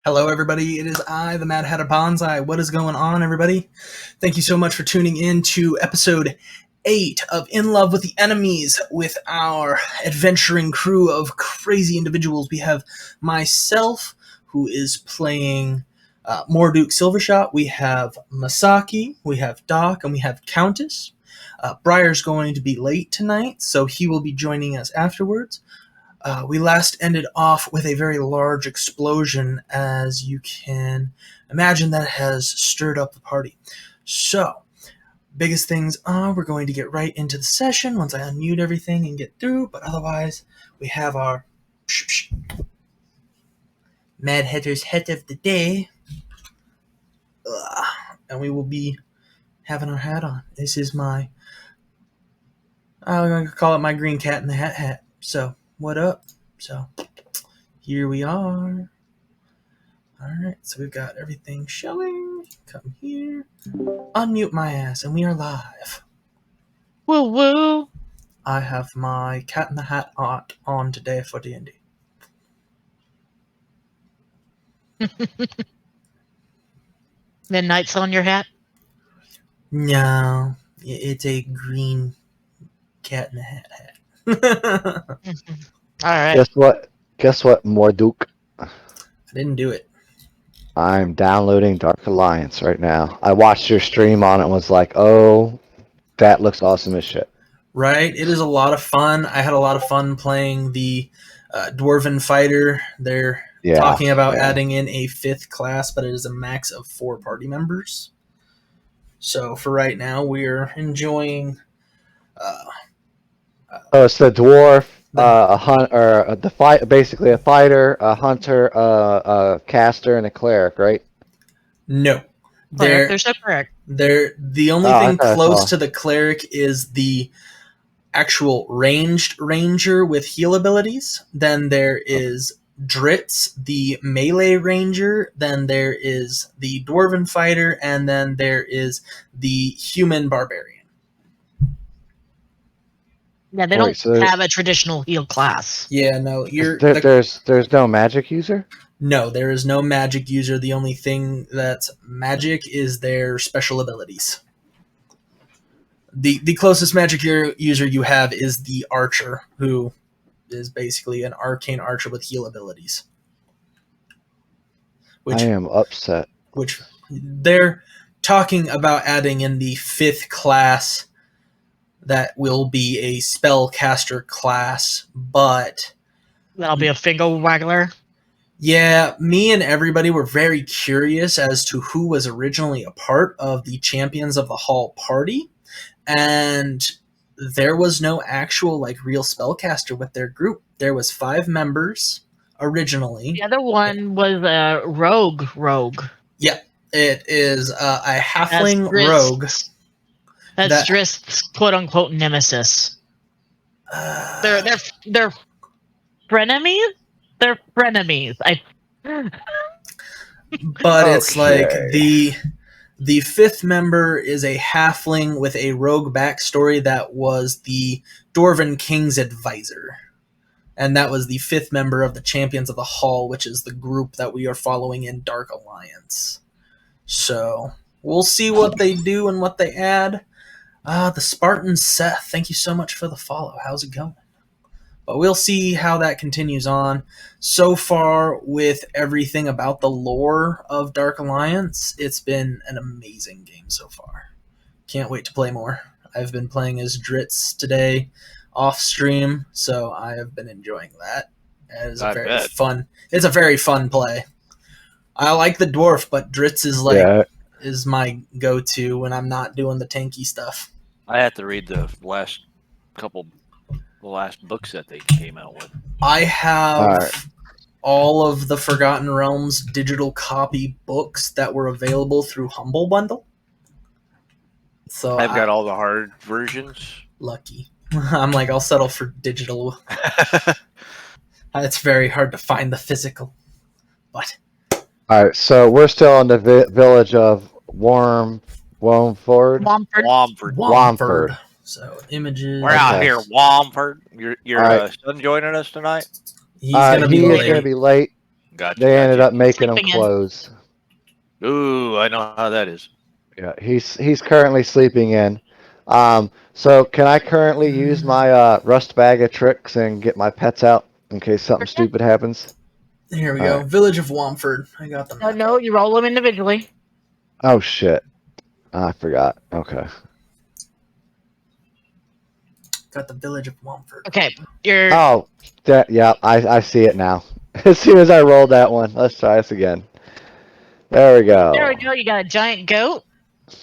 Hello, everybody. It is I, the Mad Hatter Bonsai. What is going on, everybody? Thank you so much for tuning in to episode 8 of In Love with the Enemies with our adventuring crew of crazy individuals. We have myself, who is playing Morduke Silvershot. We have Masaki, we have Doc, and we have Countess. Briar's going to be late tonight, so he will be joining us afterwards. We last ended off with a very large explosion, as you can imagine that has stirred up the party. So, biggest things are we're going to get right into the session once I unmute everything and get through, but otherwise we have our Mad Hatter's Hat of the Day, and we will be having our hat on. This is I'm going to call it my green cat in the hat. So, what up? So, here we are. Alright, so we've got everything showing. Come here. Unmute my ass, and we are live. Woo woo! I have my Cat in the Hat art on today for D&D. The Knights on your hat? No, it's a green Cat in the Hat. Alright. Guess what, Morduke? I didn't do it. I'm downloading Dark Alliance right now. I watched your stream on it and was like, oh, that looks awesome as shit. Right? It is a lot of fun. I had a lot of fun playing the Dwarven Fighter. They're talking about adding in a 5th class, but it is a max of 4 party members. So for right now, we're enjoying... it's the dwarf, a hunt, or basically a fighter, a hunter, a caster, and a cleric, right? No. They're so correct. The only thing close to the cleric is the actual ranged ranger with heal abilities. Then there is Dritz, the melee ranger. Then there is the dwarven fighter, and then there is the human barbarian. Yeah, they don't have a traditional heal class. Yeah, no. There's no magic user? No, there is no magic user. The only thing that's magic is their special abilities. The closest magic user you have is the archer, who is basically an arcane archer with heal abilities. I am upset. Which they're talking about adding in the 5th class that will be a spellcaster class, but... That'll be a finger waggler? Yeah, me and everybody were very curious as to who was originally a part of the Champions of the Hall party, and there was no actual real spellcaster with their group. There was 5 members originally. The other one was a rogue. Yeah, it is a halfling rogue. That's Drist's quote-unquote nemesis. They're frenemies? They're frenemies. But it's like the 5th member is a halfling with a rogue backstory that was the Dwarven King's advisor. And that was the 5th member of the Champions of the Hall, which is the group that we are following in Dark Alliance. So, we'll see what they do and what they add. The Spartan Seth, thank you so much for the follow. How's it going? But we'll see how that continues on. So far, with everything about the lore of Dark Alliance, it's been an amazing game so far. Can't wait to play more. I've been playing as Dritz today off stream, so I have been enjoying that. It's a very fun play. I like the dwarf, but Dritz is my go-to when I'm not doing the tanky stuff. I had to read the last books that they came out with. I have all of the Forgotten Realms digital copy books that were available through Humble Bundle. So I've got all the hard versions. Lucky. I'm like, I'll settle for digital. It's very hard to find the physical. But alright, so we're still in the village of Womford. So images. We're out here, Womford. Your son joining us tonight? He's gonna be late. Gotcha. They ended gotcha. up making him Sleeping in. close. Ooh, I know how that is. Yeah, he's currently sleeping in. So can I currently use my rust bag of tricks and get my pets out in case something stupid happens? Here we All go. right. Village of Womford. I got them. No, you roll them individually. Oh shit. I forgot. Okay. Got the Village of Womford. Okay, you're. Oh, yeah, I see it now. As soon as I rolled that one, let's try this again. There we go. There we go. You got a giant goat.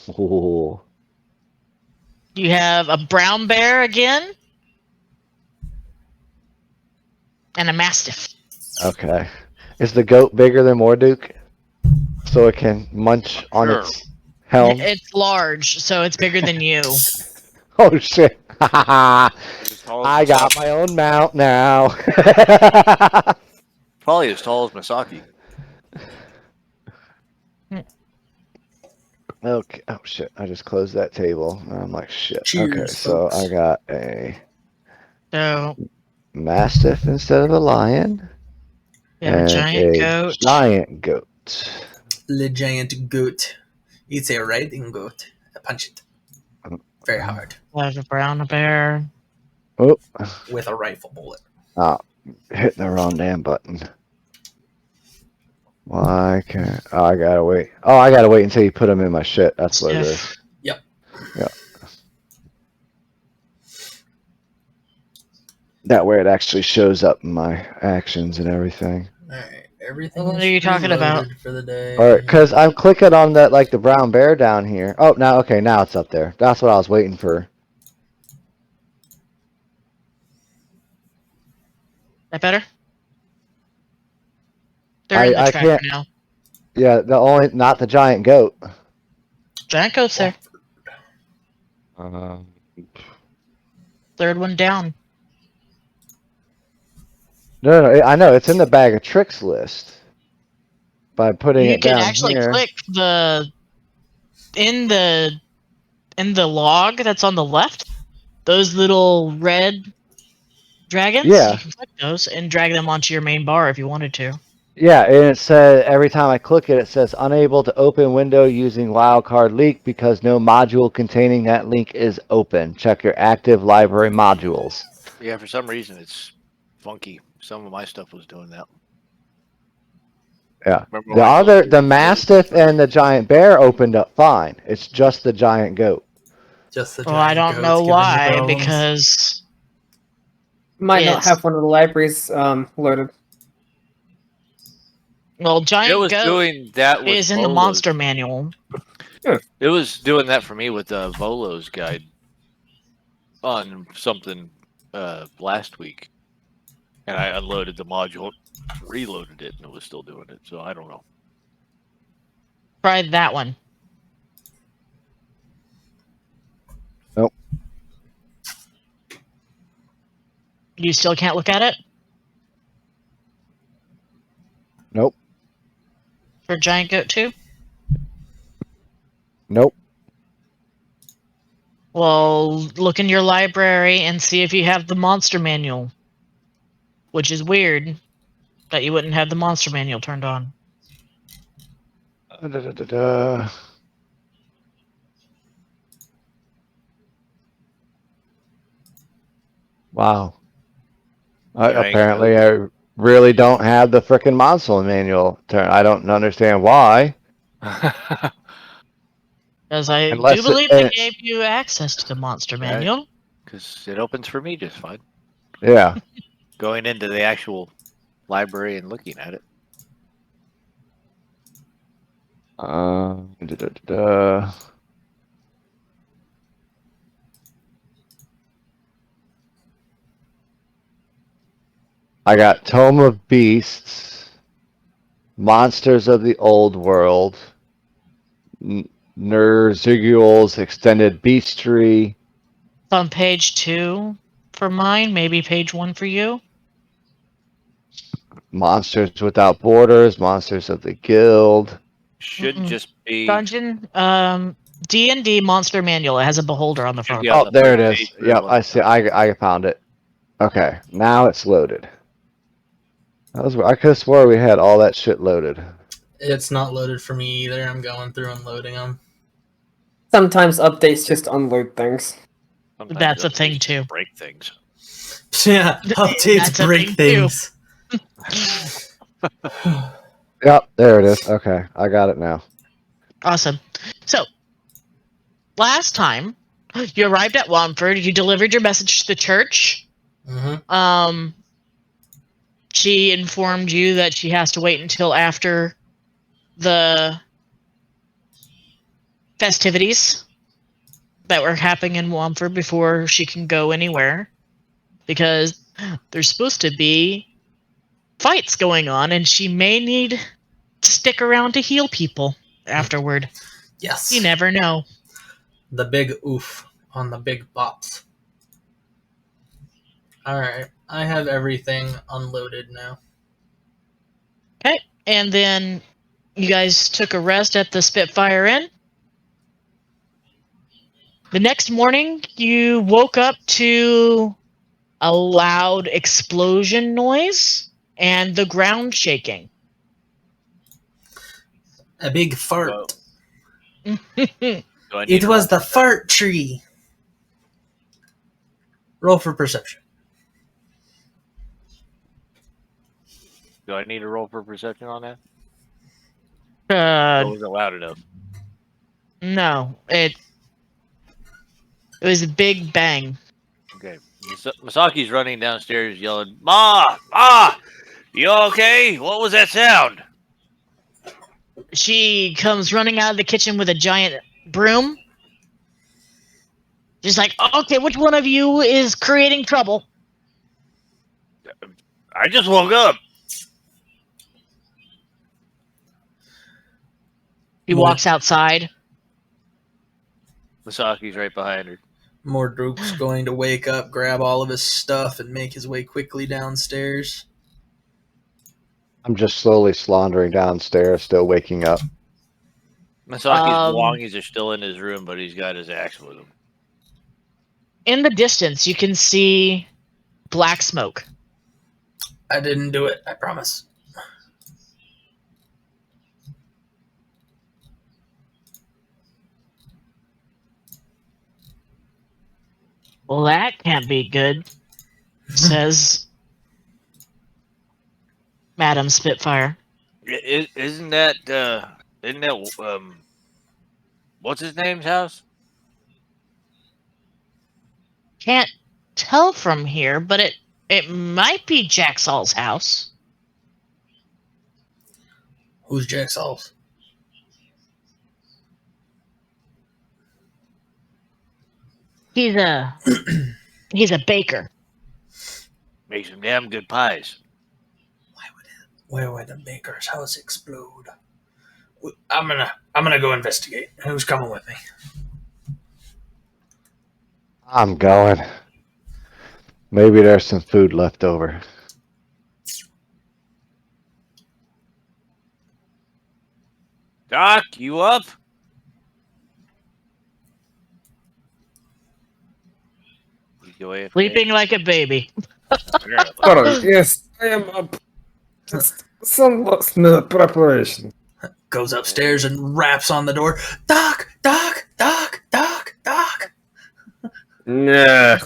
Ooh. You have a brown bear again. And a mastiff. Okay. Is the goat bigger than Morduke? So it can munch on Sure. its helm? It's large, so it's bigger than you. Oh shit. I As tall as got Misaki. my own mount now. Probably as tall as Masaki. Okay. Oh shit. I just closed that table. I'm like shit. Cheers, Okay, so folks. I got a So mastiff instead of a lion. you have a And giant a goat. giant goat. Le giant goat. It's a riding goat. I punch it very hard You have a brown bear. Oh, with a rifle bullet. hitting the wrong damn button. Why can't? Oh, I gotta wait. Oh, I gotta wait until you put them in my shit. That's what it is. Stiff. Yep. Yeah. That way it actually shows up in my actions and everything. All right. Everything. What is are you talking about? reloaded for the day? All right, because I'm clicking on that like the brown bear down here. Oh, now okay, now it's up there. That's what I was waiting for. That better? They're in the I tracker can't. now. Yeah, not the giant goat. Giant goat's there. Third one down. No, I know it's in the bag of tricks list. By putting You it can down actually here. click in the log that's on the left. Those little red dragons. Yeah. You can click those and drag them onto your main bar if you wanted to. Yeah, and it said every time I click it, it says unable to open window using wildcard leak because no module containing that link is open. Check your active library modules. Yeah, for some reason it's funky. Some of my stuff was doing that. Yeah. Remember The mastiff and the giant bear opened up fine. It's just the giant goat. Just the Well, I giant don't goats know giving you why, problems. because Might not Yes. have one of the libraries loaded. well, giant It was goat doing that with is in the Volo's. monster manual. It was doing that for me with Volo's guide on something last week, and I unloaded the module, reloaded it, and it was still doing it. So I don't know. Try that one. Nope. You still can't look at it? Nope. For Giant Goat 2? Nope. Well, look in your library and see if you have the monster manual. Which is weird that you wouldn't have the monster manual turned on. Wow. Giant Apparently, goat. I really don't have the frickin' monster manual turn. I don't understand why. Because I Unless do it- believe they gave you access to the monster Right. manual. Because it opens for me just fine. Yeah. Going into the actual library and looking at it. I got Tome of Beasts, Monsters of the Old World, Ner'zhul's Extended Beastry. It's on page 2 for mine, maybe page 1 for you. Monsters Without Borders, Monsters of the Guild. Should Mm-mm. just be. Dungeon, D&D monster manual. It has a beholder on the Should front. be on Oh, the there it first is. page for Yep, everyone. I see. I found it. Okay, now it's loaded. I could have swore we had all that shit loaded. It's not loaded for me either. I'm going through and loading them. Sometimes updates just unload things. Sometimes That's a updates thing, just too. Break things. Yeah, updates That's a break thing, too. things. Yep, there it is. Okay, I got it now. Awesome. So, last time you arrived at Wamford, you delivered your message to the church. Mm-hmm. She informed you that she has to wait until after the festivities that were happening in Wamford before she can go anywhere, because there's supposed to be fights going on, and she may need to stick around to heal people afterward. Yes. You never know. The big oof on the big bops. Alright, I have everything unloaded now. Okay, and then you guys took a rest at the Spitfire Inn. The next morning, you woke up to a loud explosion noise and the ground shaking. A big fart. Well, do I need It to was roll the fart tree. Roll for perception. Do I need to roll for perception on that? Or was it loud enough? No, it was a big bang. Okay. Masaki's running downstairs yelling, "Ma! Ma! You okay? What was that sound?" She comes running out of the kitchen with a giant broom. She's like, okay, which one of you is creating trouble? I just woke up. He walks outside. Masaki's right behind her. Mordruk's going to wake up, grab all of his stuff, and make his way quickly downstairs. I'm just slowly slaundering downstairs, still waking up. Masaki's belongings are still in his room, but he's got his axe with him. In the distance, you can see black smoke. I didn't do it, I promise. Well, that can't be good, says Madam Spitfire. Isn't that what's his name's house? Can't tell from here, but it might be Jaxal's house. Who's Jaxal's? He's a baker. Makes some damn good pies. Where would the baker's house explode? I'm gonna go investigate. Who's coming with me? I'm going. Maybe there's some food left over. Doc, you up? Sleeping like a baby. Yes, I am up. Just some last minute preparation. Goes upstairs and raps on the door. Doc! Doc! Doc! Doc! Doc! Nah.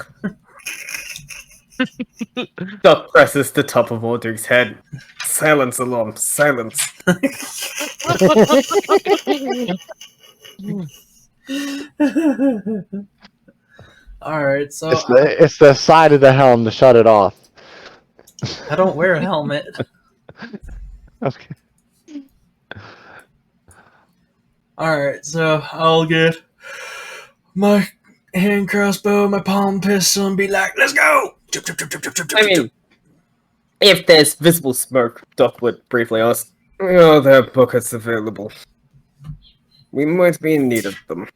Doc presses the top of Mordruk's head. Silence, alarm. Silence. Alright, so It's the side of the helm to shut it off. I don't wear a helmet. Okay. Alright, so I'll get my hand crossbow, my palm pistol, and be like, let's go! I mean, if there's visible smoke, Doc would briefly ask, are there buckets available? We might be in need of them.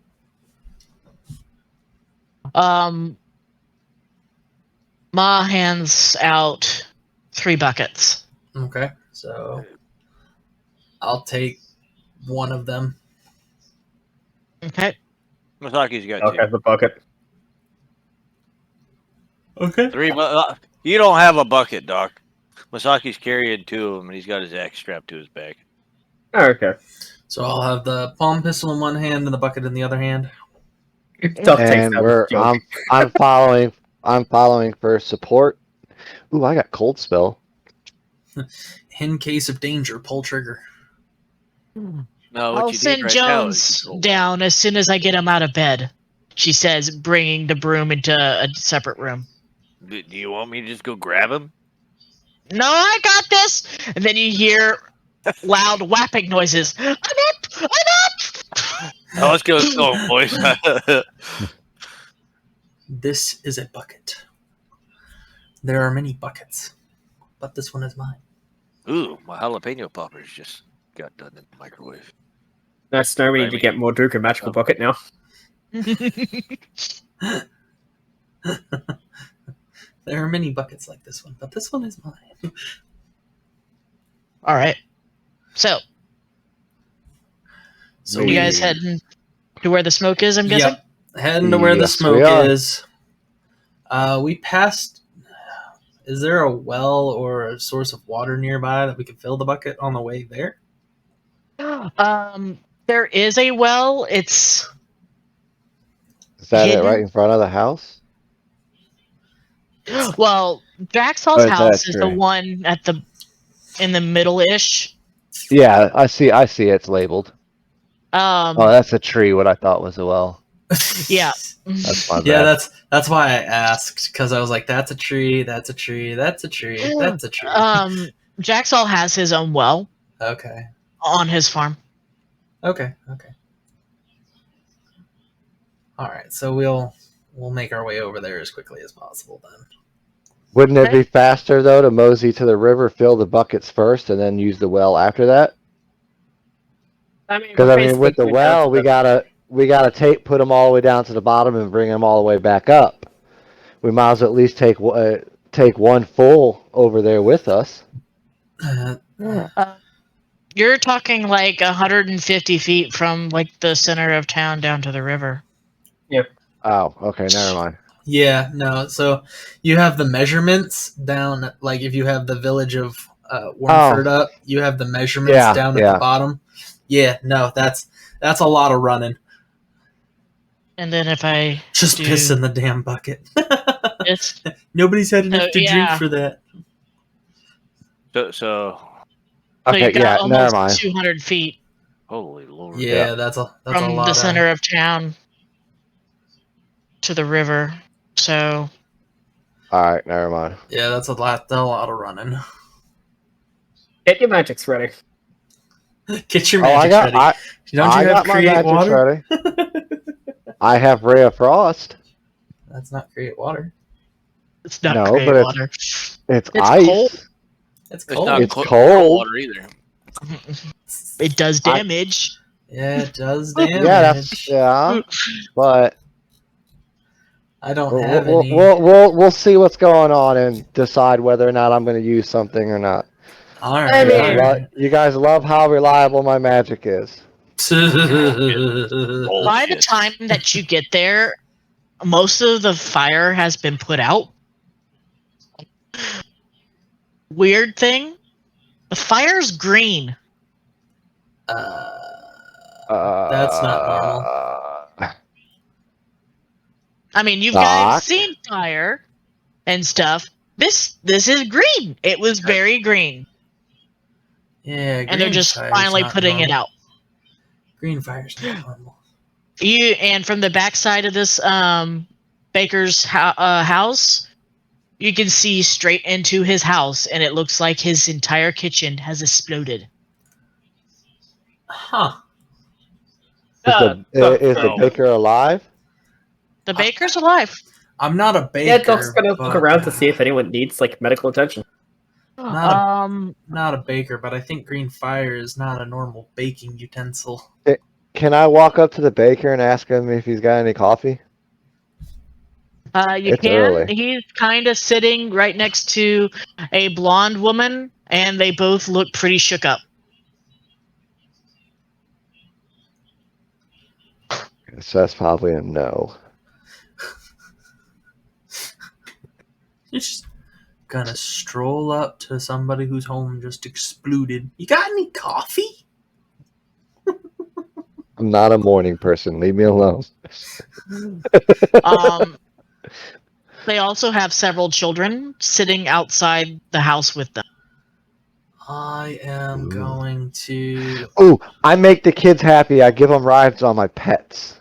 Ma hands out 3 buckets. Okay, so I'll take one of them. Okay. Masaki's got Doc two. has a bucket. Okay. 3 you don't have a bucket, Doc. Masaki's carrying 2 of them, and he's got his axe strapped to his back. Oh, okay. So I'll have the palm pistol in one hand and the bucket in the other hand. Doc takes And that with joke. I'm following for support. Ooh, I got cold spell. In case of danger, pull trigger. No, I'll what you need send right now is Jones control. down as soon as I get him out of bed. She says, bringing the broom into a separate room. Do you want me to just go grab him? No, I got this. And then you hear loud whapping noises. I'm up! I'm up! Oh, let's go, boys. This is a bucket. There are many buckets, but this one is mine. Ooh, my jalapeno poppers just got done in the microwave. That's no, we need to get more Duke and Magical Bucket now. There are many buckets like this one, but this one is mine. All right. So So you guys heading to where the smoke is, I'm guessing? Yep. Heading to where the Yes, smoke we are. is. We passed. Is there a well or a source of water nearby that we can fill the bucket on the way there? There is a well. It's Is that hidden? it right in front of the house? well, Draxall's Oh, is that house is the true? one in the middle-ish. Yeah, I see. It's labeled. Oh, Um, that's a tree. What I thought was a well. yeah. That's my Yeah, bad. that's why I asked, because I was like, that's a tree, that's a tree, that's a tree, that's a tree. Jaxall has his own well Okay. on his farm. Okay. All right, so we'll make our way over there as quickly as possible then. Wouldn't it Okay. be faster though to mosey to the river, fill the buckets first, and then use the well after that? Because with the well, we gotta put them all the way down to the bottom and bring them all the way back up. We might as well at least take one full over there with us. You're talking like 150 feet from like the center of town down to the river. Oh, okay, never mind. Yeah, no. So you have the measurements down, like if you have the village of Warnford up, you have the measurements Yeah, down at yeah. the bottom. Yeah, no, that's a lot of running. And then if I Just do piss in the damn bucket. this, Nobody's had enough to drink yeah. for that. So Okay, you got yeah, never almost mind. 200 feet holy lord. Yeah, that's a from lot the of- center of town to the river. So All right, never mind. Yeah, that's a lot of running. Get your magics ready. Get your Oh, magic ready. Don't you I have got my create magic water? ready. I have Ray of Frost. That's not create water. it's not No, great but it's- water. It's It's ice. cold. It's It's cold. not It's cold cold. water either. It does damage. Yeah, it does damage. Yeah, but I don't have any. we'll see what's going on and decide whether or not I'm going to use something or not. All I right. mean- all right. You guys love how reliable my magic is. By the Bullshit. time that you get there, most of the fire has been put out. Weird thing, the fire's green. That's not normal. I mean, you Doc? guys seen fire and stuff. This is green. It was very green, Yeah, and they're just finally putting it out. Green fire's not normal. And from the backside of this baker's house, you can see straight into his house, and it looks like his entire kitchen has exploded. Huh. Is the baker alive? The baker's alive. I'm not a baker. Yeah, Doc's gonna look but- around to see if anyone needs like medical attention. Not a baker, but I think green fire is not a normal baking utensil. Can I walk up to the baker and ask him if he's got any coffee? You It's can. early. He's kind of sitting right next to a blonde woman, and they both look pretty shook up. So that's probably a no. Gonna stroll up to somebody whose home just exploded. You got any coffee? I'm not a morning person. Leave me alone. Um, they also have several children sitting outside the house with them. I am Ooh. going to. Ooh, I make the kids happy. I give them rides on my pets.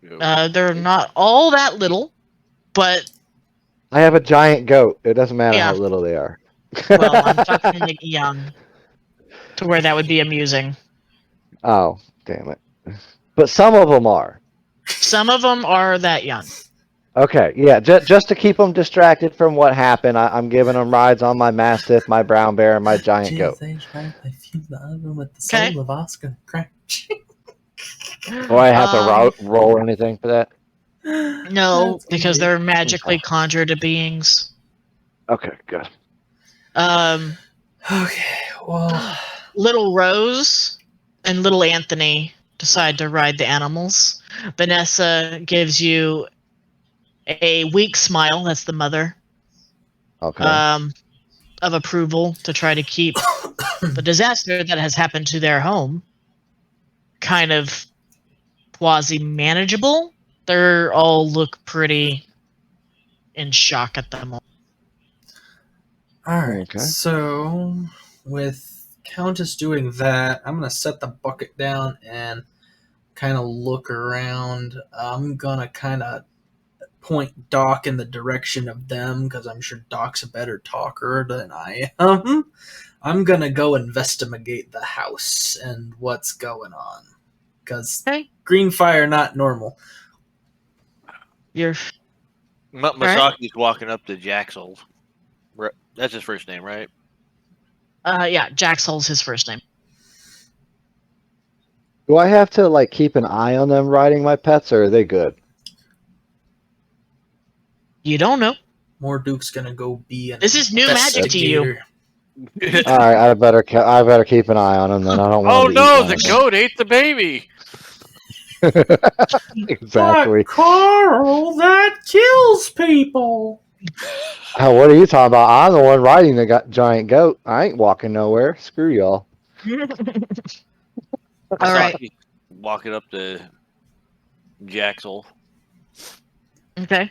They're not all that little, but I have a giant goat. It doesn't matter Yeah. how little they are. well, I'm talking like young, to where that would be amusing. Oh, damn it. But some of them are. Some of them are that young. Okay, yeah, just to keep them distracted from what happened, I'm giving them rides on my Mastiff, my Brown Bear, and my giant goat. I feel the oven with the Okay. soul of Oscar Crouch. Do I have to roll anything for that? No, That's because easy. they're magically conjured beings. Okay, good. Okay, well. Little Rose and little Anthony decide to ride the animals. Vanessa gives you a weak smile, that's the mother, Okay. of approval to try to keep the disaster that has happened to their home kind of quasi-manageable. They're all look pretty in shock at the moment. Alright, Okay. so with Countess doing that, I'm gonna set the bucket down and kind of look around. I'm gonna kind of point Doc in the direction of them because I'm sure Doc's a better talker than I am. I'm gonna go investigate the house and what's going on because Okay. green fire not normal. You're Masaki's walking up to Jaxel. That's his first name, right? yeah, Jaxel's his first name. Do I have to like keep an eye on them riding my pets, or are they good? You don't know. Morduke's gonna go be an This is new magic to you. investigator. All right, I better keep an eye on them. Then I don't Oh want. no, the goat ate the baby. Exactly. But Carl, that kills people. Oh, what are you talking about? I'm the one riding the giant goat. I ain't walking nowhere. Screw y'all. All right. Masaki's walking up to Jaxel. Okay.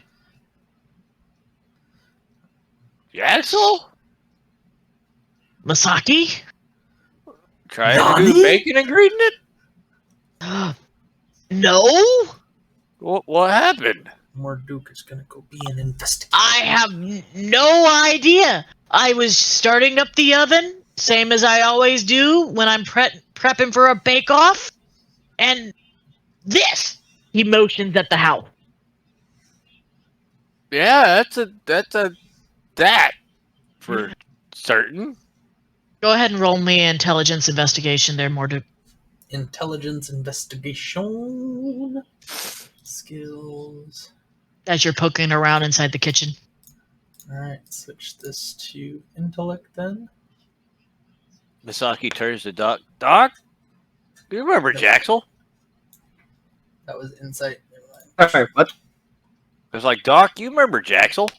Jaxel? Masaki? Try to do Nani? bacon ingredient? No? What happened? Morduke is gonna go be an investigator. I have no idea. I was starting up the oven, same as I always do when I'm prepping for a bake-off, and this! He motions at the house. Yeah, that's a that for certain. Go ahead and roll me an intelligence investigation there, Morduk. Intelligence investigation skills. As you're poking around inside the kitchen. Alright, switch this to intellect then. Masaki turns to Doc. Doc? Do you remember Jaxel? That was insight. Alright, what? It's like, Doc, you remember Jaxel?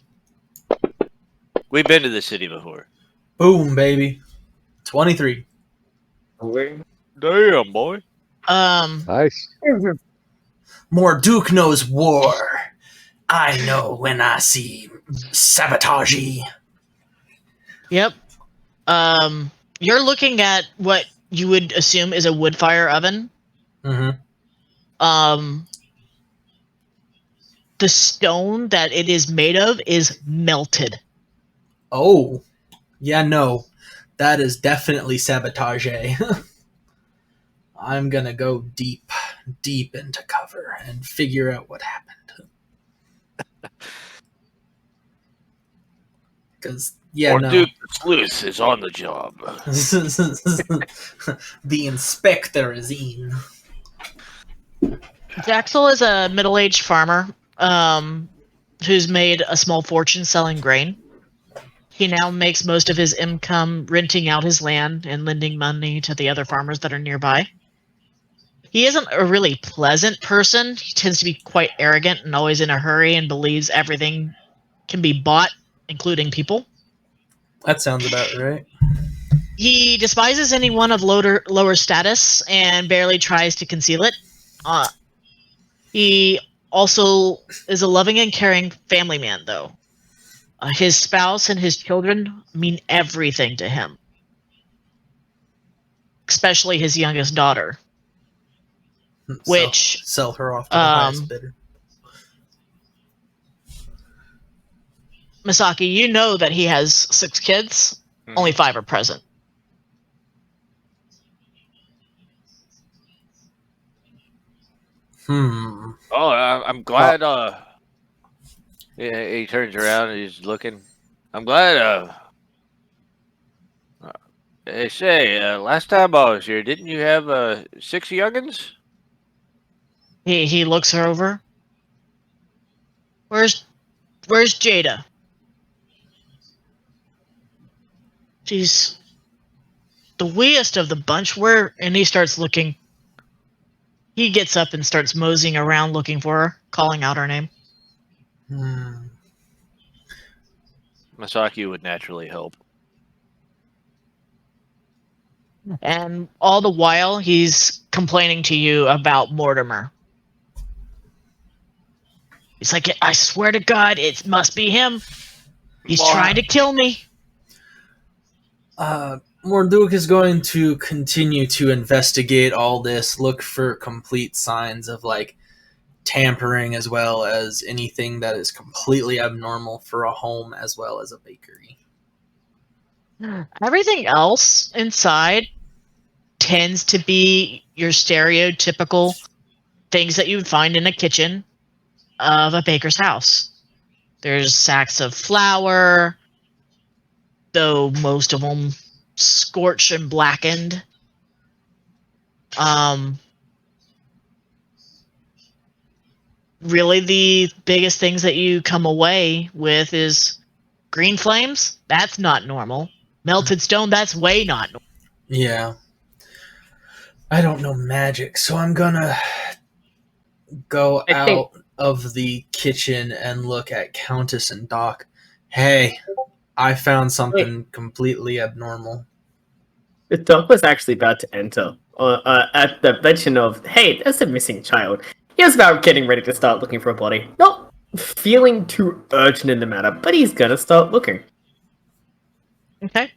We've been to the city before. Boom, baby. 23. Damn, boy. Nice. Morduke knows war. I know when I see sabotage. Yep. You're looking at what you would assume is a wood fire oven. Mm-hmm. The stone that it is made of is melted. Oh. Yeah, no. That is definitely sabotage. I'm gonna go deep into cover and figure out what happened. Because, yeah, or no. Duke the Sleuth is on the job. The inspector is in. Jaxel is a middle-aged farmer who's made a small fortune selling grain. He now makes most of his income renting out his land and lending money to the other farmers that are nearby. He isn't a really pleasant person. He tends to be quite arrogant and always in a hurry and believes everything can be bought including people. That sounds about right. He despises anyone of lower status and barely tries to conceal it. He also is a loving and caring family man, though. His spouse and his children mean everything to him, especially his youngest daughter. Which sell her off to the highest bidder. Misaki, you know that he has 6 kids. Only 5 are present. Oh, I'm glad. Yeah, he turns around and he's looking. I'm glad. Hey, say, last time I was here, didn't you have 6 youngins? He looks her over. Where's Jada? She's the weeest of the bunch. And he starts looking. He gets up and starts moseying around looking for her, calling out her name. Misaki would naturally help. And all the while, he's complaining to you about Mortimer. He's like, I swear to God, it must be him. He's trying to kill me. Morduk is going to continue to investigate all this, look for complete signs of like tampering, as well as anything that is completely abnormal for a home as well as a bakery. Everything else inside tends to be your stereotypical things that you would find in a kitchen of a baker's house. There's sacks of flour, though most of them scorched and blackened. Really, the biggest things that you come away with is green flames. That's not normal. Melted stone. That's way not normal. Yeah. I don't know magic, so I'm gonna go out of the kitchen and look at Countess and Doc. Hey, I found something completely abnormal. The Doc was actually about to enter at the mention of, hey, there's a missing child. He was about getting ready to start looking for a body. Not feeling too urgent in the matter, but he's gonna start looking. Okay.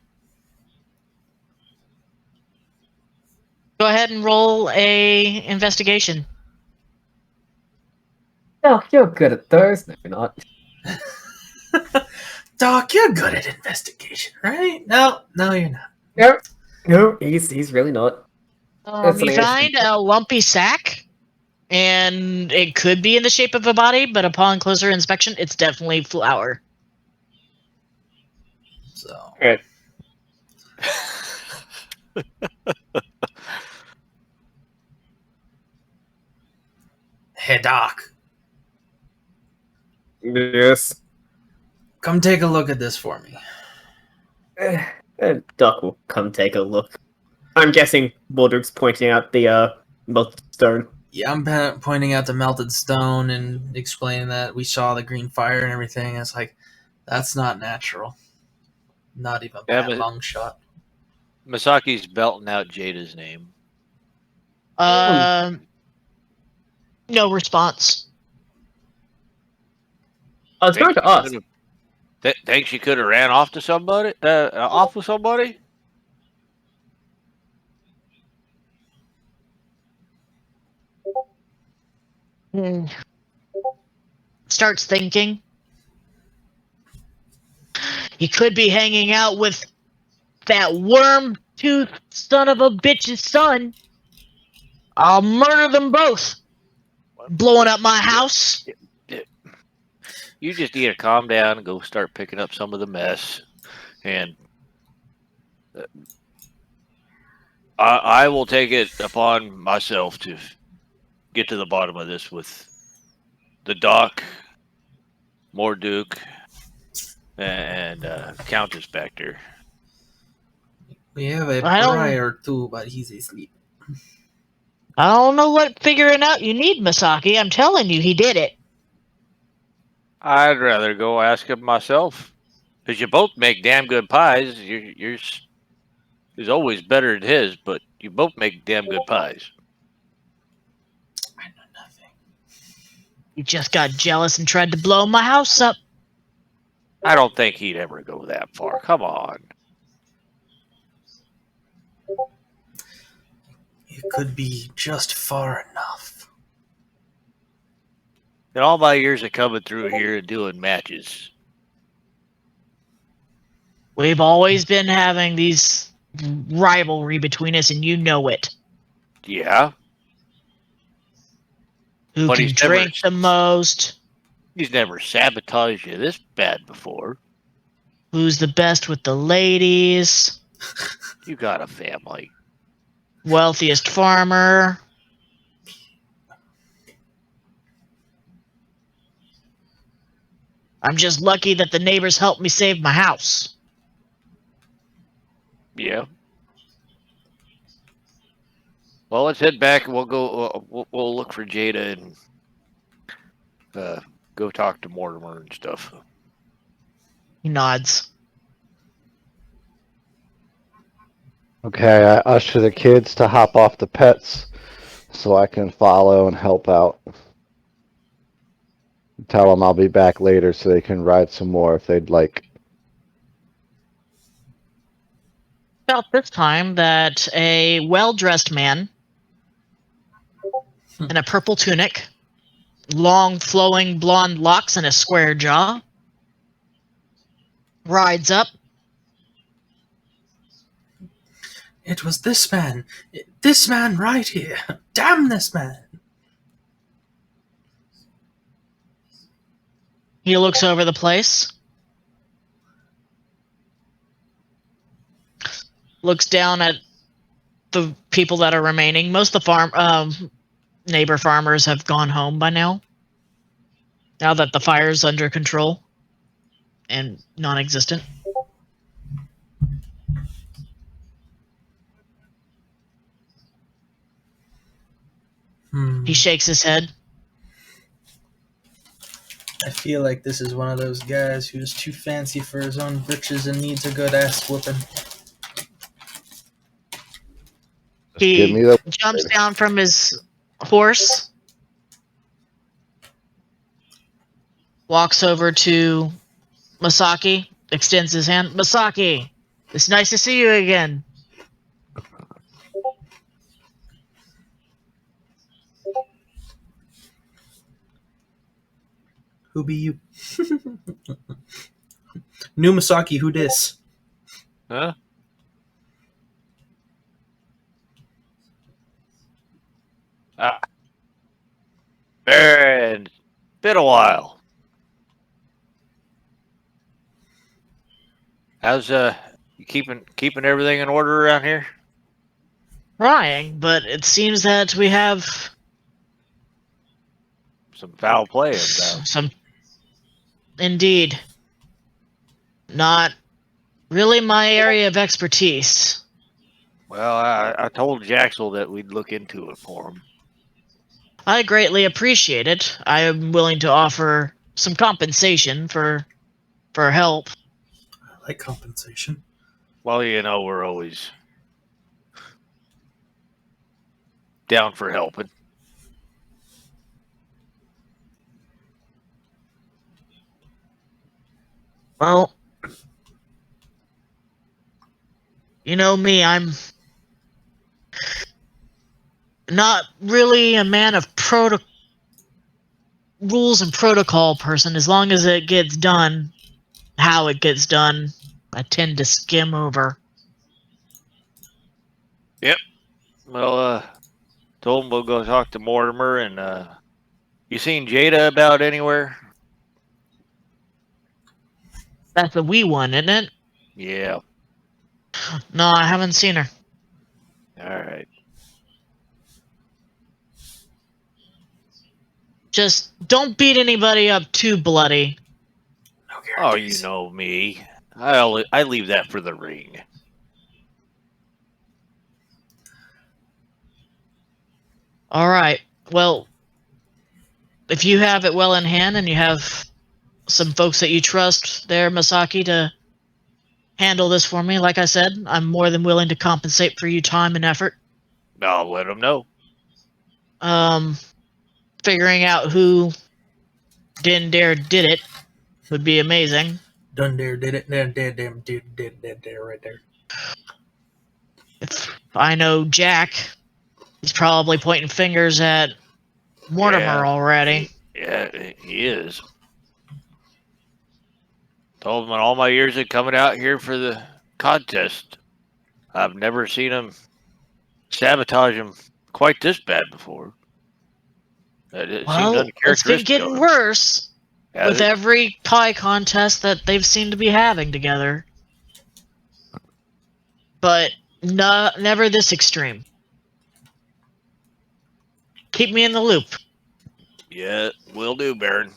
Go ahead and roll a investigation. Oh, you're good at those. No, you're not. Doc, you're good at investigation, right? No, you're not. No, he's really not. You find a lumpy sack, and it could be in the shape of a body, but upon closer inspection, it's definitely flour. So. Right. Hey, Doc. Yes. Come take a look at this for me. Doc will come take a look. I'm guessing Morduk's pointing out the melted stone. Yeah, I'm pointing out the melted stone and explaining that we saw the green fire and everything. It's like, that's not natural. Not even by a long shot. Misaki's belting out Jada's name. No response. I was going to ask. Think she could have ran off to somebody? Off with somebody? Starts thinking. He could be hanging out with that worm-toothed son of a bitch's son. I'll murder them both. Blowing up my house. You just need to calm down and go start picking up some of the mess. And I will take it upon myself to get to the bottom of this with the Doc, Morduk, and Countess back there. We have a prior too, but he's asleep. I don't know what figuring out you need, Misaki. I'm telling you, he did it. I'd rather go ask him myself. Because you both make damn good pies. Yours is always better than his, but you both make damn good pies. I know nothing. You just got jealous and tried to blow my house up. I don't think he'd ever go that far. Come on. It could be just far enough. In all my years of coming through here and doing matches, We've always been having these rivalry between us, and you know it. yeah, Who But can he's never- drink the most? he's never sabotaged you this bad before. Who's the best with the ladies? You got a family. Wealthiest farmer? I'm just lucky that the neighbors helped me save my house. Yeah. Well, let's head back and we'll go. We'll look for Jada and go talk to Mortimer and stuff. He nods. Okay, I usher the kids to hop off the pets so I can follow and help out. Tell them I'll be back later so they can ride some more if they'd like. About this time that a well-dressed man in a purple tunic, long flowing blonde locks and a square jaw, rides up. It was this man. This man right here. Damn this man. He looks over the place. Looks down at the people that are remaining. Most of the neighbor farmers have gone home by now. Now that the fire's under control and non-existent. He shakes his head. I feel like this is one of those guys who's too fancy for his own britches and needs a good ass whooping. Give He me the jumps down from his horse, walks over to Masaki, extends his hand. Masaki, it's nice to see you again. Who be you? New Masaki, who dis? Huh? And been a while. How's you keeping everything in order around here? Trying, but it seems that we have Some foul play about. some. Indeed. Not really my area of expertise. Well, I told Jaxel that we'd look into it for him. I greatly appreciate it. I am willing to offer some compensation for help. I like compensation. Well, you know, we're always down for helping. Well, you know me, I'm not really a man of rules and protocol person. As long as it gets done, how it gets done, I tend to skim over. Well, told him we'll go talk to Mortimer, and you seen Jada about anywhere? That's the wee one, isn't it? Yeah. No, I haven't seen her. All right. Just don't beat anybody up too bloody. No Oh, guarantees. you know me. I leave that for the ring. All right. Well, if you have it well in hand and you have some folks that you trust there, Masaki, to handle this for me. Like I said, I'm more than willing to compensate for your time and effort. I'll let them know. Figuring out who did it would be amazing. Done there, did it, did right there. If I know Jack, he's probably pointing fingers at Mortimer Yeah. already. Yeah, he is. Told him in all my years of coming out here for the contest, I've never seen him sabotage him quite this bad before. It seemed Well, it's been uncharacteristic getting of him. worse Has with it? every pie contest that they've seemed to be having together. But never this extreme. Keep me in the loop. Yeah, will do, Baron.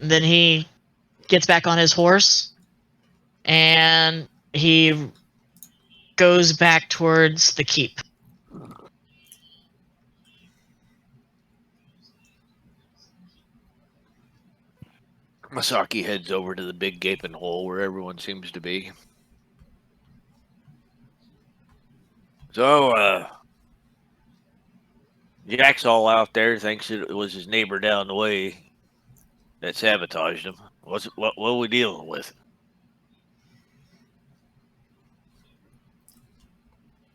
And then he gets back on his horse and he goes back towards the keep. Masaki heads over to the big gaping hole where everyone seems to be. So, Jack's all out there, thinks it was his neighbor down the way that sabotaged him. What are we dealing with?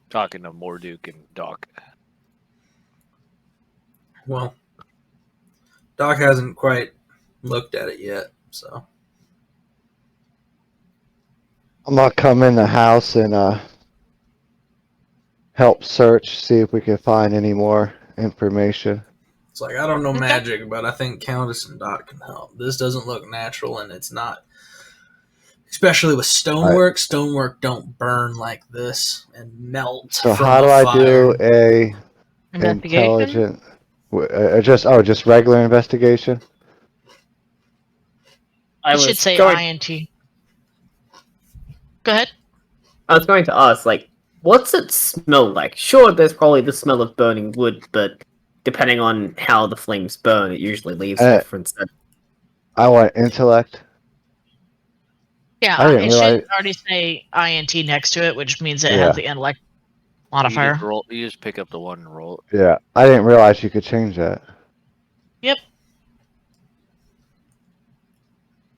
Talking to Morduke and Doc. Well, Doc hasn't quite looked at it yet, so. I'm gonna come in the house and help search, see if we can find any more information. It's like, I don't know Okay. magic, but I think Countess and Doc can help. This doesn't look natural, and it's not. Especially with stonework. Stonework don't burn like this and melt. So from how do a I fire. do a Investigation? intelligent? Just regular investigation. I It should was say going, INT. Go ahead. I was going to ask, like, what's it smell like? Sure, there's probably the smell of burning wood, but depending on how the flames burn, it usually leaves a different scent. I want intellect. Yeah, I didn't it realize- should already say INT next to it, which means it Yeah. has the intellect modifier. You just pick up the one and roll it. Yeah, I didn't realize you could change that. Yep.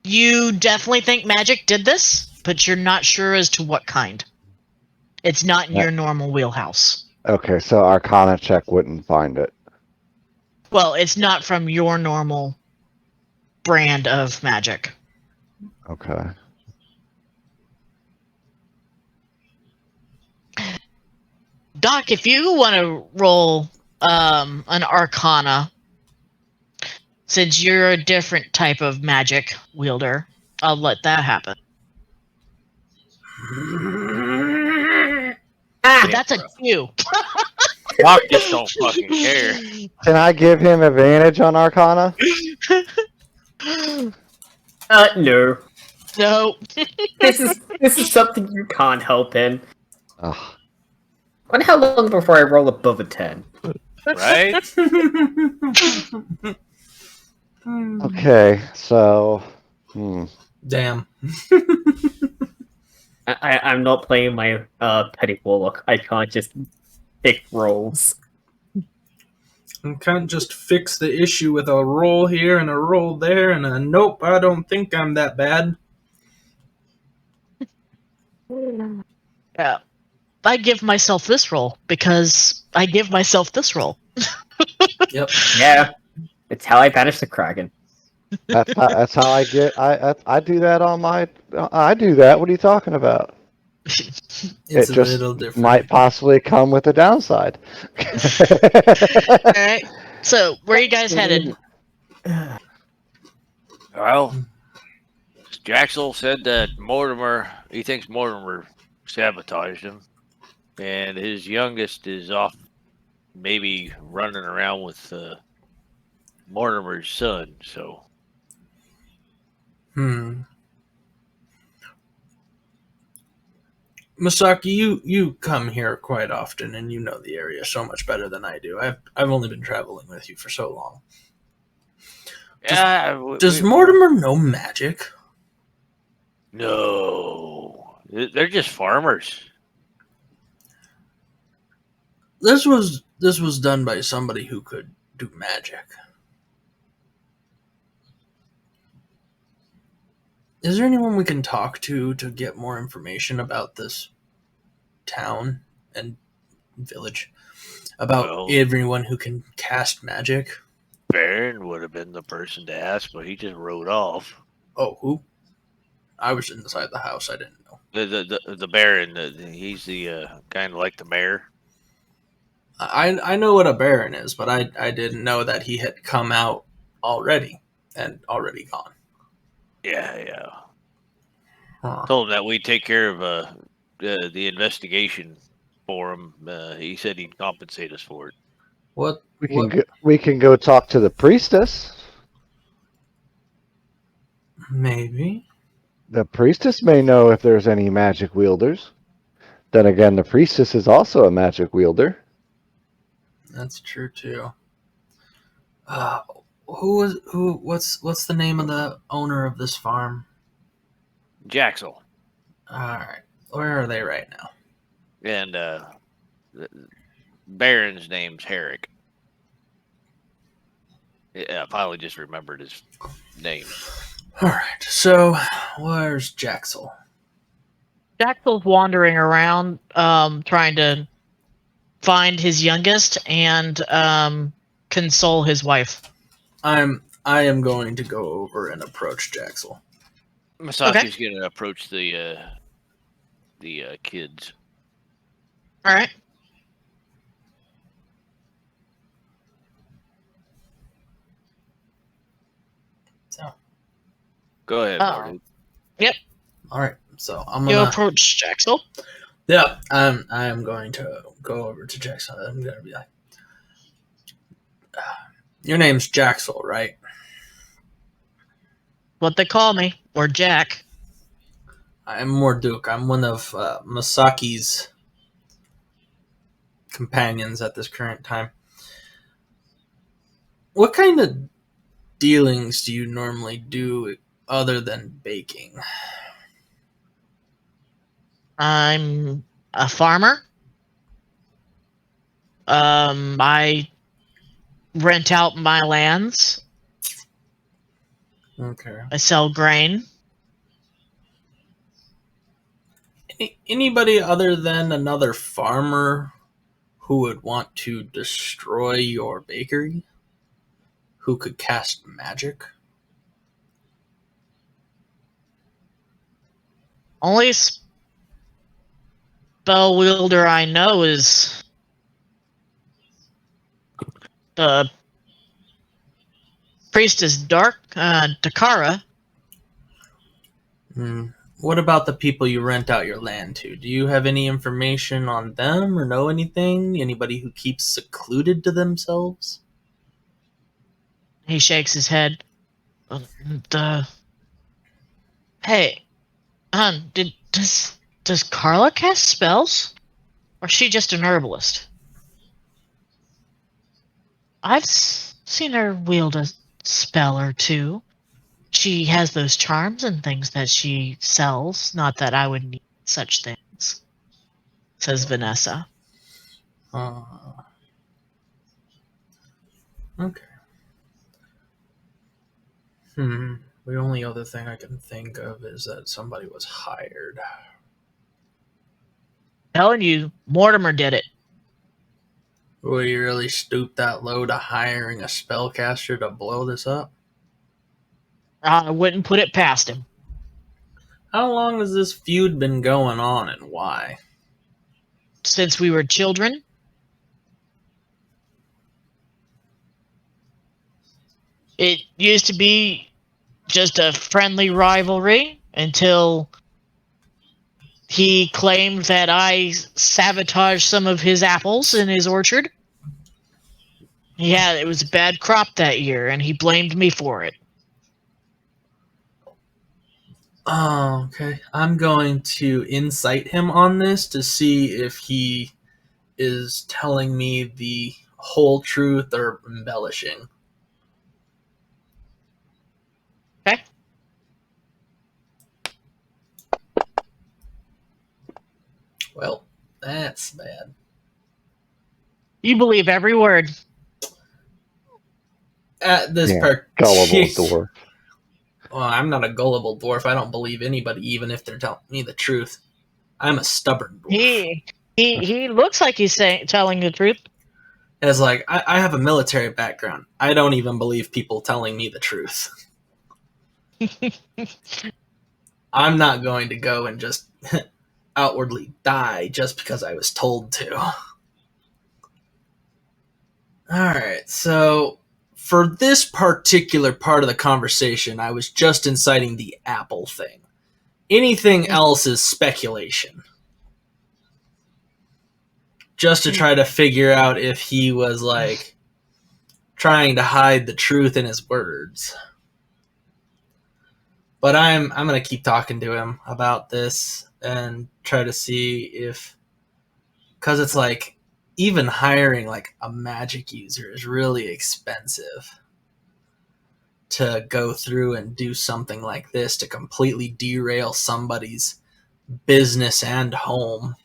You definitely think magic did this, but you're not sure as to what kind. It's not in Yeah. your normal wheelhouse. Okay, so Arcana check wouldn't find it. Well, it's not from your normal brand of magic. Okay. Doc, if you want to roll an Arcana, since you're a different type of magic wielder, I'll let that happen. But that's a 2. Doc just don't fucking care. Can I give him advantage on Arcana? No. No. This is something you can't help in. Ugh. Wonder how long before I roll above a 10. Right? Okay, so. Damn. I'm not playing my petty warlock. I can't just pick rolls. You can't just fix the issue with a roll here and a roll there and a nope, I don't think I'm that bad. Yeah. I give myself this roll because I give myself this roll. Yep. Yeah, it's how I banish the Kraken. That's how I get. I do that on my. I do that. What are you talking about? It's It a just little different. might possibly come with a downside. Alright. So, where are you guys headed? Well, Jaxel said that he thinks Mortimer sabotaged him. And his youngest is off maybe running around with Mortimer's son, so. Masaki, you come here quite often, and you know the area so much better than I do. I've only been traveling with you for so long. Does Mortimer know magic? No, they're just farmers. This was done by somebody who could do magic. Is there anyone we can talk to get more information about this town and village? About everyone who can cast magic? Baron would have been the person to ask, but he just rode off. Oh, who? I was inside the house. I didn't know. The Baron. He's the kind of like the mayor. I know what a Baron is, but I didn't know that he had come out already and already gone. Yeah. Huh. Told him that we'd take care of the investigation for him. He said he'd compensate us for it. What? We can go talk to the priestess. Maybe. The priestess may know if there's any magic wielders. Then again, the priestess is also a magic wielder. That's true too. What's the name of the owner of this farm? Jaxel. Alright. Where are they right now? And the Baron's name's Herrick. I finally just remembered his name. Alright, so where's Jaxel? Jaxel's wandering around, trying to find his youngest and console his wife. I am going to go over and approach Jaxel. Masaki's going to approach the kids. All right. So, go ahead, Marty. Yep. All right. So I'm You gonna approach Jaxel. Yeah, I am going to go over to Jaxel. I'm going to be like, your name's Jaxel, right? What they call me, or Jack. I'm Morduk. I'm one of Masaki's companions at this current time. What kind of dealings do you normally do other than baking? I'm a farmer. I rent out my lands. Okay. I sell grain. Anybody other than another farmer who would want to destroy your bakery? Who could cast magic? Only spell wielder I know is the priestess Dakara. What about the people you rent out your land to? Do you have any information on them or know anything? Anybody who keeps secluded to themselves? He shakes his head. Hey, does Carla cast spells? Or is she just an herbalist? I've seen her wield a spell or two. She has those charms and things that she sells. Not that I would need such things, says Vanessa. Okay. The only other thing I can think of is that somebody was hired. Telling you, Mortimer did it. Will you really stoop that low to hiring a spellcaster to blow this up? I wouldn't put it past him. How long has this feud been going on and why? Since we were children. It used to be just a friendly rivalry until he claimed that I sabotaged some of his apples in his orchard. Yeah, it was a bad crop that year, and he blamed me for it. Oh, okay. I'm going to incite him on this to see if he is telling me the whole truth or embellishing. Okay. Well, that's bad. You believe every word. At this Gullible particular... dwarf. Well, I'm not a gullible dwarf. I don't believe anybody, even if they're telling me the truth. I'm a stubborn dwarf. He looks like he's telling the truth. It's like, I have a military background. I don't even believe people telling me the truth. I'm not going to go and just outwardly die just because I was told to. Alright, so for this particular part of the conversation, I was just inciting the Apple thing. Anything else is speculation. Just to try to figure out if he was, like, trying to hide the truth in his words. But I'm going to keep talking to him about this and try to see if... Because it's like, even hiring, like, a magic user is really expensive to go through and do something like this to completely derail somebody's business and home.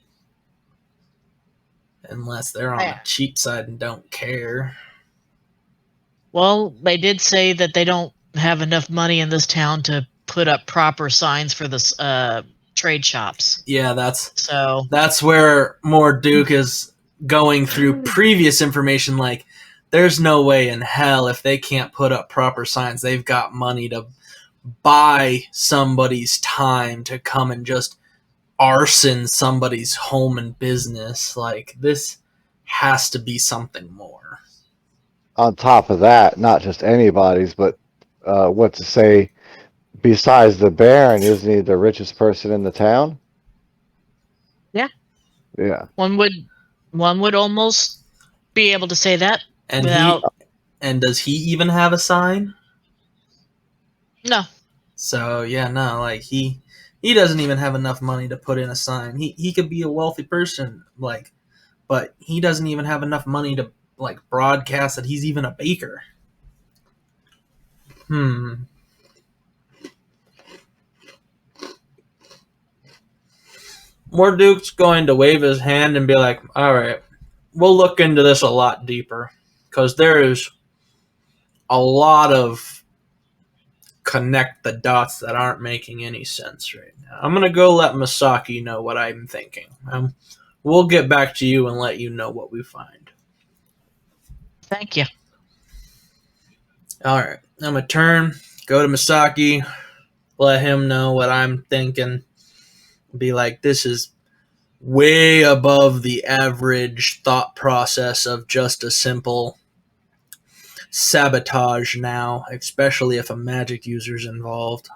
Unless they're on the cheap side and don't care. Well, they did say that they don't have enough money in this town to put up proper signs for the trade shops. Yeah, that's where Morduke is going through previous information. Like, there's no way in hell if they can't put up proper signs, they've got money to buy somebody's time to come and just arson somebody's home and business. Like, this has to be something more. On top of that, not just anybody's, but what to say, besides the Baron, isn't he the richest person in the town? Yeah. Yeah. One would almost be able to say that. And without... and does he even have a sign? No. So yeah, no, like he doesn't even have enough money to put in a sign. He could be a wealthy person, like, but he doesn't even have enough money to, like, broadcast that he's even a baker. Morduke's going to wave his hand and be like, alright, we'll look into this a lot deeper. Because there is a lot of connect the dots that aren't making any sense right now. I'm going to go let Masaki know what I'm thinking. We'll get back to you and let you know what we find. Thank you. Alright, I'm going to turn, go to Masaki, let him know what I'm thinking. Be like, this is way above the average thought process of just a simple sabotage now, especially if a magic user's involved.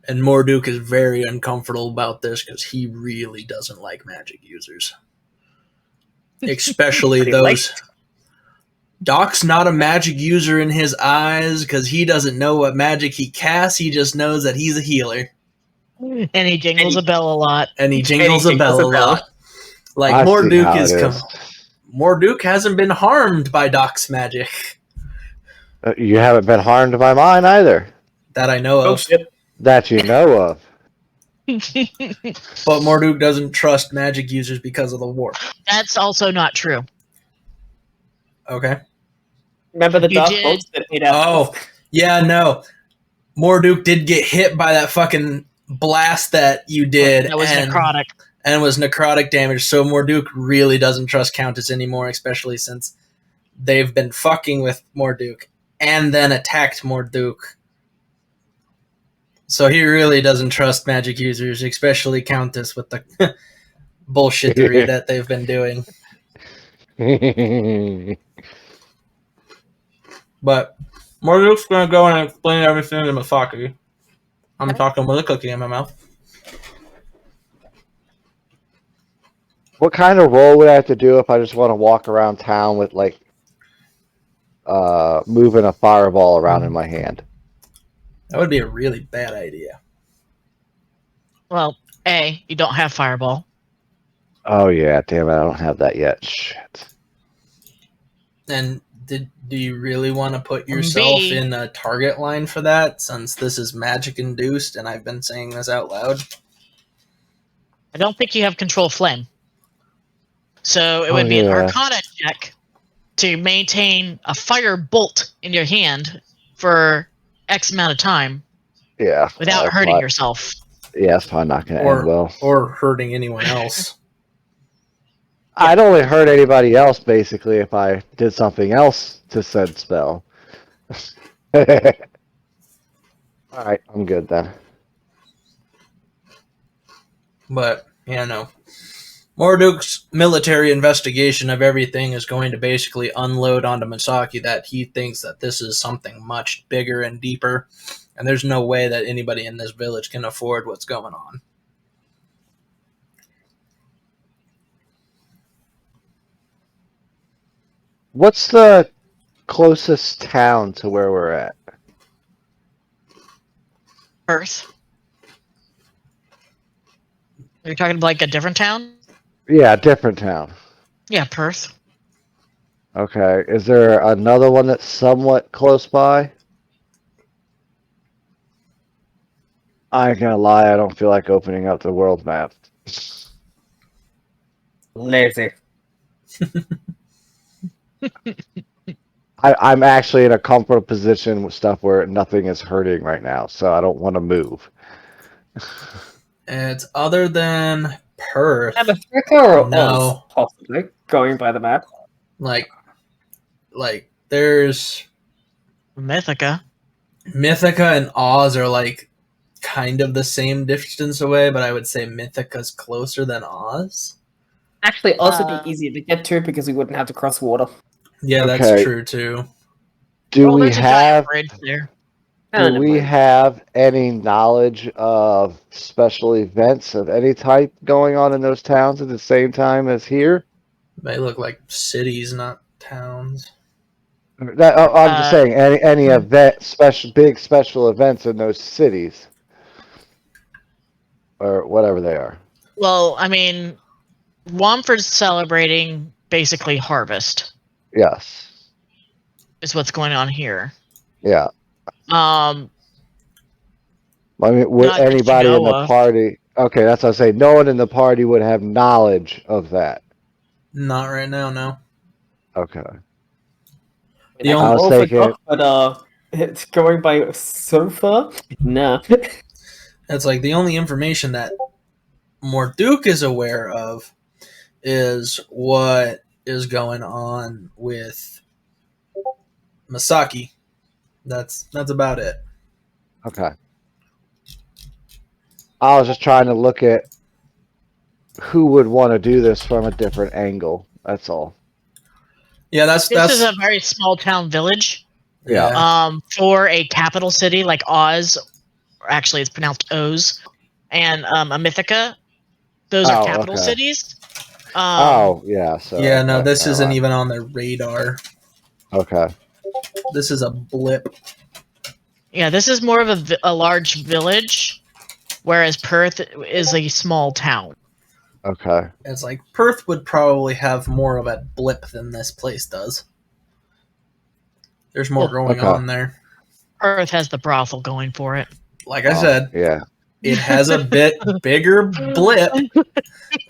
And Morduke is very uncomfortable about this because he really doesn't like magic users. Especially those... Doc's not a magic user in his eyes because he doesn't know what magic he casts. He just knows that he's a healer. And he jingles a bell a lot. And he jingles a bell a lot. Like, Morduke hasn't been harmed by Doc's magic. You haven't been harmed by mine either. That I know of. That you know of. But Morduke doesn't trust magic users because of the warp. That's also not true. Okay. Remember the dark bolts that made out? Oh, yeah, no. Morduke did get hit by that fucking blast that you did. That was necrotic. And was necrotic damage, so Morduke really doesn't trust Countess anymore, especially since they've been fucking with Morduke and then attacked Morduke. So he really doesn't trust magic users, especially Countess with the bullshittery that they've been doing. But Morduke's gonna go and explain everything to Masaki. I'm talking with a cookie in my mouth. What kind of role would I have to do if I just want to walk around town with, like, moving a fireball around in my hand? That would be a really bad idea. Well, A, you don't have Fireball. Oh yeah, damn it, I don't have that yet. Shit. And do you really want to put yourself B. in a target line for that, since this is magic induced and I've been saying this out loud? I don't think you have Control Flame. So it would be an Arcana check to maintain a fire bolt in your hand for X amount of time Yeah. without hurting yourself. Yeah, it's probably not going to end well. Or hurting anyone else. I'd only hurt anybody else, basically, if I did something else to said spell. Alright, I'm good then. But, yeah, no. Morduk's military investigation of everything is going to basically unload onto Misaki that he thinks that this is something much bigger and deeper, and there's no way that anybody in this village can afford what's going on. What's the closest town to where we're at? Perth. Are you talking like a different town? Yeah, different town. Yeah, Perth. Okay, is there another one that's somewhat close by? I ain't gonna lie, I don't feel like opening up the world map. Lazy. I'm actually in a comfortable position with stuff where nothing is hurting right now, so I don't want to move. It's other than Perth. Africa or No. Oz, possibly, going by the map. Like there's Mythica. Mythica and Oz are like kind of the same distance away, but I would say Mythica's closer than Oz. Actually, Oz would be easier to get to because we wouldn't have to cross water. Yeah, Okay. that's true too. Do we There's a giant have bridge there. do we have any knowledge of special events of any type going on in those towns at the same time as here? They look like cities, not towns. I'm just saying any event, big special events in those cities or whatever they are. Well, I mean, Womford's celebrating basically harvest. Yes. Is what's going on here. Yeah. I mean, would Not that you anybody in know the of. party? Okay, that's what I say. No one in the party would have knowledge of that. Not right now, no. Okay. The I was only, thinking- but it's going by so far. Nah. it's like the only information that Morduk is aware of is what is going on with Misaki. That's about it. Okay. I was just trying to look at who would want to do this from a different angle. That's all. Yeah, that's This is a very small town village. Yeah. For a capital city like Oz, or actually it's pronounced Oz, and a Mythica. Those are capital okay. cities. Yeah. So yeah, no, okay, this never isn't mind. even on their radar. Okay. This is a blip. Yeah, this is more of a large village, whereas Perth is a small town. Okay. It's like Perth would probably have more of a blip than this place does. There's more going Okay. on there. Perth has the brothel going for it. Like I said, Yeah. it has a bit bigger blip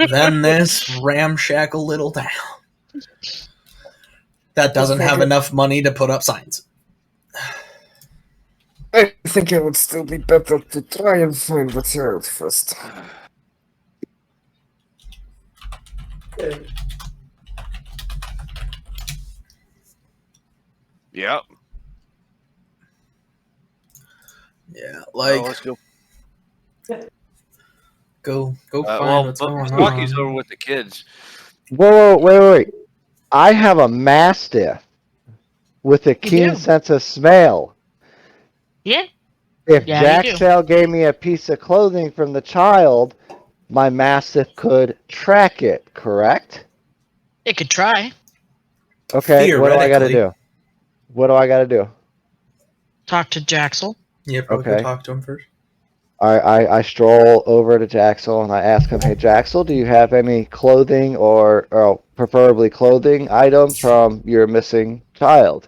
than this ramshackle little town that doesn't have enough money to put up signs. I think it would still be better to try and find what's out first. Yeah. Yeah, like let's go. go find Well, what's but going Misaki's on. over with the kids. Whoa, wait. I have a Mastiff with a keen do. sense of smell. Yeah. If Yeah, Jack you do. Sale gave me a piece of clothing from the child, my Mastiff could track it, correct? It could try. Okay, what do I gotta Theoretically. do? What do I gotta do? Talk to Jaxel. Yeah, probably Okay. go talk to him first. I stroll over to Jaxel and I ask him, "Hey Jaxel, do you have any clothing or preferably clothing items from your missing child?"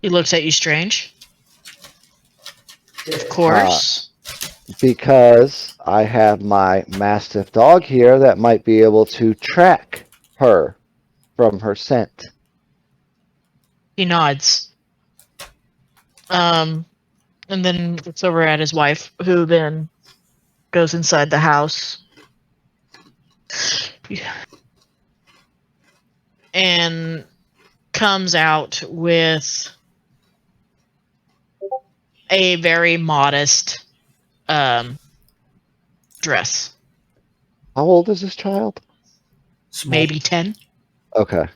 He looks at you strange. Of course. Because I have my Mastiff dog here that might be able to track her from her scent. He nods. And then looks over at his wife, who then goes inside the house. And comes out with a very modest dress. How old is this child? Small. Maybe 10. Okay.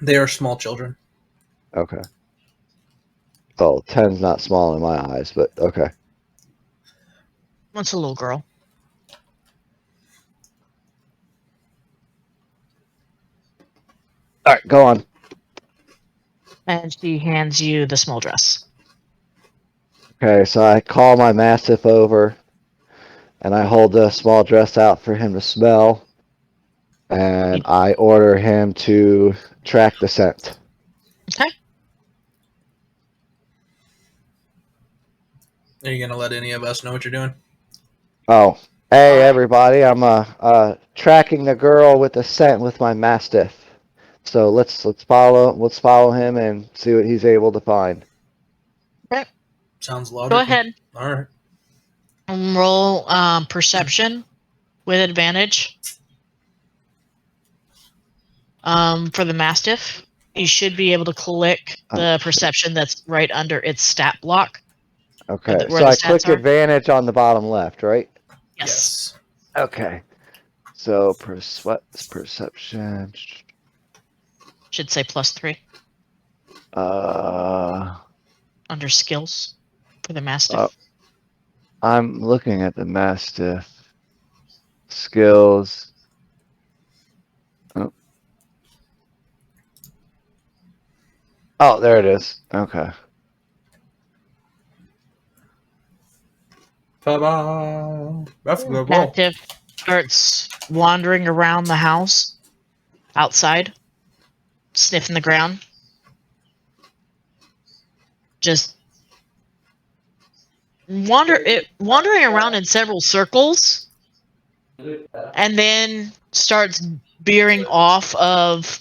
They are small children. Okay. Oh, 10's not small in my eyes, but okay. What's a little girl? All right, go on. And she hands you the small dress. Okay, so I call my Mastiff over, and I hold the small dress out for him to smell, and I order him to track the scent. Okay. Are you gonna let any of us know what you're doing? Oh, hey everybody! I'm tracking the girl with the scent with my Mastiff. So let's follow him and see what he's able to find. Sounds logical. Go ahead. All right. Roll perception with advantage. For the Mastiff, you should be able to click the perception that's right under its stat block. Okay, where so the I stats click are. advantage on the bottom left, right? Yes. Okay. So perception. Should say +3 Uh, under skills for the Mastiff. I'm looking at the Mastiff skills. Oh, there it is. Okay. Ta-da! That's a good roll. Mastiff starts wandering around the house, outside, sniffing the ground. Just wandering around in several circles, and then starts veering off of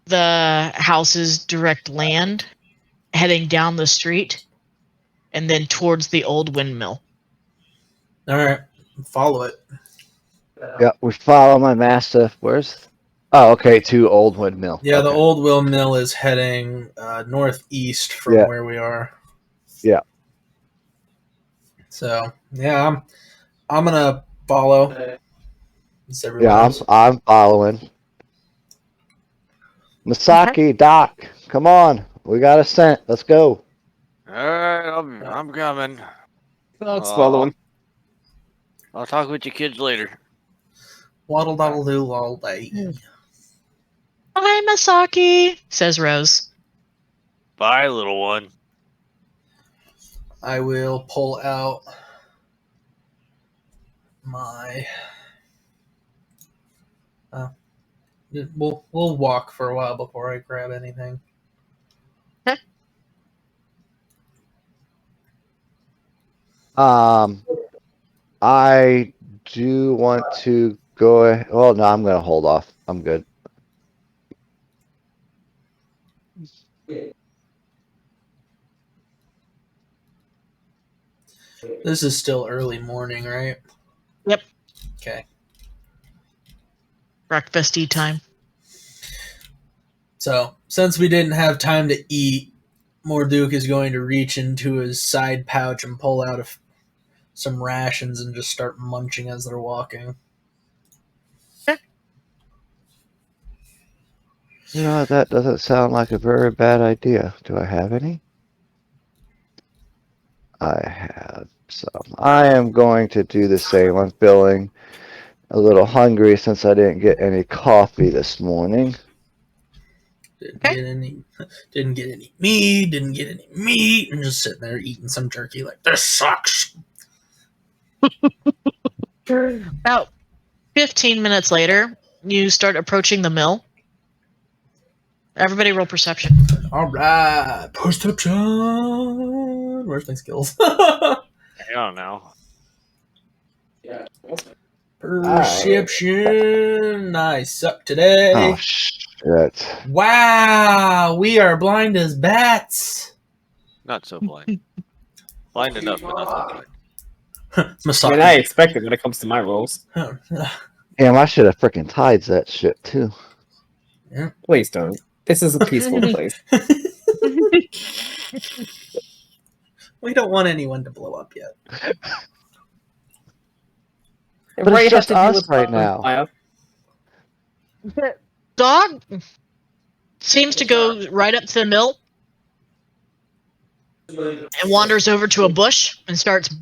the house's direct land, heading down the street, and then towards the old windmill. All right. Follow it. Yeah, we follow my Mastiff. Where's? Oh, okay, to Old Windmill. Yeah, okay. the old windmill is heading northeast from where we are. Yeah. So yeah, I'm gonna follow. Yeah, I'm following. Misaki, Doc, come on. We got a scent. Let's go. All right, I'm coming. That's following. I'll talk with you kids later. Waddle daddle do all day. Hi, Misaki, says Rose. Bye, little one. I will pull out my. We'll walk for a while before I grab anything. Okay. I do want to go. Well, no, I'm gonna hold off. I'm good. This is still early morning, right? Yep. Okay. Breakfasty time. So, since we didn't have time to eat, Morduke is going to reach into his side pouch and pull out some rations and just start munching as they're walking. You know, that doesn't sound like a very bad idea. Do I have any? I have some. I am going to do the same. I'm feeling a little hungry since I didn't get any coffee this morning. Didn't get any meat, and just sitting there eating some jerky like this sucks. About 15 minutes later, you start approaching the mill. Everybody roll perception. All right, perception. Where's my skills? I don't know. Perception. I suck today. Oh shit! Wow, we are blind as bats. Not so blind. Blind enough, but not so blind. I mean, I Masaki. expect it when it comes to my rolls. Damn, I should have freaking tied that shit too. Please don't. This is a peaceful place. We don't want anyone to blow up yet. And But Ray it's has just to deal us with right now. fire. Dog seems to go right up to the mill and wanders over to a bush and starts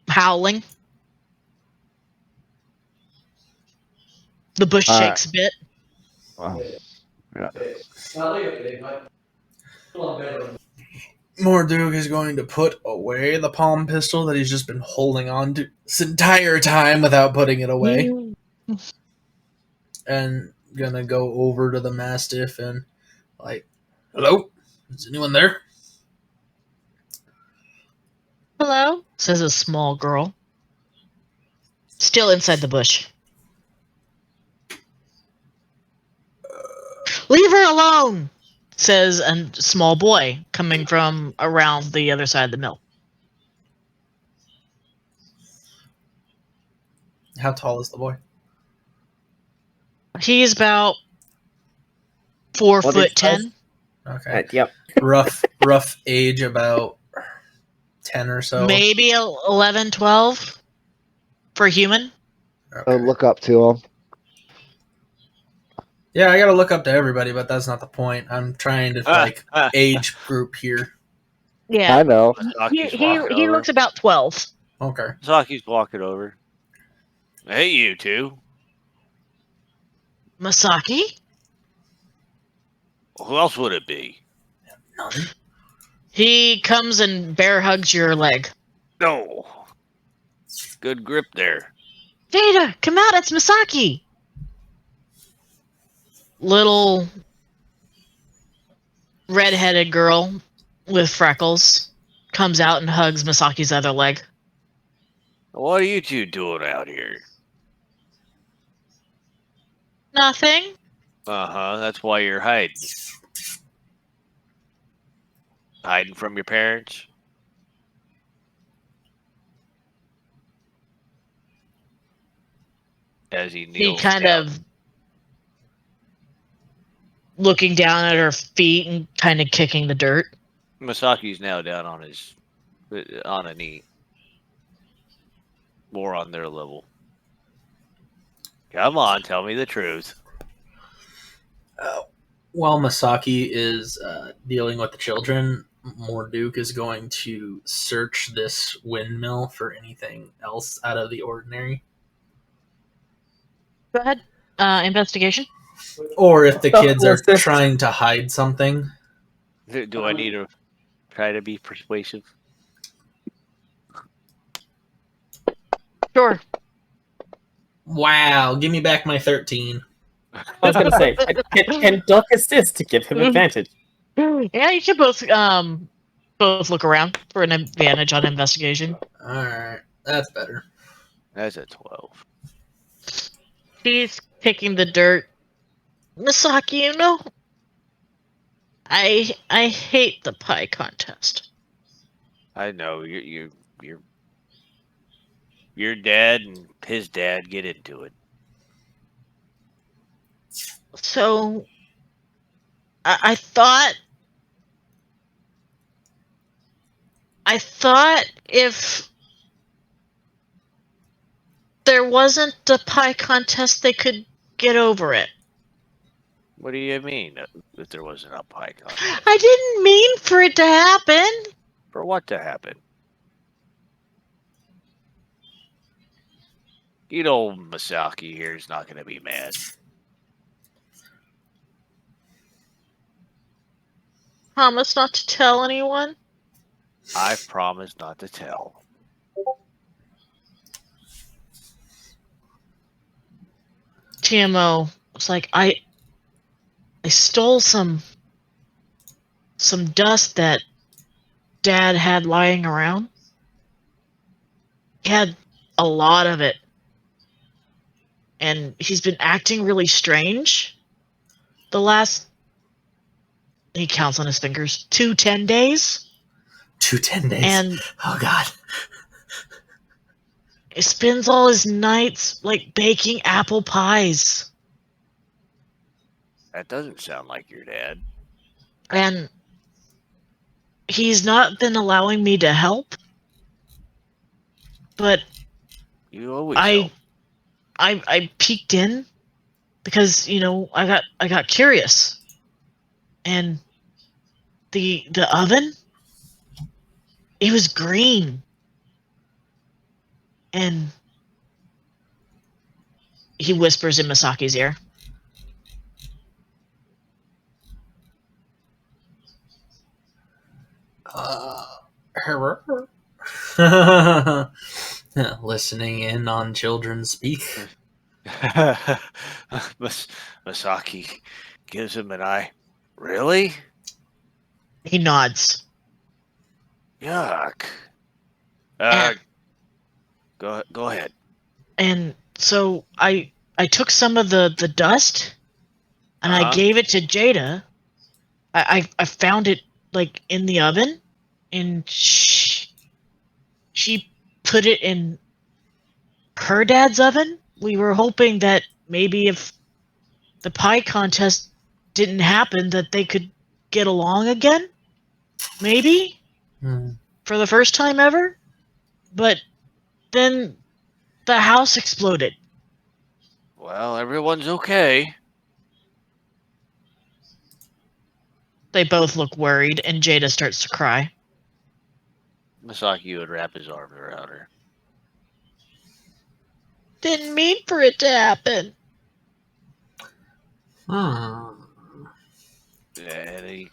howling. The bush shakes a bit. Wow. Morduk is going to put away the palm pistol that he's just been holding on to this entire time without putting it away. And gonna go over to the Mastiff and like, hello? Is anyone there? Hello, says a small girl. Still inside the bush. Leave her alone, says a small boy coming from around the other side of the mill. How tall is the boy? He's about 4 What foot is size? 10, Okay. Yep. Rough age, about 10 or so. maybe 11, 12 for a human. So look up to him. Yeah, I gotta look up to everybody, but that's not the point. I'm trying to like age group here. Yeah, I know. he Saki's walking over. looks about 12. Okay. Saki's walking over. Hey, you two. Masaki? Who else would it be? None. He comes and bear hugs your leg. No. Good grip there. Data, come out, it's Masaki! Little red-headed girl with freckles comes out and hugs Masaki's other leg. What are you two doing out here? Nothing. Uh-huh, that's why you're hiding. Hiding from your parents? As he He kneels kind down. of looking down at her feet and kind of kicking the dirt. Masaki's now down on a knee. More on their level. Come on, tell me the truth. While Masaki is dealing with the children, Morduk is going to search this windmill for anything else out of the ordinary. Go ahead. Investigation. Or if the kids are Assist. trying to hide something. Do I need to try to be persuasive? Sure. Wow, give me back my 13. I was gonna say, can Duck assist to give him advantage? Yeah, you should both look around for an advantage on investigation. Alright, that's better. That's a 12. She's kicking the dirt. Misaki, you know, I hate the pie contest. I know your dad and his dad get into it. So I thought if there wasn't a pie contest, they could get over it. What do you mean if there wasn't a pie contest? I didn't mean for it to happen. For what to happen? You know Masaki here is not going to be mad. Promise not to tell anyone? I promise not to tell. TMO was like, I stole some dust that Dad had lying around. He had a lot of it. And he's been acting really strange the last, he counts on his fingers, 10 days. 10 days. And oh God. he spends all his nights like baking apple pies. That doesn't sound like your dad. And he's not been allowing me to help. But You always help. I peeked in because, you know, I got curious. And the oven, it was green. And he whispers in Masaki's ear. Listening in on children speak. Masaki gives him an eye. Really? He nods. Yuck. And- Go ahead. And so I took some of the dust and I Uh-huh. gave it to Jada. I found it like in the oven, and she put it in her dad's oven. We were hoping that maybe if the pie contest didn't happen, that they could get along again. Maybe for the first time ever. But then the house exploded. Well, everyone's okay. They both look worried, and Jada starts to cry. Masaki would wrap his arms around her. Didn't mean for it to happen. And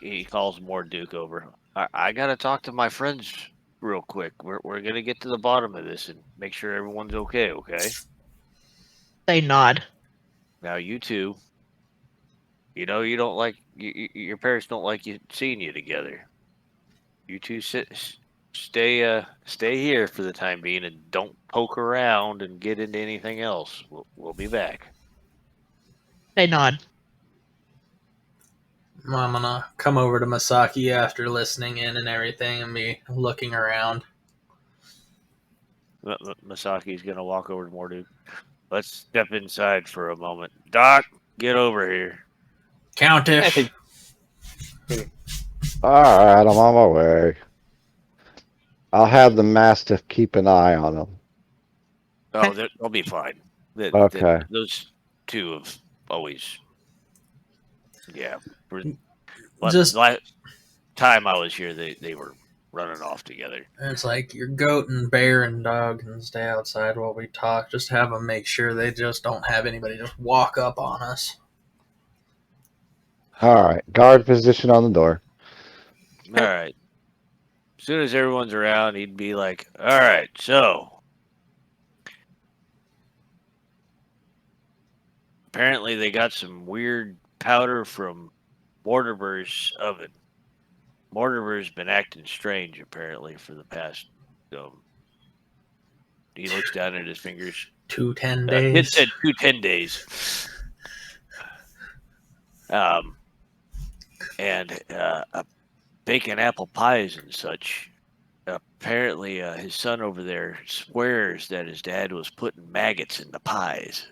he calls Morduke over. I gotta talk to my friends real quick. We're gonna get to the bottom of this and make sure everyone's okay. Okay. They nod. Now you two. You know you don't like your parents don't like you seeing you together. You two stay here for the time being and don't poke around and get into anything else. We'll be back. They nod. I'm gonna come over to Masaki after listening in and everything and be looking around. Masaki's gonna walk over to Morduke. Let's step inside for a moment. Doc, get over here. Countess. Alright, I'm on my way. I'll have the Mastiff keep an eye on him. Oh, they'll be fine. Okay. Those two have always, yeah. Just- last time I was here, they were running off together. It's like your goat and bear and dog can stay outside while we talk. Just have them make sure they just don't have anybody just walk up on us. Alright, guard position on the door. All right. As soon as everyone's around, he'd be like, "All right, so apparently they got some weird powder from Mortimer's oven. Mortimer's been acting strange apparently for the past." He looks down at his fingers. 10 It days. said 10 days. And baking apple pies and such. Apparently, his son over there swears that his dad was putting maggots in the pies.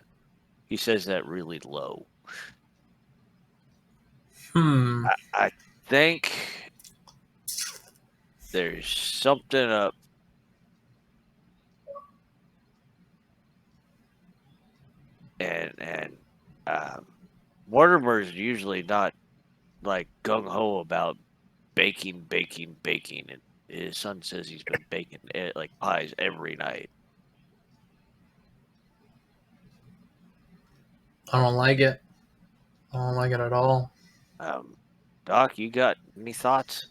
He says that really low. I think there's something up. And Mortimer's usually not like gung ho about baking. And his son says he's been baking like pies every night. I don't like it. I don't like it at all. Doc, you got any thoughts?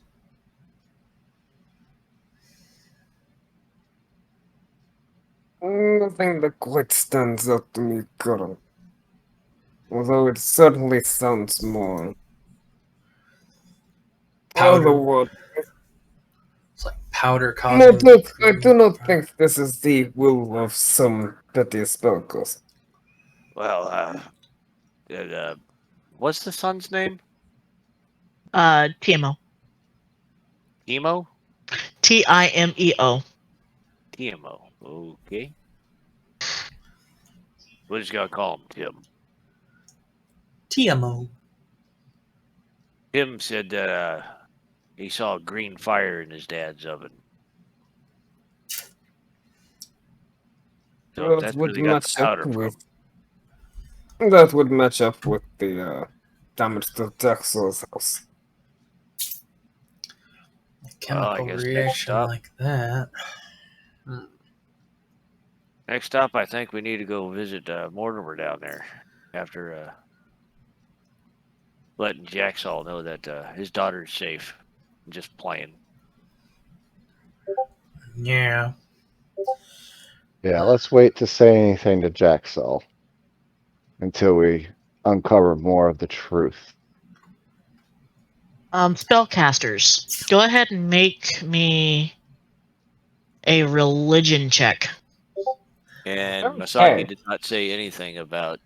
Nothing that quite stands out to me currently. Although it certainly sounds more Powder. otherworldly. It's like powder No, causing. look, I do not think this is the will of some petty spellcaster. Well, what's the son's name? TMO. Emo? TIMEO. TMO. Okay. We're just gonna call him Tim. TMO. Tim said that he saw a green fire in his dad's oven. So Well, that's it where would they got the match up powder from. with. That would match up with the damage to Jaxor's house. A chemical guess next reaction up. like that. Next up, I think we need to go visit Mortimer down there after letting Jaxall know that his daughter is safe. Just playing. Yeah. Yeah, let's wait to say anything to Jaxel until we uncover more of the truth. Spellcasters, go ahead and make me a religion check. And Okay. Masaki did not say anything about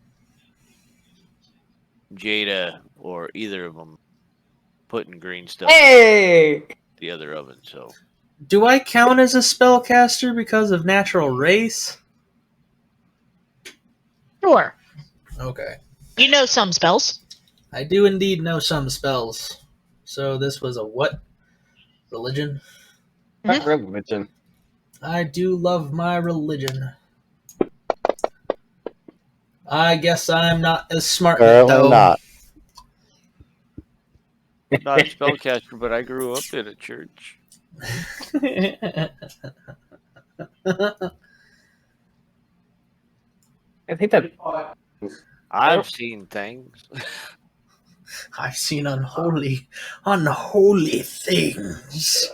Jada or either of them putting green stuff Hey! in the other oven. So Do I count as a spellcaster because of natural race? Sure. Okay. You know some spells. I do indeed know some spells. So this was a what? Religion? Not religion. I do love my religion. I guess I'm not as smart yet, Apparently though. not. I'm not a spellcaster, but I grew up in a church. I think that. I've seen things. I've seen unholy things.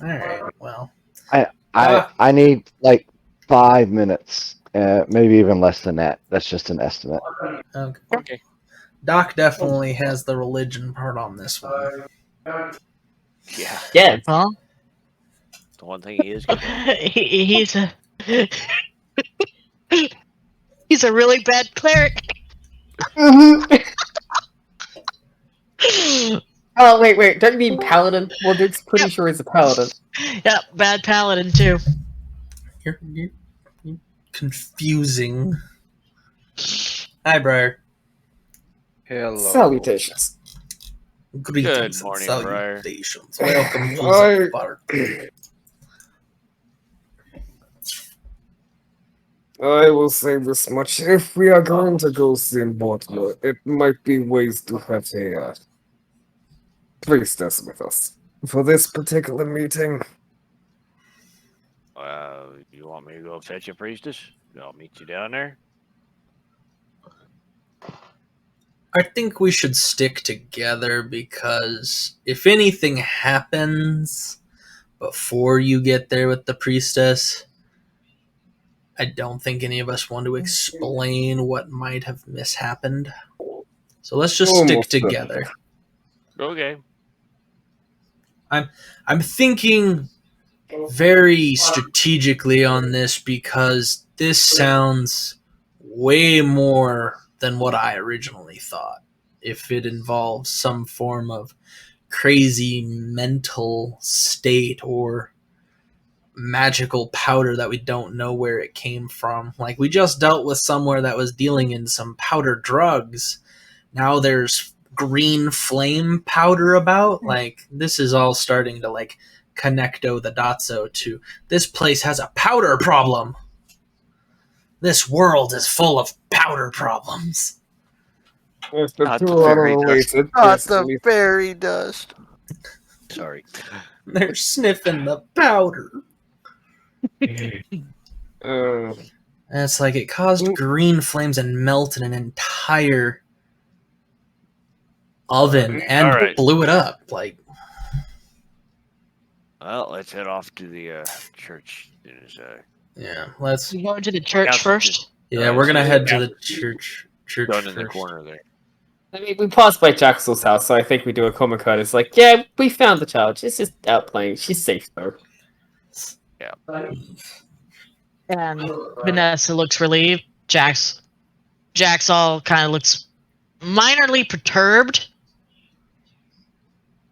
Alright, well. I need like 5 minutes, maybe even less than that. That's just an estimate. Okay. Okay. Doc definitely has the religion part on this one. Yeah. Yeah. Well, The one thing he is good at. he's a he's a really bad cleric. Oh, wait. Don't you mean paladin? Well, Duke's pretty sure he's a paladin. Yep, bad paladin too. You're confusing. Hi, Briar. Hello. Salutations. Greetings Good morning, and Briar. salutations. Welcome to Hi. the park. I will say this much. If we are going to go see Mortimer, it might be ways to have a priestess with us. For this particular meeting, You want me to go fetch a priestess? I'll meet you down there. I think we should stick together because if anything happens before you get there with the priestess, I don't think any of us want to explain what might have mishappened. So let's just stick Almost together. Okay. I'm thinking very strategically on this because this sounds way more than what I originally thought. If it involves some form of crazy mental state or magical powder that we don't know where it came from. Like, we just dealt with somewhere that was dealing in some powder drugs. Now there's green flame powder about. Like, this is all starting to, like, connecto the dotso to this place has a powder problem. This world is full of powder problems. if the Not two the are fairy dust. related, Not yes, the we- fairy dust. Sorry. They're sniffing the powder. uh, And it's like it caused green flames and melted an entire oven and All right. blew it up. Like, Well, let's head off to the church. yeah, let's. You going to the church Council first? Yeah, we're gonna head to the church. Church Down in the first. corner there. I mean, we passed by Jaxel's house, so I think we do a common courtesy. It's like, yeah, we found the child. She's just out playing. She's safe, though. And Vanessa looks relieved. Jax all kind of looks minorly perturbed,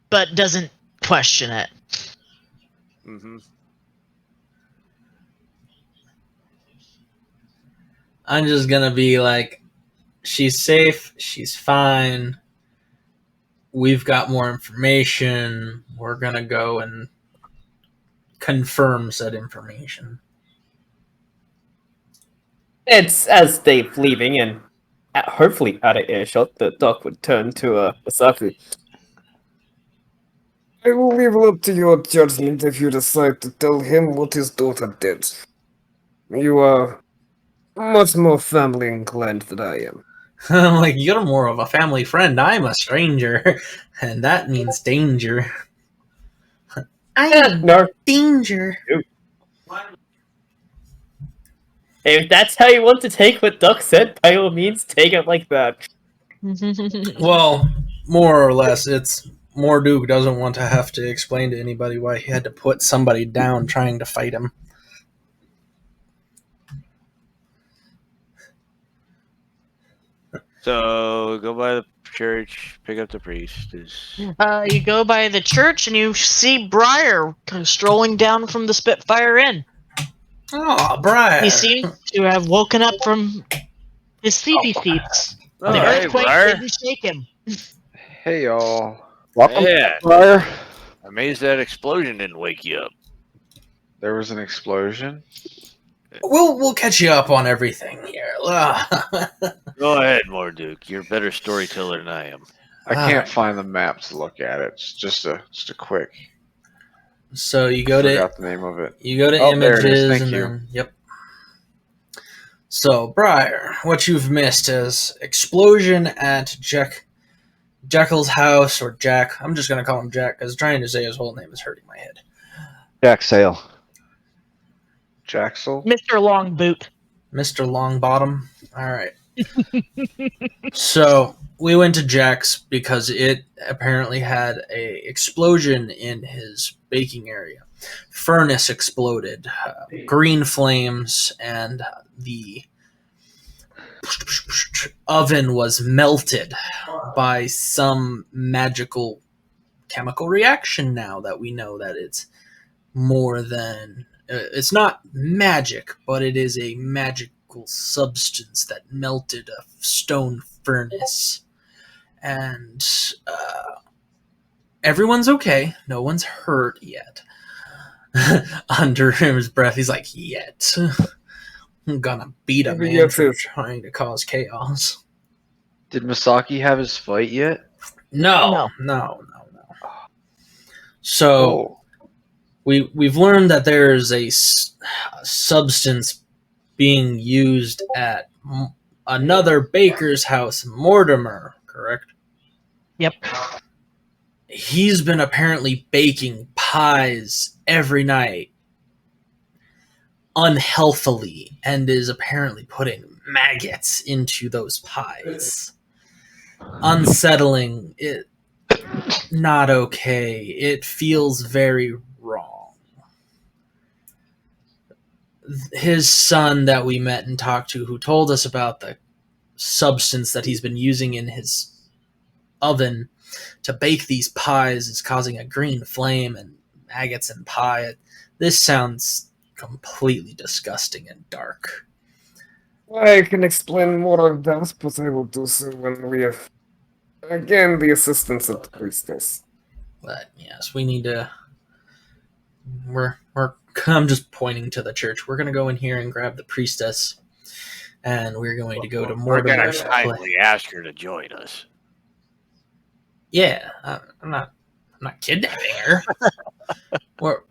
but doesn't question it. Mm-hmm. I'm just gonna be like, she's safe, she's fine. We've got more information. We're gonna go and confirm said information. It's as Dave's leaving and hopefully out of earshot, the Doc would turn to Masaki. I will leave it up to your judgment if you decide to tell him what his daughter did. You are much more family inclined than I am. I'm like, you're more of a family friend. I'm a stranger, and that means danger. I am No, danger. if that's how you want to take what Doc said, by all means, take it like that. Well, more or less, it's Morduke doesn't want to have to explain to anybody why he had to put somebody down trying to fight him. So go by the church, pick up the priest. You go by the church and you see Briar strolling down from the Spitfire Inn. Oh, Brian. He seems to have woken up from his sleepy seats. Oh, The hey, earthquake Briar. didn't shake him. Hey, y'all. Welcome, Yeah. Briar. Amazed that explosion didn't wake you up. There was an explosion. We'll catch you up on everything here. Go ahead, Morduke. You're a better storyteller than I am. I Ah. can't find the map to look at it. It's just a quick. So you go to Forgot the name of it. images there it is. Thank and you. then yep. So Briar, what you've missed is explosion at Jekyll's house, or Jack. I'm just gonna call him Jack because trying to say his whole name is hurting my head. Jack Sale. Jaxel? Mr. Longboot. Mr. Longbottom. All right. So we went to Jack's because it apparently had a explosion in his baking area. Furnace exploded, green flames, and the oven was melted by some magical chemical reaction. Now that we know that it's more than it's not magic, but it is a magical substance that melted a stone furnace. And everyone's okay. No one's hurt yet. Under his breath, he's like, yet. I'm gonna beat a man for trying to cause chaos. Did Masaki have his fight yet? No. So Oh. we've learned that there's a substance being used at another baker's house, Mortimer, correct? Yep. He's been apparently baking pies every night unhealthily and is apparently putting maggots into those pies. Unsettling. It not okay. It feels very wrong. His son that we met and talked to, who told us about the substance that he's been using in his oven to bake these pies, is causing a green flame and maggots in pie. This sounds completely disgusting and dark. I can explain more of that, but I will do so when we have, again, the assistance of the priestess. But yes, we need to. I'm just pointing to the church. We're gonna go in here and grab the priestess, and we're going to go to We're gonna Mortimer's place. kindly ask her to join us. Yeah, I'm not kidnapping her. we're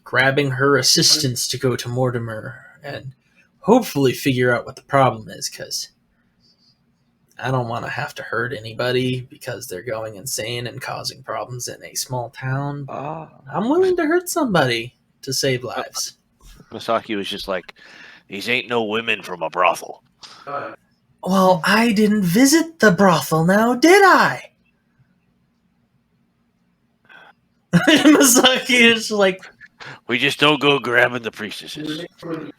grabbing her assistants to go to Mortimer and hopefully figure out what the problem is. Because I don't want to have to hurt anybody because they're going insane and causing problems in a small town. I'm willing to hurt somebody to save lives. Masaki was just like, these ain't no women from a brothel. Well, I didn't visit the brothel now, did I? Masaki is like, We just don't go grabbing the priestesses.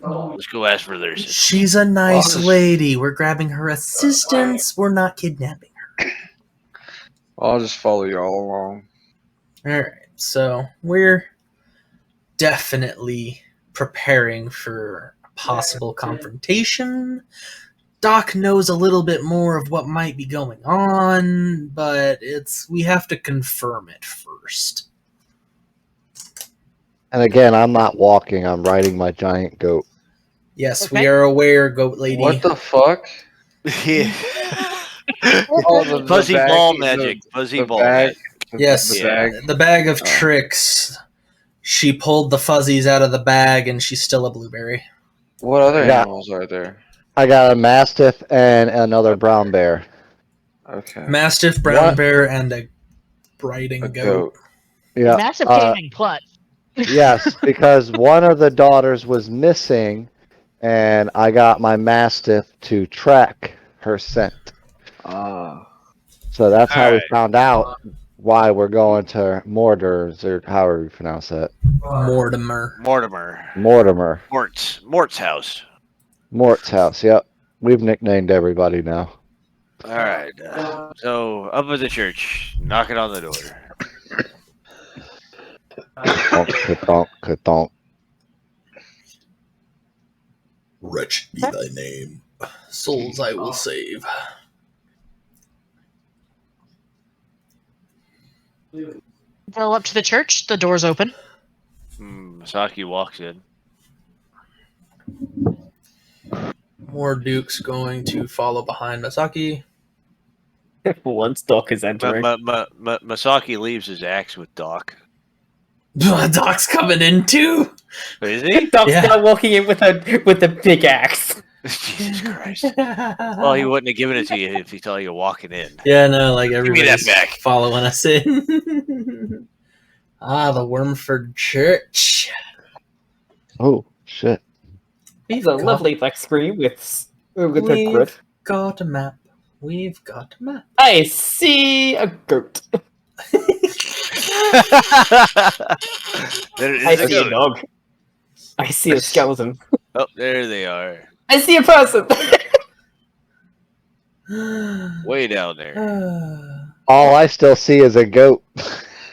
Let's go ask for their assistance. she's a nice lady. We're grabbing her assistance. We're not kidnapping her. I'll just follow y'all along. Alright, so we're definitely preparing for a possible confrontation. Doc knows a little bit more of what might be going on, but we have to confirm it first. And again, I'm not walking. I'm riding my giant goat. Yes, Okay. we are aware, goat lady. What the fuck? Yeah. Oh, the Fuzzy bag- ball the- magic. Fuzzy the ball bag. magic. Yes, The bag. the bag of Oh. tricks. She pulled the fuzzies out of the bag, and she's still a blueberry. What other Yeah. animals are there? I got a mastiff and another brown bear. Okay. Mastiff, brown What? bear, and a Brighting A goat. goat. Yeah. Massive gaming clutch. Yes, because one of the daughters was missing, and I got my mastiff to track her scent. Ah. So that's how we Alright. found out why we're going to Mordor's, or however you pronounce that. Mortimer. Mortimer. Mort's house. Mort's house, yep. We've nicknamed everybody now. All right. So up at the church, knocking on the door. Donk, ka-donk, ka-donk. Wretched be thy name. Souls I will save. Go up to the church. The door's open. Masaki walks in. Morduke's going to follow behind Masaki. Once Doc is entering. Masaki leaves his axe with Doc. Doc's coming in too. Is he? Doc's Yeah. now walking in with a big axe. Jesus Christ. Well, he wouldn't have given it to you if he saw you walking in. Yeah, no, like me that everybody's back. following us in. The Wormford Church. Oh, shit. He's a lovely black screen with a grid. We've got a map. We've got a map. I see a goat. There it I is see a goat. dog. I see a skeleton. Oh, there they are. I see a person. Way down there. All I still see is a goat.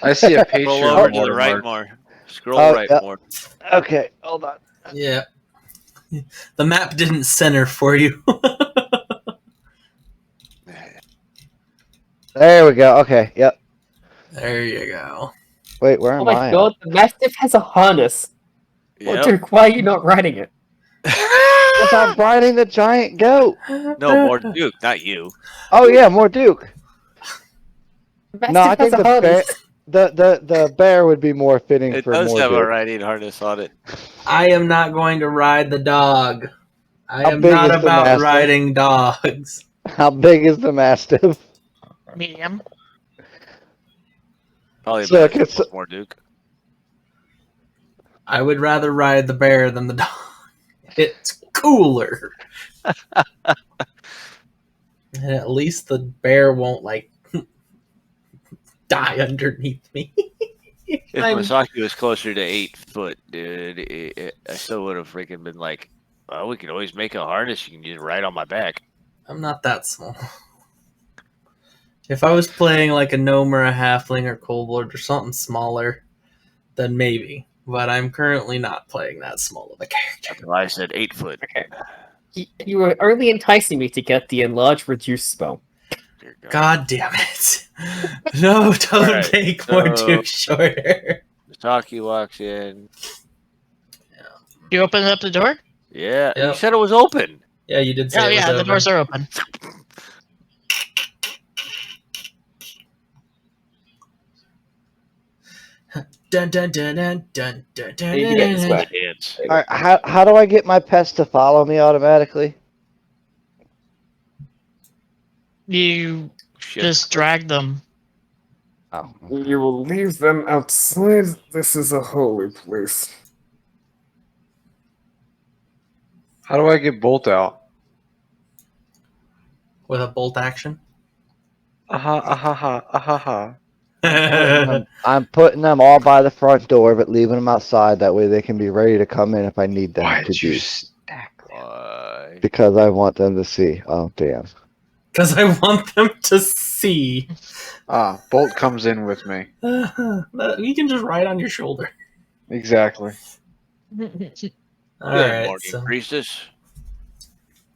I see a picture Scroll of over to the right Mortimer. more. Scroll Oh, right yeah. more. Okay, hold on. Yeah. The map didn't center for you. There we go. Okay, yep. There you go. Wait, where Oh am my I? god, the Mastiff has a harness. Well, Yep. Duke, why are you not riding it? Because I'm riding the giant goat. No, more Duke, not you. Oh yeah, more Duke. The No, I Mastiff think has a the bear, harness. the bear would be more fitting It for does more have a Duke. riding harness on it. I am not going to ride the dog. I How am big not is the about mastiff? riding dogs. How big is the mastiff? Medium. Probably So about it's- more Duke. I would rather ride the bear than the dog. It's cooler. And at least the bear won't, like, die underneath me. If I'm- Masaki was closer to 8 foot, dude, I still would have freaking been like, well, we could always make a harness you can just ride on my back. I'm not that small. If I was playing like a gnome or a halfling or kobold or something smaller, then maybe. But I'm currently not playing that small of a character. That's why I said 8 foot. You were only enticing me to get the enlarge reduce spell. Dear God. God damn it. No, don't Alright, take more so- too shorter. Masaki walks in. You open up the door? Yeah, you Yep. said it was open. Yeah, you did say Oh it was yeah, the open. doors are open. Dun, dun, dun, dun, dun, dun, dun, You get this dun, way. Dance. All right, how do I get my pets to follow me automatically? You Shit. just drag them. Oh. You will leave them outside. This is a holy place. How do I get Bolt out? With a bolt action. Aha, aha, ha, aha, ha. I'm putting them all by the front door, but leaving them outside. That way they can be ready to come in if I need them Why to did you be. stack them? Why? Because I want them to see. Oh, damn. Because I want them to see. Ah, Bolt comes in with me. You can just ride on your shoulder. Exactly. All Good right. morning, So, priestess.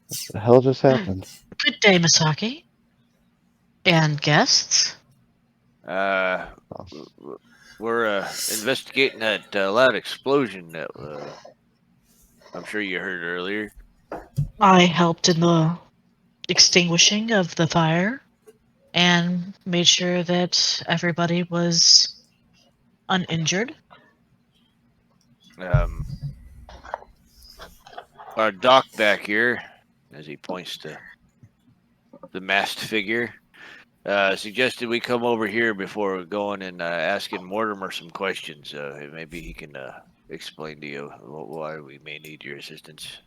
What the hell just happened? Good day, Misaki. And guests. We're investigating that loud explosion that I'm sure you heard earlier. I helped in the extinguishing of the fire and made sure that everybody was uninjured. Our doc back here, as he points to the masked figure, suggested we come over here before going and asking Mortimer some questions. Maybe he can explain to you why we may need your assistance.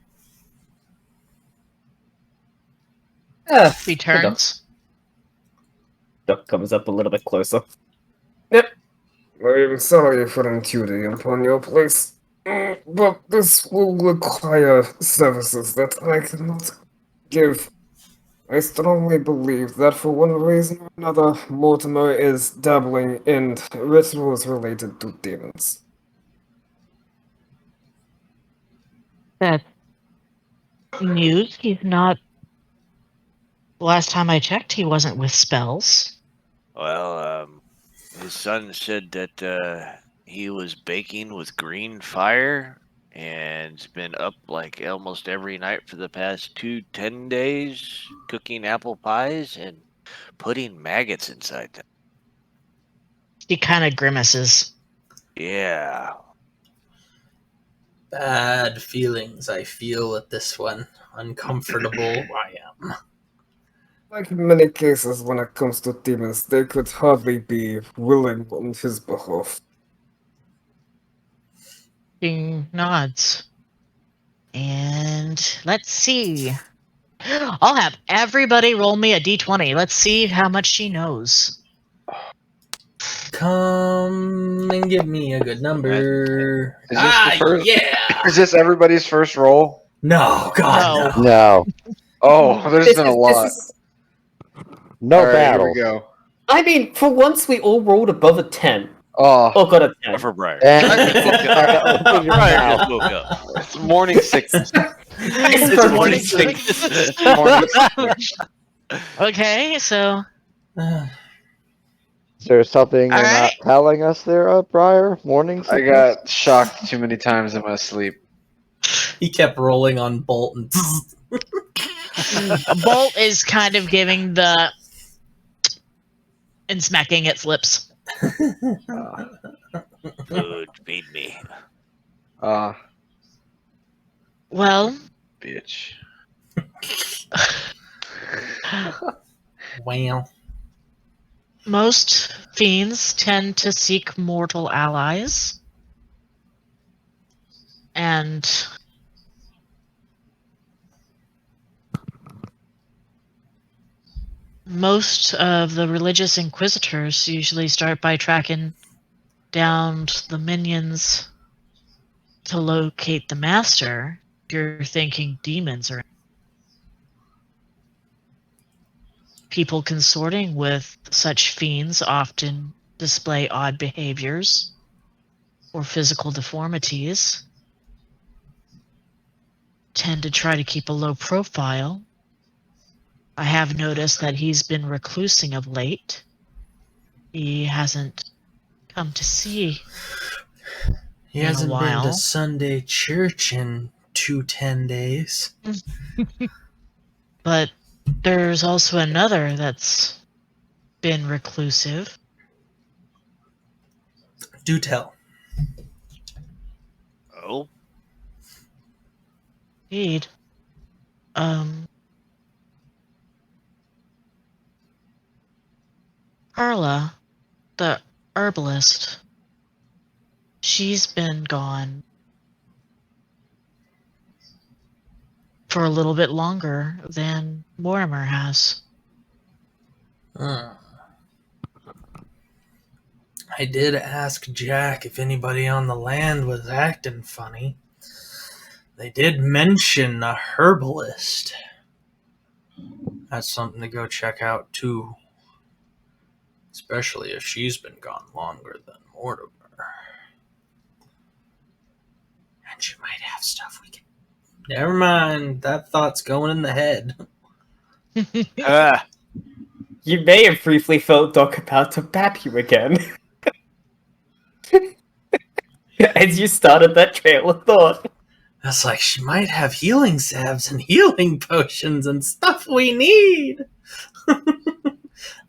Returns. Duck comes up a little bit closer. I am sorry for intruding upon your place, but this will require services that I cannot give. I strongly believe that for one reason or another, Mortimer is dabbling in rituals related to demons. That news. He's not. Last time I checked, he wasn't with spells. Well, his son said that he was baking with green fire and's been up like almost every night for the past 10 days, cooking apple pies and putting maggots inside them. He kind of grimaces. Yeah. bad feelings I feel with this one. Uncomfortable I am. Like in many cases when it comes to demons, they could hardly be willing on his behalf. He nods. And let's see. I'll have everybody roll me a d20. Let's see how much she knows. Come and give me a good number. Is this the first- Yeah! Is this everybody's first roll? No, God, no. No. Oh, there's been a lot. No All right, battles. here we go. I mean, for once we all rolled above a 10. Oh, Oh, got a 10. For Briar. And- Briar just woke up. it's morning sickness. It's It's for morning sick. sickness. Morning sickness. Okay, so Is there something you're All not right. telling us there, Briar? Morning I sickness? got shocked too many times in my sleep. He kept rolling on Bolt and Bolt is kind of giving the and smacking its lips. Food, feed me. Well, Bitch. wow. most fiends tend to seek mortal allies. And most of the religious inquisitors usually start by tracking down the minions to locate the master. If you're thinking demons or people consorting with such fiends often display odd behaviors or physical deformities, tend to try to keep a low profile. I have noticed that he's been reclusing of late. He hasn't come to see He in a hasn't been while. to Sunday church in 10 days. But there's also another that's been reclusive. Do tell. Oh? Indeed. Carla, the herbalist, she's been gone for a little bit longer than Mortimer has. Hmm. I did ask Jack if anybody on the land was acting funny. They did mention a herbalist. That's something to go check out too. Especially if she's been gone longer than Mortimer. And she might have stuff we can. Never mind. That thought's going in the head. Ah, You may have briefly felt Doc about to bap you again. As you started that trail of thought. That's like she might have healing salves and healing potions and stuff we need.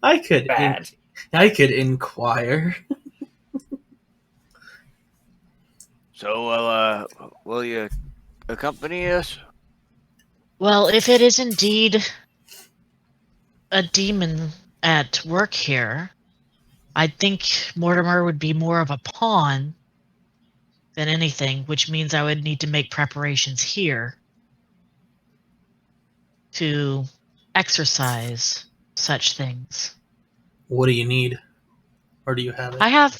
I could Bad. I could inquire. so, will you accompany us? Well, if it is indeed a demon at work here, I think Mortimer would be more of a pawn than anything, which means I would need to make preparations here to exercise such things. What do you need? Or do you have it? I have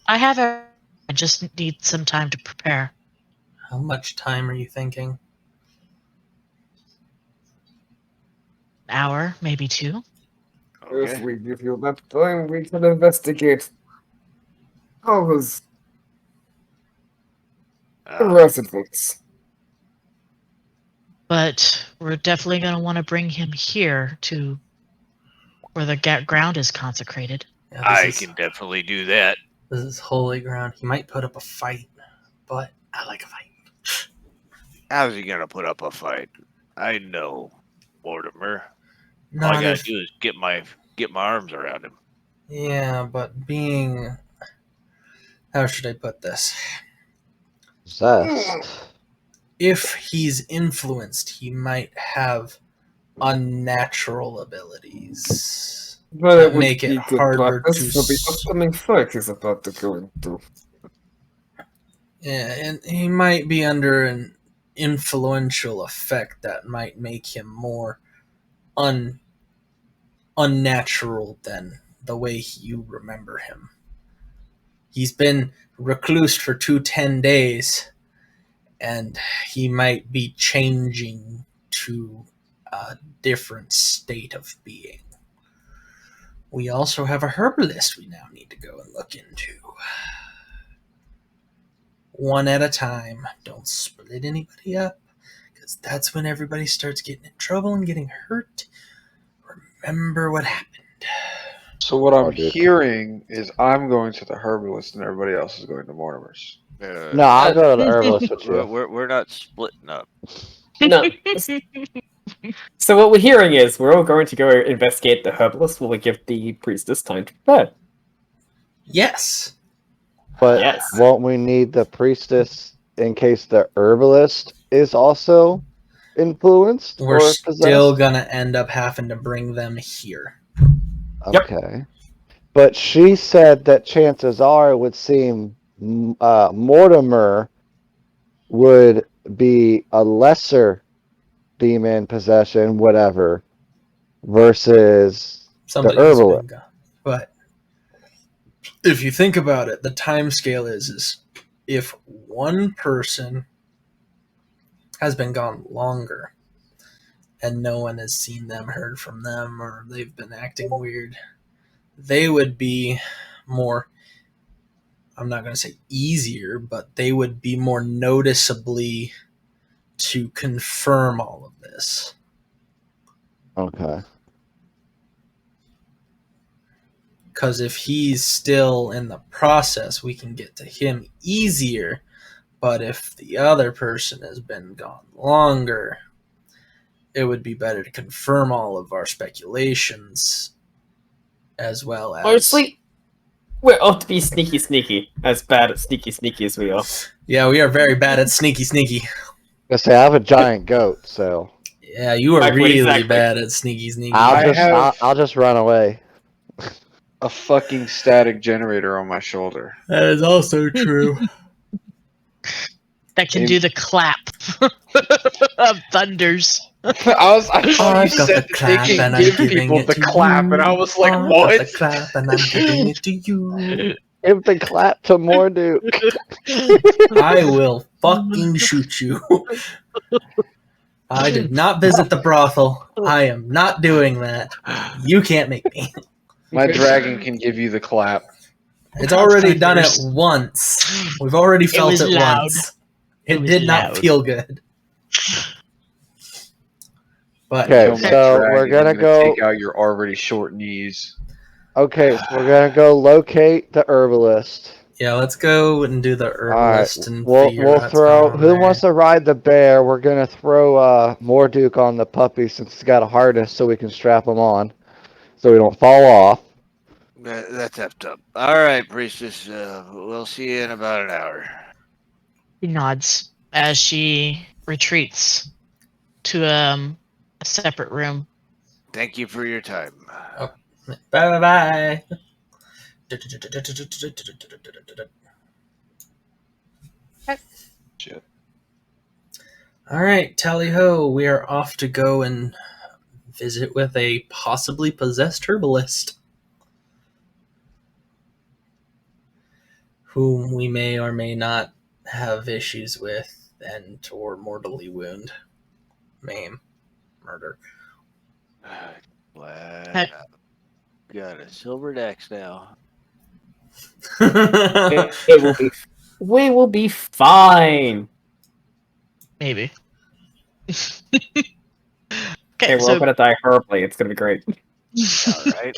I just need some time to prepare. How much time are you thinking? An hour, maybe 2. If Okay. we give you that time, we can investigate Carla's residence. But we're definitely going to want to bring him here to where the ground is consecrated. Yeah, I can definitely do that. This is holy ground. He might put up a fight, but I like a fight. How's he gonna put up a fight? I know, Mortimer. All I Not gotta if, do is get my arms around him. yeah, but being, how should I put this? Possessed. If he's influenced, he might have unnatural abilities. But To it would make it be good harder practice to for the upcoming fight he's about to go into. Yeah, and he might be under an influential effect that might make him more unnatural than the way you remember him. He's been reclused for 10 days, and he might be changing to a different state of being. We also have a herbalist we now need to go and look into. One at a time. Don't split anybody up, because that's when everybody starts getting in trouble and getting hurt. Remember what happened. So what I'm Oh, dude. hearing is I'm going to the herbalist and everybody else is going to Mortimer's. No, I'll go to the herbalist with you. We're not splitting up. No. So what we're hearing is we're all going to go investigate the herbalist while we give the priestess time to prepare. Yes. But Yes. won't we need the priestess in case the herbalist is also influenced We're or still possessed? gonna end up having to bring them here. Yep. Okay. But she said that chances are it would seem Mortimer would be a lesser demon possession, whatever, versus Somebody the who's herbalist. been gone. But if you think about it, the time scale is if one person has been gone longer and no one has seen them, heard from them, or they've been acting weird, they would be more, I'm not going to say easier, but they would be more noticeably to confirm all of this. Okay. Because if he's still in the process, we can get to him easier. But if the other person has been gone longer, it would be better to confirm all of our speculations as well as. Honestly, we're ought to be sneaky, as bad at sneaky as we are. Yeah, we are very bad at sneaky. I say I have a giant goat, so Yeah, you are Exactly, really exactly. bad at sneaky. I'll I just have- I'll just run away. a fucking static generator on my shoulder. That is also true. That can do the clap of thunders. I thought you I've got said the that clap they can and I'm give giving people it the to clap, you. and I was like, I've what? got the clap and I'm giving it to you. Give the clap to Morduk. I will fucking shoot you. I did not visit the brothel. I am not doing that. You can't make me. My dragon can give you the clap. It's already done it Thunders. once. We've already felt was it loud. once. It It was did not loud. feel good. But Okay, Kill my so dragon, we're gonna I'm go. take out your already short knees. Okay, so we're gonna go locate the herbalist. yeah, let's go and do the herbalist and We'll figure out what's throw. going on Who there. wants to ride the bear? We're gonna throw Morduk on the puppy since he's got a harness, so we can strap him on, so we don't fall off. That's effed up. All right, priestess. We'll see you in about an hour. She nods as she retreats to a separate room. Thank you for your time. Bye bye. Shit. All right, tally ho. We are off to go and visit with a possibly possessed herbalist, whom we may or may not have issues with and or mortally wound, maim, murder. Glad I've got a silver axe now. It will be. We will be fine. Maybe. Hey, Okay, we're all gonna die horribly. It's gonna be great. All right.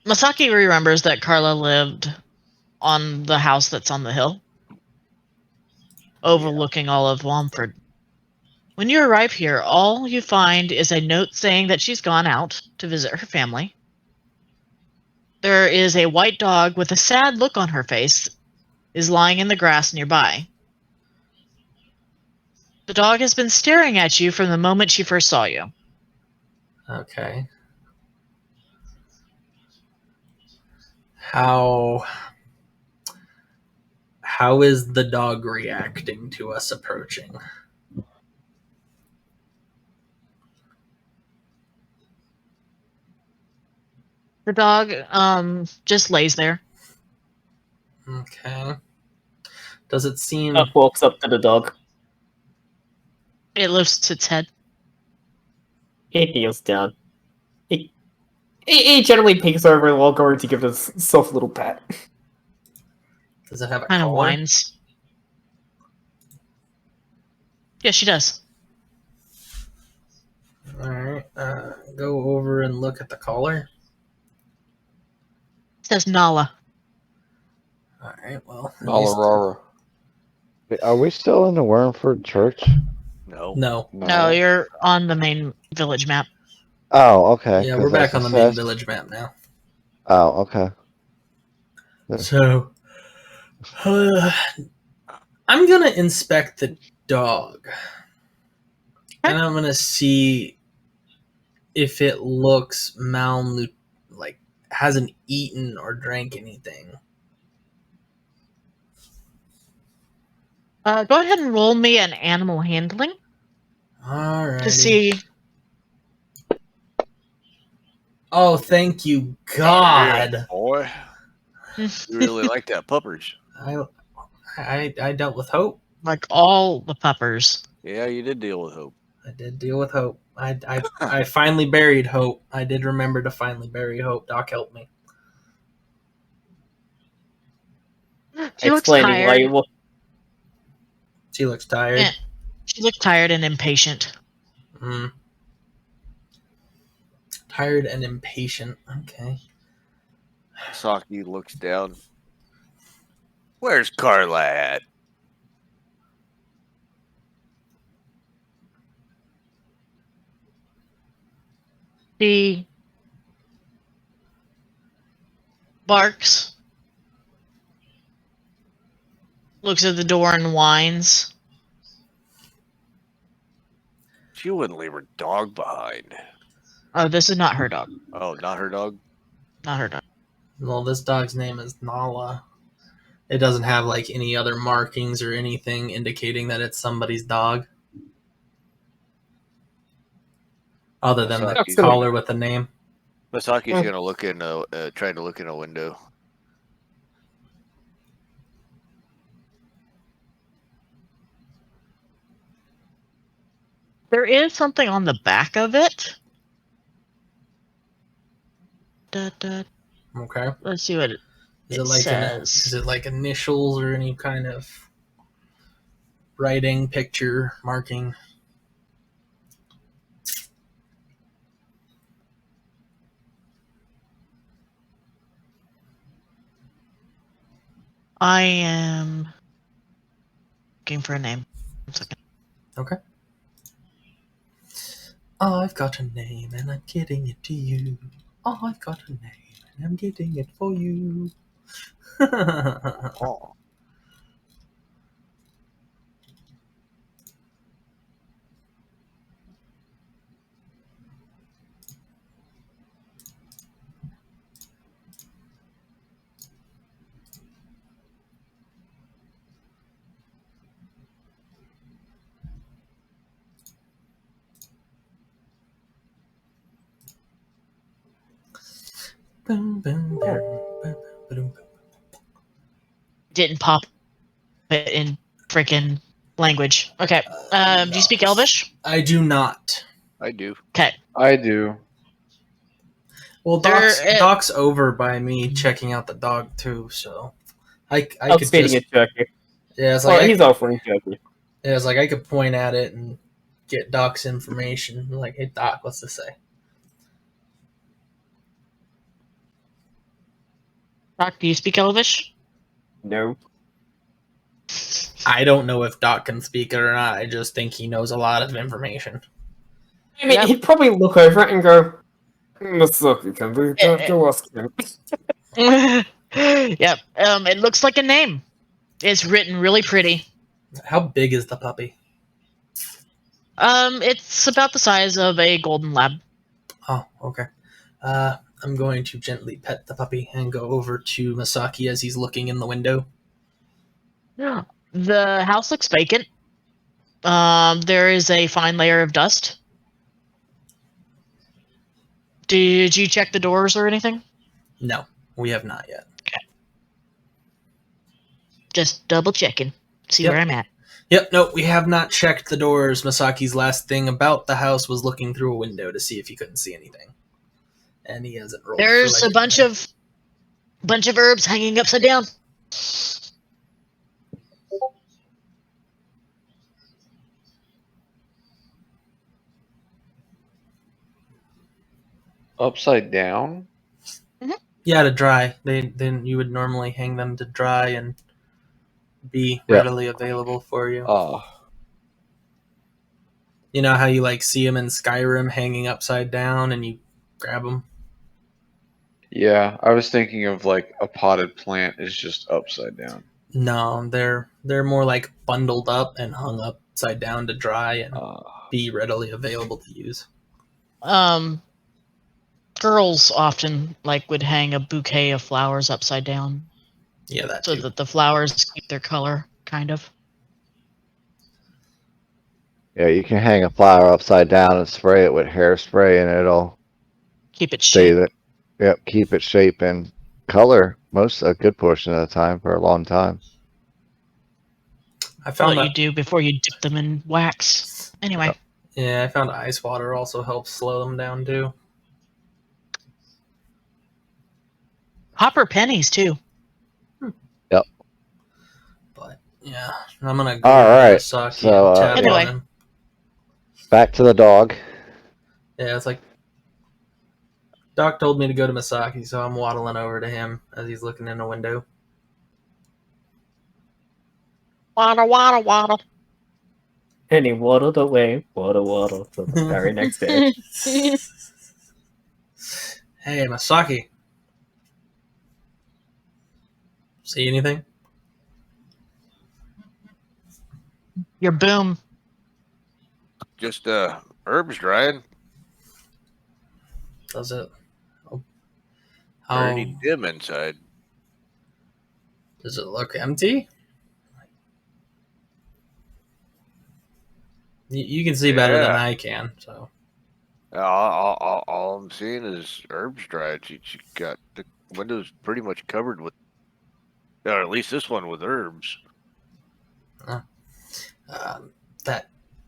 Masaki remembers that Carla lived on the house that's on the hill, overlooking all of Womford. When you arrive here, all you find is a note saying that she's gone out to visit her family. There is a white dog with a sad look on her face, is lying in the grass nearby. The dog has been staring at you from the moment she first saw you. Okay. How is the dog reacting to us approaching? The dog just lays there. Okay. Does it seem Up walks up to the dog. It lifts its head. He kneels down. He generally peeks over while going to give it a soft little pat. does it have a Kind of collar? whines. Yeah, she does. All right. Go over and look at the collar. It says Nala. All right. Well, at least- Nalarara. Are we still in the Wormford Church? No. No. No, you're on the main village map. Oh, okay. Yeah, 'cause we're back that's on the what it main says. village map now. Oh, okay. So, I'm gonna inspect the dog, and I'm gonna see if it looks like hasn't eaten or drank anything. Go ahead and roll me an animal handling All right. to see. Oh, thank you, God! Yeah, boy. You really like that puppers. I dealt with hope. Like all the puppers. Yeah, you did deal with hope. I did deal with hope. I finally buried hope. I did remember to finally bury hope. Doc helped me. She looks Explaining why tired. you will. She looks tired. Yeah. She looks tired and impatient. Mm. Tired and impatient. Okay. Saki looks down. Where's Carla at? She barks, looks at the door and whines. She wouldn't leave her dog behind. Oh, this is not her dog. Oh, not her dog. Not her dog. Well, this dog's name is Nala. It doesn't have like any other markings or anything indicating that it's somebody's dog, other than the Masaki's collar with the name. Masaki's gonna look in trying to look in a window. There is something on the back of it. Okay. Let's see what it says. Is it like initials or any kind of writing, picture, marking? I am looking for a name. 1 second. Okay. I've got a name and I'm getting it to you. I've got a name and I'm getting it for you. Oh. Boom, boom, boom, boom, boom, boom. Didn't pop it in freaking language. Okay. Do you speak Elvish? I do not. I do. Okay. I do. Well, Doc's over by me checking out the dog too, so I could Feeding just it jerky. yeah, it's Well, like he's offering jerky. yeah, it's like I could point at it and get Doc's information. Like, hey Doc, what's this say? Doc, do you speak Elvish? No. I don't know if Doc can speak it or not. I just think he knows a lot of information. I mean, he'd probably look over it and go, Masaki, can we go ask him? Yep. It looks like a name. It's written really pretty. How big is the puppy? It's about the size of a golden lab. Oh, okay. I'm going to gently pet the puppy and go over to Masaki as he's looking in the window. The house looks vacant. There is a fine layer of dust. Did you check the doors or anything? No, we have not yet. Just double checking. See Yep. where I'm at. Yep, no, we have not checked the doors. Masaki's last thing about the house was looking through a window to see if he couldn't see anything. And he hasn't rolled. There's a bunch of herbs hanging upside down. Upside down? Yeah, to dry. Then you would normally hang them to dry and be Yeah. readily available for you. Oh. You know how you like see them in Skyrim hanging upside down and you grab them? Yeah, I was thinking of like a potted plant is just upside down. No, they're more like bundled up and hung upside down to dry and be readily available to use. Girls often would hang a bouquet of flowers upside down Yeah, that so too. that the flowers keep their color, kind of. Yeah, you can hang a flower upside down and spray it with hairspray, and it'll Keep it stay shaped. keep its shape and color a good portion of the time for a long time. I found What that. you do before you dip them in wax. Anyway, Yeah, I found ice water also helps slow them down too. copper pennies too. But yeah, I'm gonna go All to right, Masaki so, and tap Anyway. on him. Back to the dog. Yeah, it's like Doc told me to go to Masaki, so I'm waddling over to him as he's looking in a window. Waddle, waddle, waddle. And he waddled away, waddle, till the very next day. Hey, Masaki. See anything? Your boom. Just herbs drying. Does it? Pretty How dim inside. does it look empty? You can see better than Yeah. I can. So All I'm seeing is herbs dried. She got the windows pretty much covered with, or at least this one with herbs. that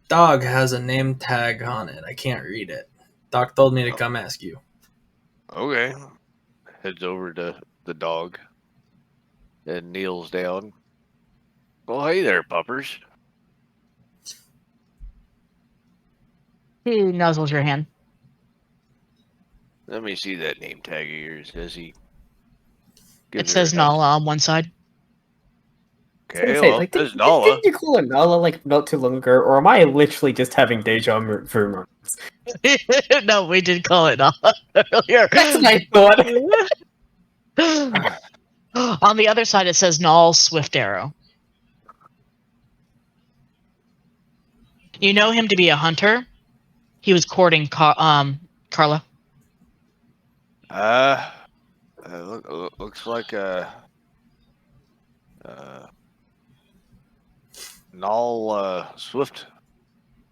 dog has a name tag on it. I can't read it. Doc told me to come ask you. Okay. Heads over to the dog and kneels down. Well, hey there, puppers. He nuzzles your hand. Let me see that name tag of yours as he It gives her says a nice- Nala on one side. I was gonna Okay, say, well, like, it says didn't Nala. you call it Nala like not too long ago, or am I literally just having deja vu moments? No, we did call it Nala earlier. That's what I thought. On the other side, it says Null Swift Arrow. You know him to be a hunter. He was courting Carla. Looks like Null Swift.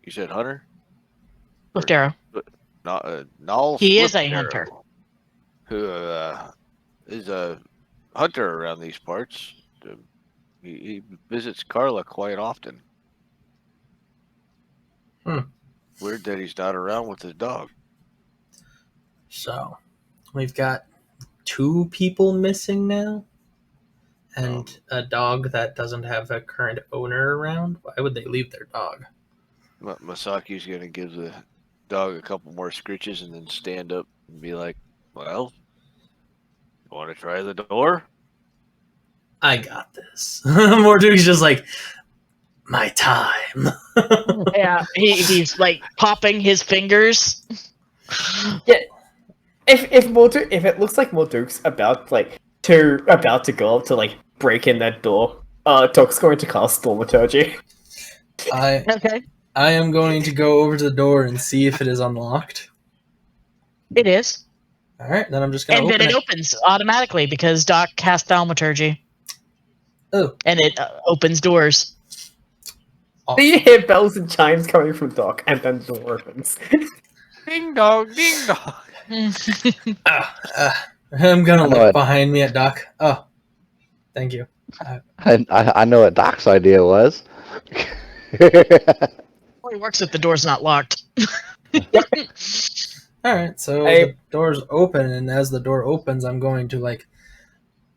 You said hunter? Swift Arrow. Null He is Swift a hunter. Arrow, who is a hunter around these parts. He visits Carla quite often. Weird that he's not around with his dog. So we've got 2 people missing now, and a dog that doesn't have a current owner around. Why would they leave their dog? Masaki's gonna give the dog a couple more scritches and then stand up and be like, "Well, you want to try the door?" I got this. Morduke's just like, my time. Yeah, he's like popping his fingers. If it looks like Morduke's about to go up to like break in that door, Doc's going to cast Thaumaturgy. Okay. I am going to go over to the door and see if it is unlocked. It is. All right, then I'm just going And to then open it opens automatically because Doc cast Thaumaturgy. Oh. And it opens doors. Awesome. You hear bells and chimes coming from Doc, and then the door opens. Ding dong, ding dong. I'm going to I know look it. behind me at Doc. Oh, thank you. I know what Doc's idea was. Well, he works if the door's not locked. All right, so Hey. the door's open, and as the door opens, I'm going to like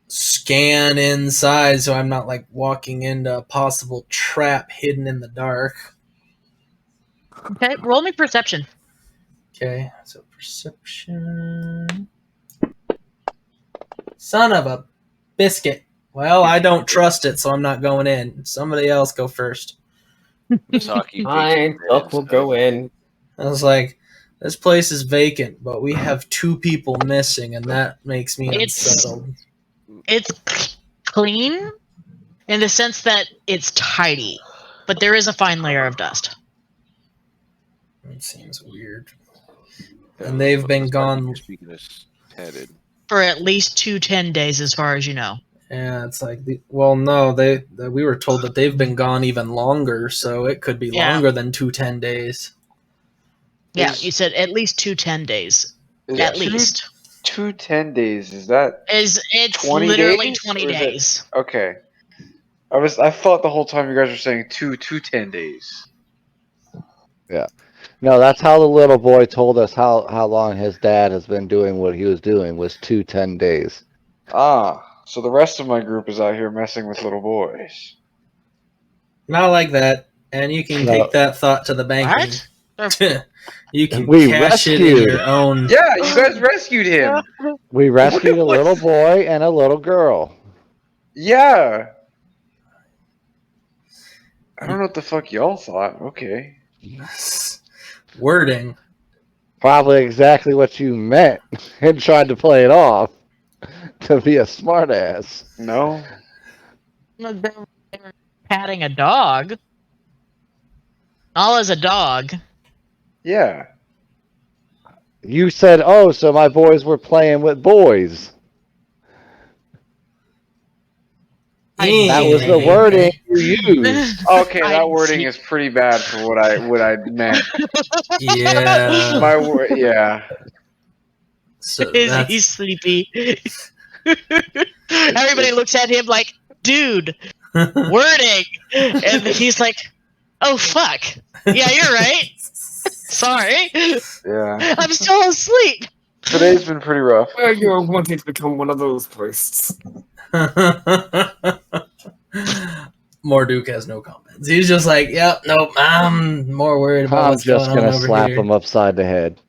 scan inside so I'm not like walking into a possible trap hidden in the dark. Okay, roll me perception. Okay, so perception. Son of a biscuit. Well, I don't trust it, so I'm not going in. Somebody else go first. Masaki Fine, Doc will go in. I was like, this place is vacant, but we have 2 people missing, and that makes me unsettled. It's clean in the sense that it's tidy, but there is a fine layer of dust. It seems weird. And they've been gone. Speaking as headed. For at least 10 days, as far as you know. Yeah, it's like, no, we were told that they've been gone even longer, so it could be Yeah. longer than 10 days. Yeah, Is- you said at least 10 days. Is At two- least. 10 days. Is that It's 20 literally days, 20 or is it- days. okay? I thought the whole time you guys were saying 10 days. No, that's how the little boy told us how long his dad has been doing what he was doing was 10 days. Ah, so the rest of my group is out here messing with little boys. Not like that. And you can No. take that thought to the bank. What? and- you can We cash it in rescued. your own. Yeah, you guys rescued him. We rescued a What? little boy and a little girl. Yeah. I don't know what the fuck y'all thought. Okay. Wording. Probably exactly what you meant and tried to play it off to be a smartass. No. They were patting a dog. Nala's a dog. Yeah. You said, "Oh, so my boys were playing with boys." That was the wording you used. Okay, I that wording see. is pretty bad for what I meant. Yeah. My word, yeah. So Is that's he sleepy? Everybody looks at him like, dude, wording. And he's like, oh, fuck. Yeah, you're right. Sorry. Yeah. I'm still asleep. Today's been pretty rough. You're wanting to become one of those priests. Morduk has no comments. He's just like, yep, nope, I'm more worried about I'm what's going just on gonna over slap here. him upside the head.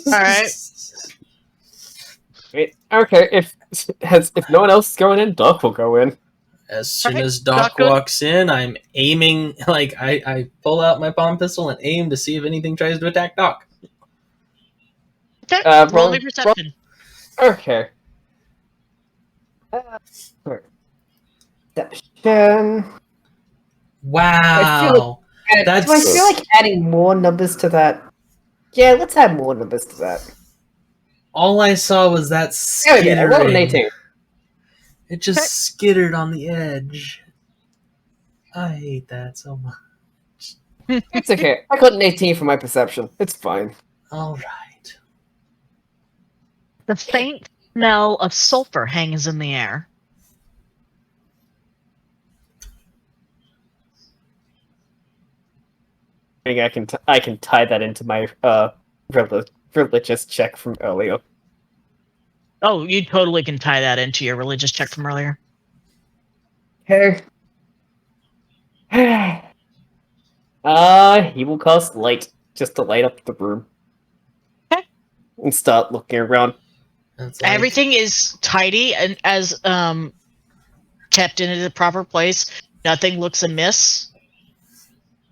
All right. Wait, okay, if no one else is going in, Doc will go in. As soon Alright, as Doc Doc goes- walks in, I'm aiming, like, I pull out my palm pistol and aim to see if anything tries to attack Doc. Okay, roll- roll me perception. Okay. Perception. Wow. Do I feel like adding more numbers to that? Yeah, let's add more numbers to that. All I saw was that Oh yeah, I rolled an skittering. 18. It just skittered on the edge. I hate that so much. It's okay. I got an 18 for my perception. It's fine. All right. The faint smell of sulfur hangs in the air. I think I can tie that into my religious check from earlier. Oh, you totally can tie that into your religious check from earlier. Okay. He will cast light just to light up the room. Okay. And start looking around. That's like, Everything is tidy and as kept in the proper place. Nothing looks amiss,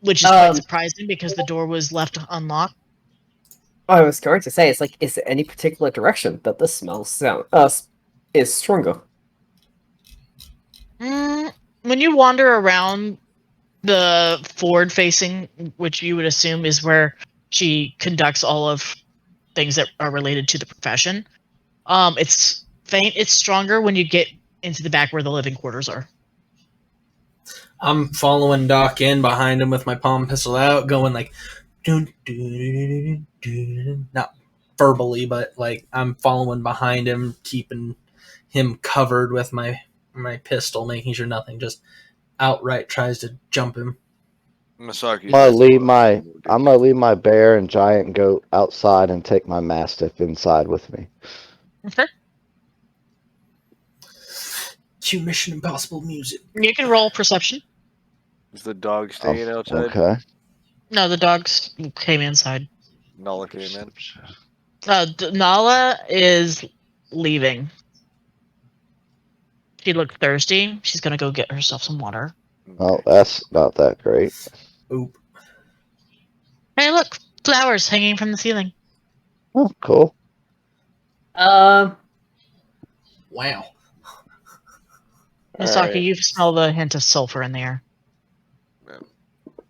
which is quite surprising because the door was left unlocked. I was going to say, it's like, is there any particular direction that the smell is stronger? When you wander around the forward facing, which you would assume is where she conducts all of things that are related to the profession, it's faint. It's stronger when you get into the back where the living quarters are. I'm following Doc in behind him with my palm pistol out, going like, dun, dun, dun, dun, dun. Not verbally, but like I'm following behind him, keeping him covered with my pistol, making sure nothing just outright tries to jump him. Masaki. I'm gonna leave my bear and giant goat outside and take my mastiff inside with me. Okay. Cue Mission Impossible music. You can roll perception. Is the dog staying outside? Okay. No, the dogs came inside. Nala came in. Nala is leaving. She looked thirsty. She's gonna go get herself some water. Oh, that's not that great. Oop. Hey, look, flowers hanging from the ceiling. Oh, cool. Wow. Misaki, Alright. you smell the hint of sulfur in the air,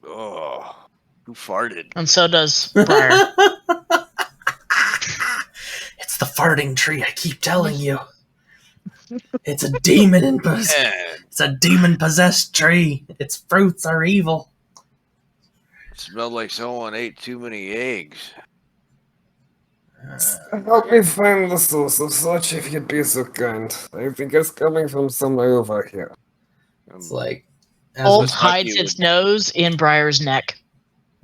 Oh, who farted? and so does Briar. It's the farting tree. I keep telling you. It's a demon it's a demon possessed tree. Its fruits are evil. It smelled like someone ate too many eggs. Help me find the source of such if you'd be so kind. I think it's coming from somewhere over here. It's like Bolt Misaki hides its would- nose in Briar's neck.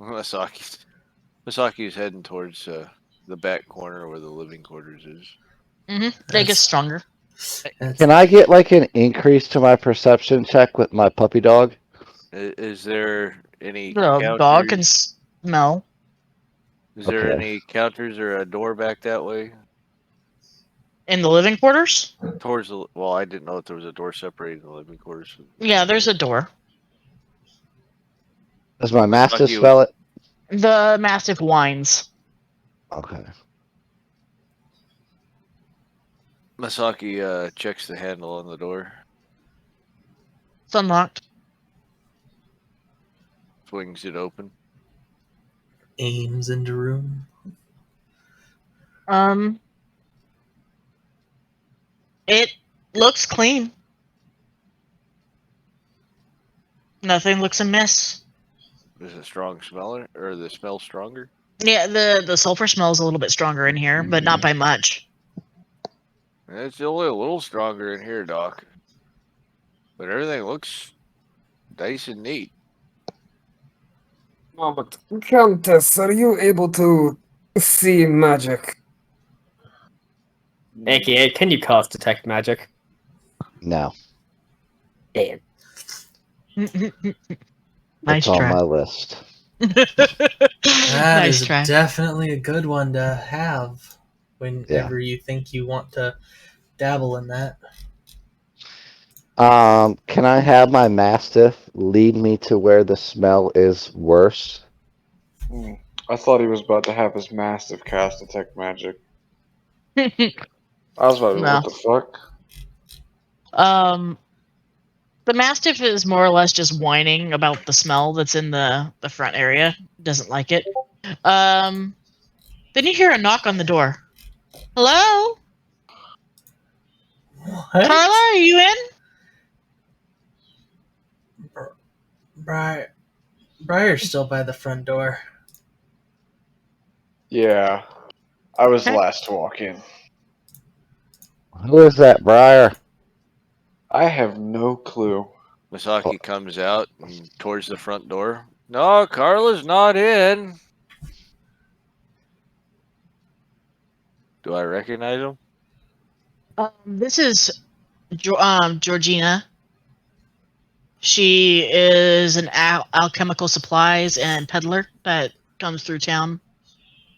Masaki's heading towards the back corner where the living quarters is. They get That's- stronger. Can I get like an increase to my perception check with my puppy dog? Is there any The dog can smell. Is there Okay. any counters or a door back that way? In the living quarters? Towards the well, I didn't know if there was a door separating the living quarters. Yeah, there's a door. Does my master you. spell it? The Mastiff whines. Okay. Masaki checks the handle on the door, It's unlocked. swings it open. aims into room. It looks clean. Nothing looks amiss. Is it strong smeller or the smell stronger? Yeah, the sulfur smells a little bit stronger in here, but not by much. It's only a little stronger in here, Doc. But everything looks nice and neat. But Countess, are you able to see magic? AKA, can you cast detect magic? No, Damn. Nice it's on try. my list. That Nice is try. definitely a good one to have whenever you think you want to dabble in that. Can I have my Mastiff lead me to where the smell is worse? I thought he was about to have his Mastiff cast detect magic. I was about to No. what the fuck? The Mastiff is more or less just whining about the smell that's in the front area. Doesn't like it. Then you hear a knock on the door. Hello? What? Carla, are you in? Briar's still by the front door. Yeah. I was Okay. last to walk in. Who is that, Briar? I have no clue. Misaki comes out and towards the front door. No, Carla's not in. Do I recognize him? This is Georgina. She is an alchemical supplies and peddler that comes through town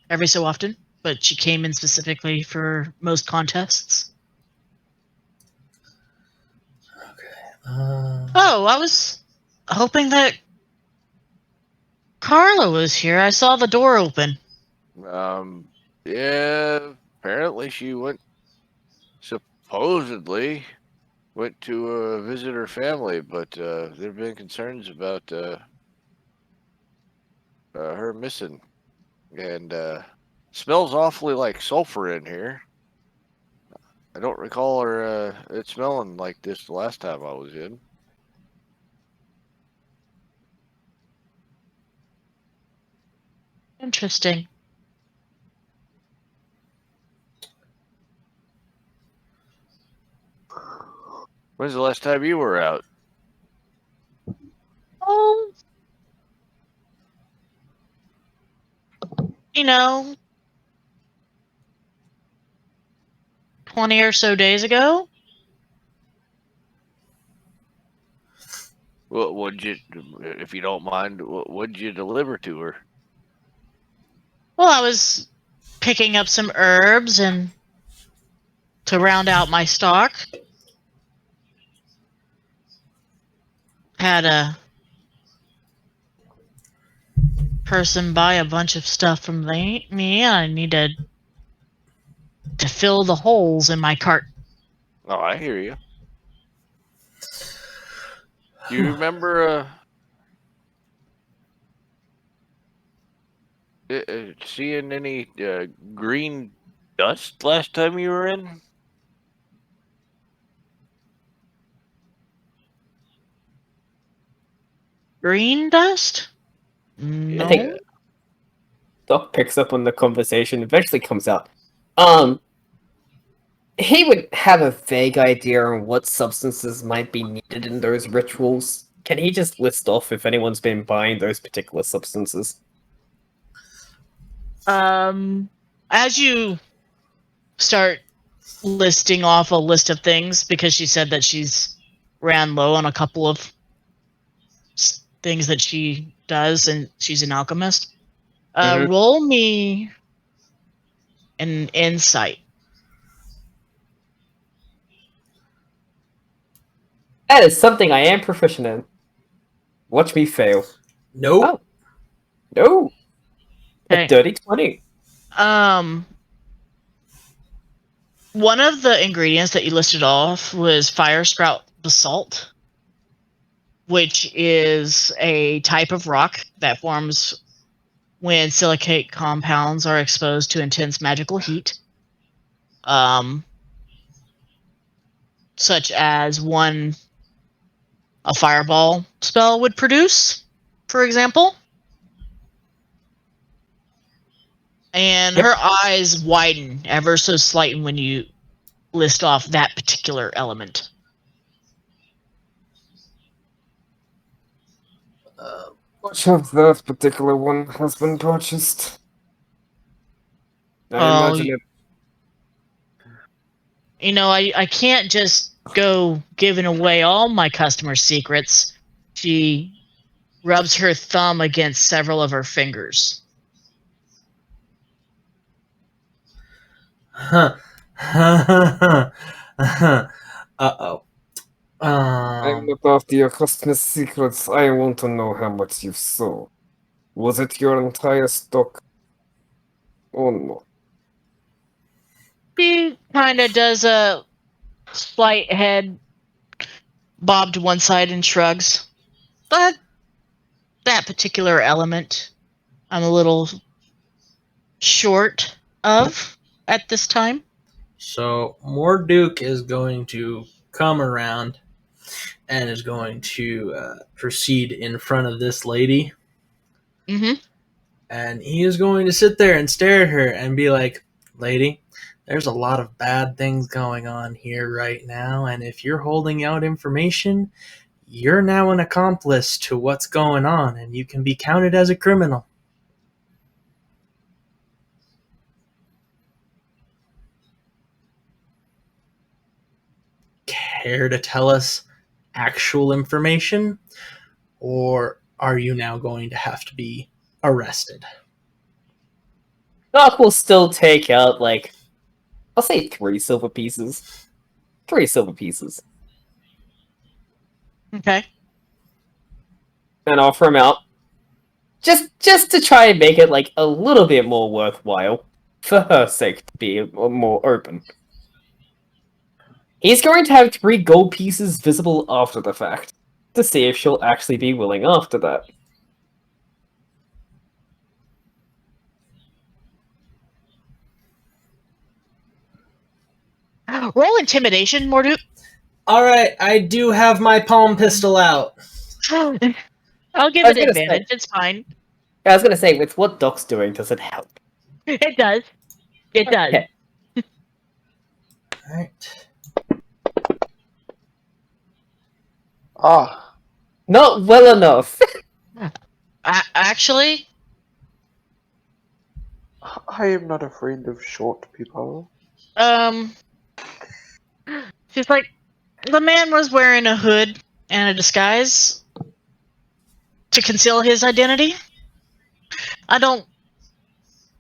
every so often, but she came in specifically for most contests. Oh, I was hoping that Carla was here. I saw the door open. Yeah, apparently she supposedly went to visit her family, but there have been concerns about her missing. And smells awfully like sulfur in here. I don't recall her it smelling like this the last time I was in. Interesting. When's the last time you were out? Oh, you know, 20 or so days ago. What would you, if you don't mind, what would you deliver to her? Well, I was picking up some herbs and to round out my stock. Had a person buy a bunch of stuff from me, and I needed to fill the holes in my cart. Oh, I hear you. Do you remember seeing any green dust last time you were in? Green dust? No. I think Doc picks up on the conversation, eventually comes out. He would have a vague idea on what substances might be needed in those rituals. Can he just list off if anyone's been buying those particular substances? As you start listing off a list of things, because she said that she's ran low on a couple of things that she does, and she's an alchemist. Roll me an insight. That is something I am proficient in. Watch me fail. Nope. No. Okay. A dirty 20. One of the ingredients that you listed off was fire sprout basalt, which is a type of rock that forms when silicate compounds are exposed to intense magical heat. Such as a fireball spell would produce, for example. And her eyes widen ever so slightly when you list off that particular element. Much of that particular one has been purchased. I imagine it. You know, I can't just go giving away all my customers' secrets. She rubs her thumb against several of her fingers. Uh-oh. I'm not after your customers' secrets. I want to know how much you sold. Was it your entire stock? Or not? She kind of does a slight head bob to one side and shrugs. But that particular element, I'm a little short of at this time. So Morduke is going to come around and is going to proceed in front of this lady. Mm-hmm. And he is going to sit there and stare at her and be like, "Lady, there's a lot of bad things going on here right now, and if you're holding out information, you're now an accomplice to what's going on, and you can be counted as a criminal." Care to tell us actual information, or are you now going to have to be arrested? Doc will still take out, like, I'll say 3 silver pieces. 3 silver pieces. Okay. And offer him out. Just to try and make it, like, a little bit more worthwhile. For her sake, to be more open. He's going to have 3 gold pieces visible after the fact. To see if she'll actually be willing after that. Roll intimidation, Morduke. All right, I do have my palm pistol out. I'll give I was it gonna advantage. It's fine. I was gonna say, with what Doc's doing, does it help? It does. It does. Okay. All right. Ah, Not well enough. Actually, I am not afraid of short people. she's like, the man was wearing a hood and a disguise to conceal his identity. I don't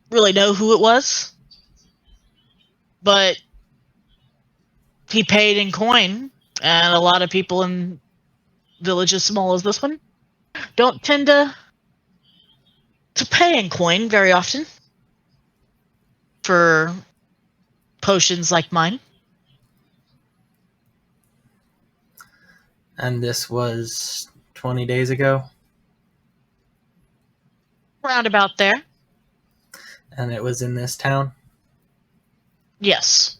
really know who it was, but he paid in coin, and a lot of people in villages small as this one don't tend to pay in coin very often for potions like mine. And this was 20 days ago, Round about there. and it was in this town. Yes.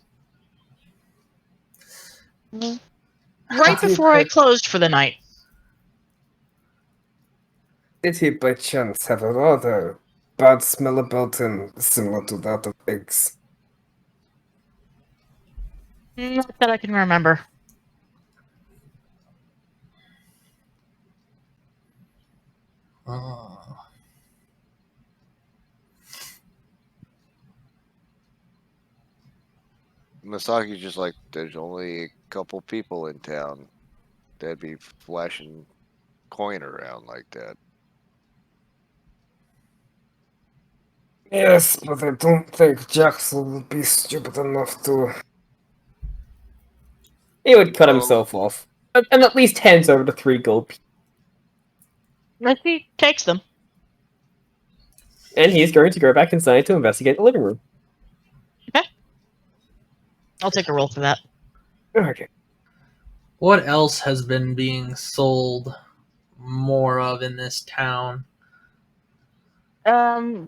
Right before I closed for the night. Did he by chance have a rather bad smell about him, similar to that of eggs? Not that I can remember. Oh. Masaki's just like, there's only a couple people in town that'd be flashing coin around like that. Yes, but I don't think Jackson would be stupid enough to. He would cut himself off. And at least hands over the 3 gold pieces. He takes them. And he's going to go back inside to investigate the living room. I'll take a roll for that. Okay. What else has been being sold more of in this town? The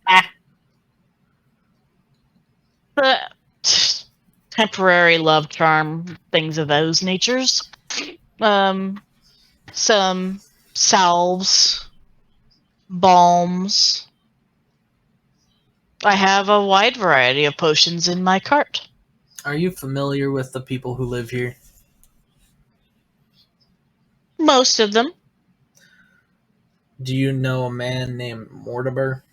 temporary love charm, things of those natures. Some salves, balms. I have a wide variety of potions in my cart. Are you familiar with the people who live here? Most of them. Do you know a man named Mortimer?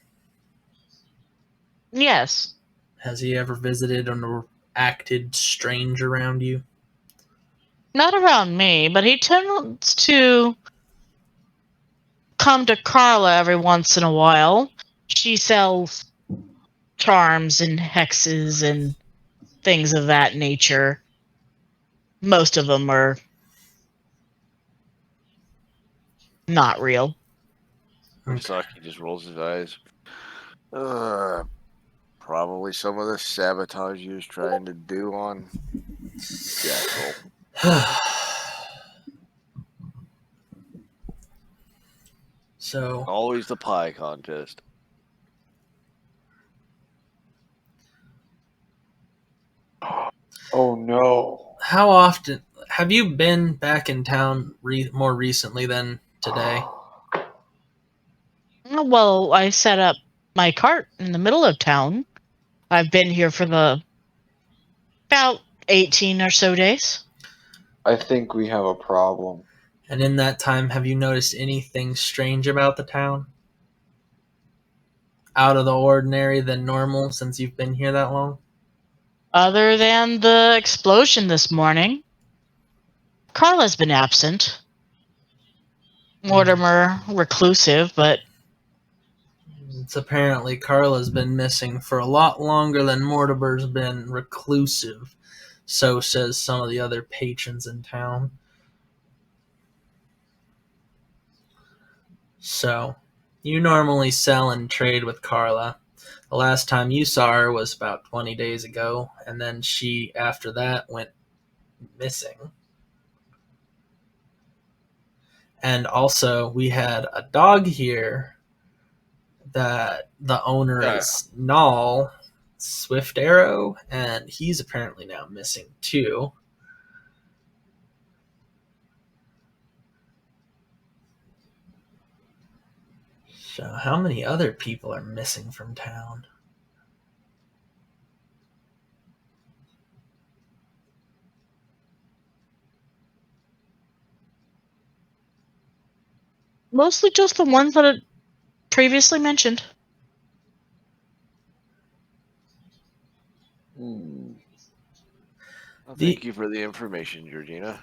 Yes. Has he ever visited or acted strange around you? Not around me, but he tends to come to Carla every once in a while. She sells charms and hexes and things of that nature. Most of them are not real. Saki just rolls his eyes. Probably some of the sabotage he was trying to do on Jackal. So, Always the pie contest. Oh no. how often have you been back in town more recently than today? Well, I set up my cart in the middle of town. I've been here for about 18 or so days. I think we have a problem. And in that time, have you noticed anything strange about the town? Out of the ordinary than normal since you've been here that long? Other than the explosion this morning, Carla's been absent. Mortimer reclusive, but It's apparently Carla's been missing for a lot longer than Mortimer's been reclusive. So says some of the other patrons in town. So, you normally sell and trade with Carla. The last time you saw her was about 20 days ago, and then she, after that, went missing. And also, we had a dog here that the owner is Null, Swift Arrow, and he's apparently now missing too. So, how many other people are missing from town? mostly just the ones that I previously mentioned. Well, The- thank you for the information, Georgina.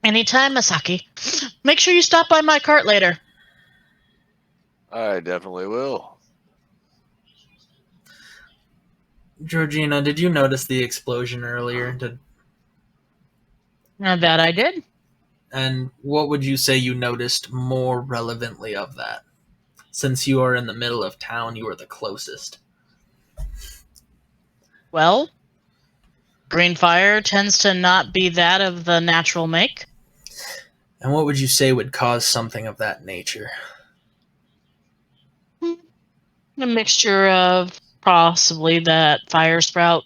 Anytime, Masaki. Make sure you stop by my cart later. I definitely will. Georgina, did you notice the explosion earlier? That I did. And what would you say you noticed more relevantly of that? Since you are in the middle of town, you are the closest. Well, green fire tends to not be that of the natural make. And what would you say would cause something of that nature? A mixture of possibly that fire sprout,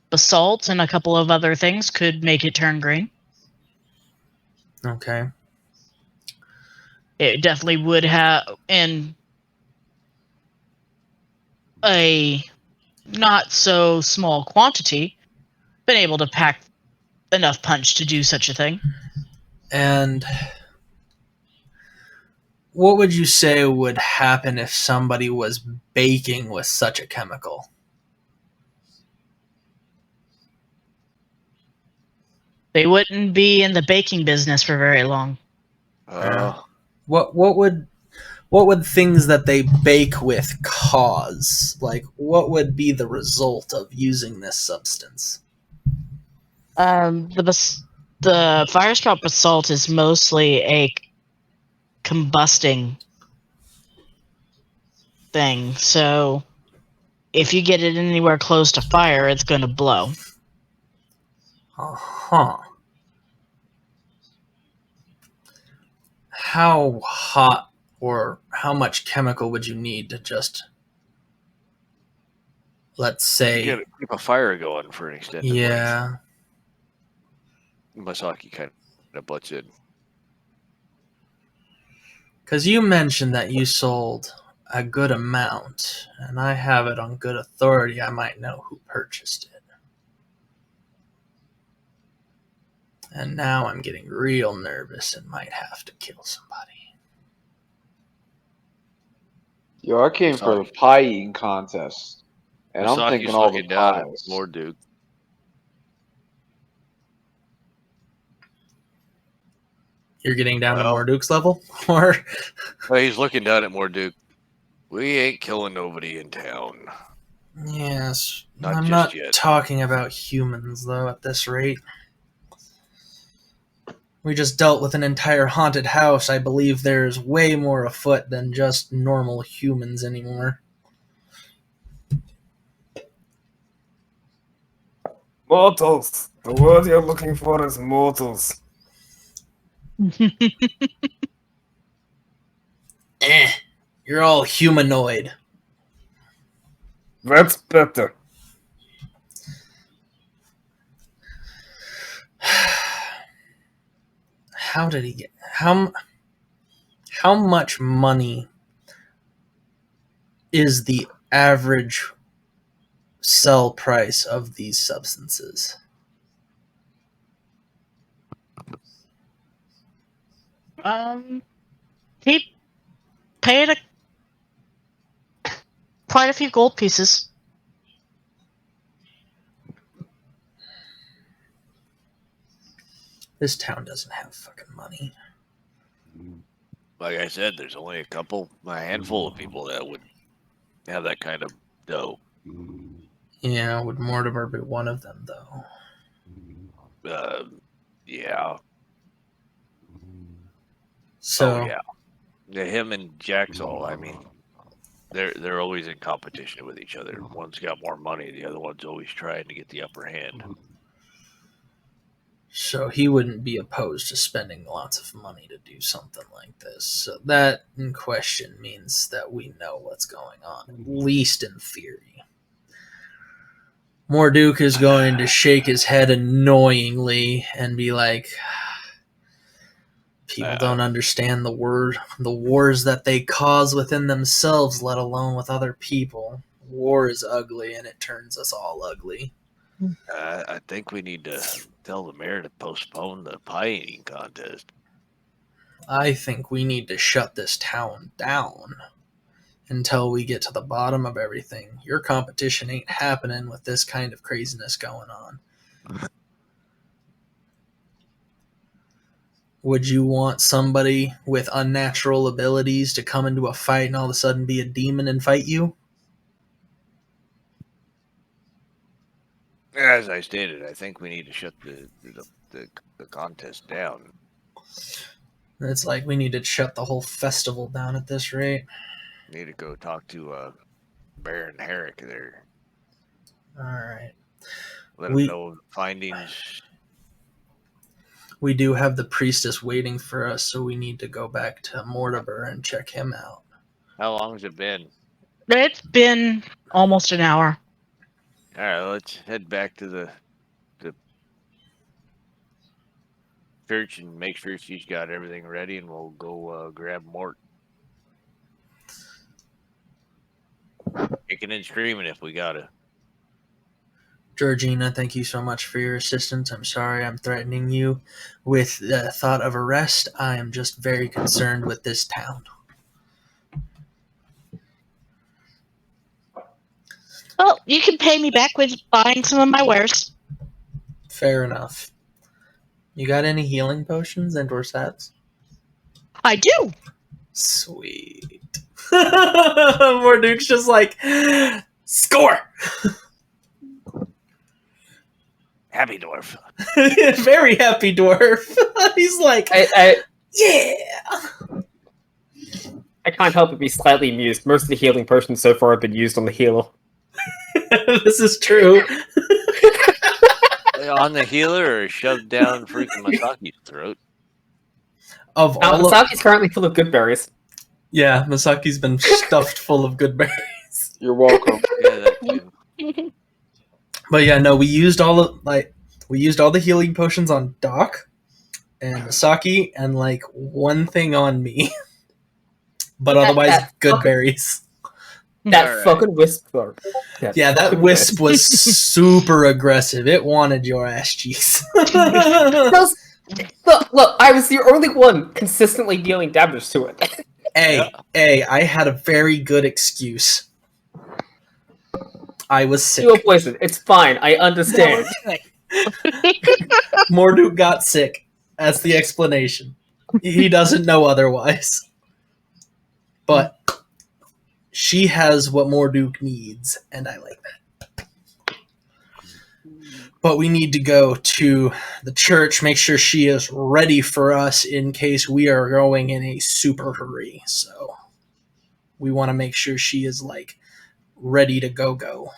basalt, and a couple of other things could make it turn green. Okay. It definitely would have, in a not so small quantity, been able to pack enough punch to do such a thing. And what would you say would happen if somebody was baking with such a chemical? They wouldn't be in the baking business for very long. What would things that they bake with cause? Like, what would be the result of using this substance? The fire sprout basalt is mostly a combusting thing, so if you get it anywhere close to fire, it's going to blow. Uh-huh. How hot Or how much chemical would you need to just, let's You say, gotta keep a fire going for an extended length. yeah, Masaki kind of butts in. because you mentioned that you sold a good amount, and I have it on good authority I might know who purchased it. And now I'm getting real nervous and might have to kill somebody. Yo, I came for the pie eating contest, and I'm thinking all the looking down at pies. Lord Duke. You're getting down to Well- Morduke's level? Or Well, he's looking down at Morduke. We ain't killing nobody in town. yes, Not I'm just not yet. talking about humans though at this rate. We just dealt with an entire haunted house. I believe there's way more afoot than just normal humans anymore. Mortals. The word you're looking for is mortals. You're all humanoid. That's better. How did he get how much money is the average sell price of these substances? He paid quite a few gold pieces. This town doesn't have fucking money. Like I said, there's only a handful of people that would have that kind of dough. Yeah, would Mortimer be one of them though? Yeah. So Oh, yeah. Him and Jaxall, I mean, they're always in competition with each other. One's got more money, the other one's always trying to get the upper hand. So he wouldn't be opposed to spending lots of money to do something like this. So that in question means that we know what's going on, at least in theory. Morduke is going to shake his head annoyingly and be like, people don't understand the wars that they cause within themselves, let alone with other people. War is ugly and it turns us all ugly. I think we need to tell the mayor to postpone the pie eating contest. I think we need to shut this town down until we get to the bottom of everything. Your competition ain't happening with this kind of craziness going on. Would you want somebody with unnatural abilities to come into a fight and all of a sudden be a demon and fight you? As I stated, I think we need to shut the contest down. It's like we need to shut the whole festival down at this rate. Need to go talk to Baron Herrick there. Alright. Let him know the findings. We do have the priestess waiting for us, so we need to go back to Mortimer and check him out. How long has it been? It's been almost an hour. All right, let's head back to the church and make sure she's got everything ready, and we'll go grab Mort. Kicking and screaming if we gotta. Georgina, thank you so much for your assistance. I'm sorry I'm threatening you with the thought of arrest. I am just very concerned with this town. Well, you can pay me back with buying some of my wares. Fair enough. You got any healing potions and or stats? I do. Sweet. Morduke's just like, score! Happy dwarf. Very happy dwarf. He's like, yeah! I can't help but be slightly amused. Most of the healing potions so far have been used on the healer. This is true. On the healer or shoved down freaking Masaki's throat? Of all of, Masaki's currently full of good berries. Yeah, Masaki's been stuffed full of good berries. You're welcome. Yeah, that too. But yeah, no, we used all the healing potions on Doc and Masaki, and like one thing on me. But otherwise, that good fucking- berries. That Alright. fucking whisper. Yeah, that wisp was super aggressive. It wanted your ass cheeks. Look, I was the only one consistently dealing damage to it. Hey, I had a very good excuse. I was sick. Dual poison. It's fine. I understand. Morduk got sick. That's the explanation. He doesn't know otherwise. But she has what Morduk needs, and I like that. But we need to go to the church, make sure she is ready for us in case we are going in a super hurry. So we want to make sure she is like ready to go.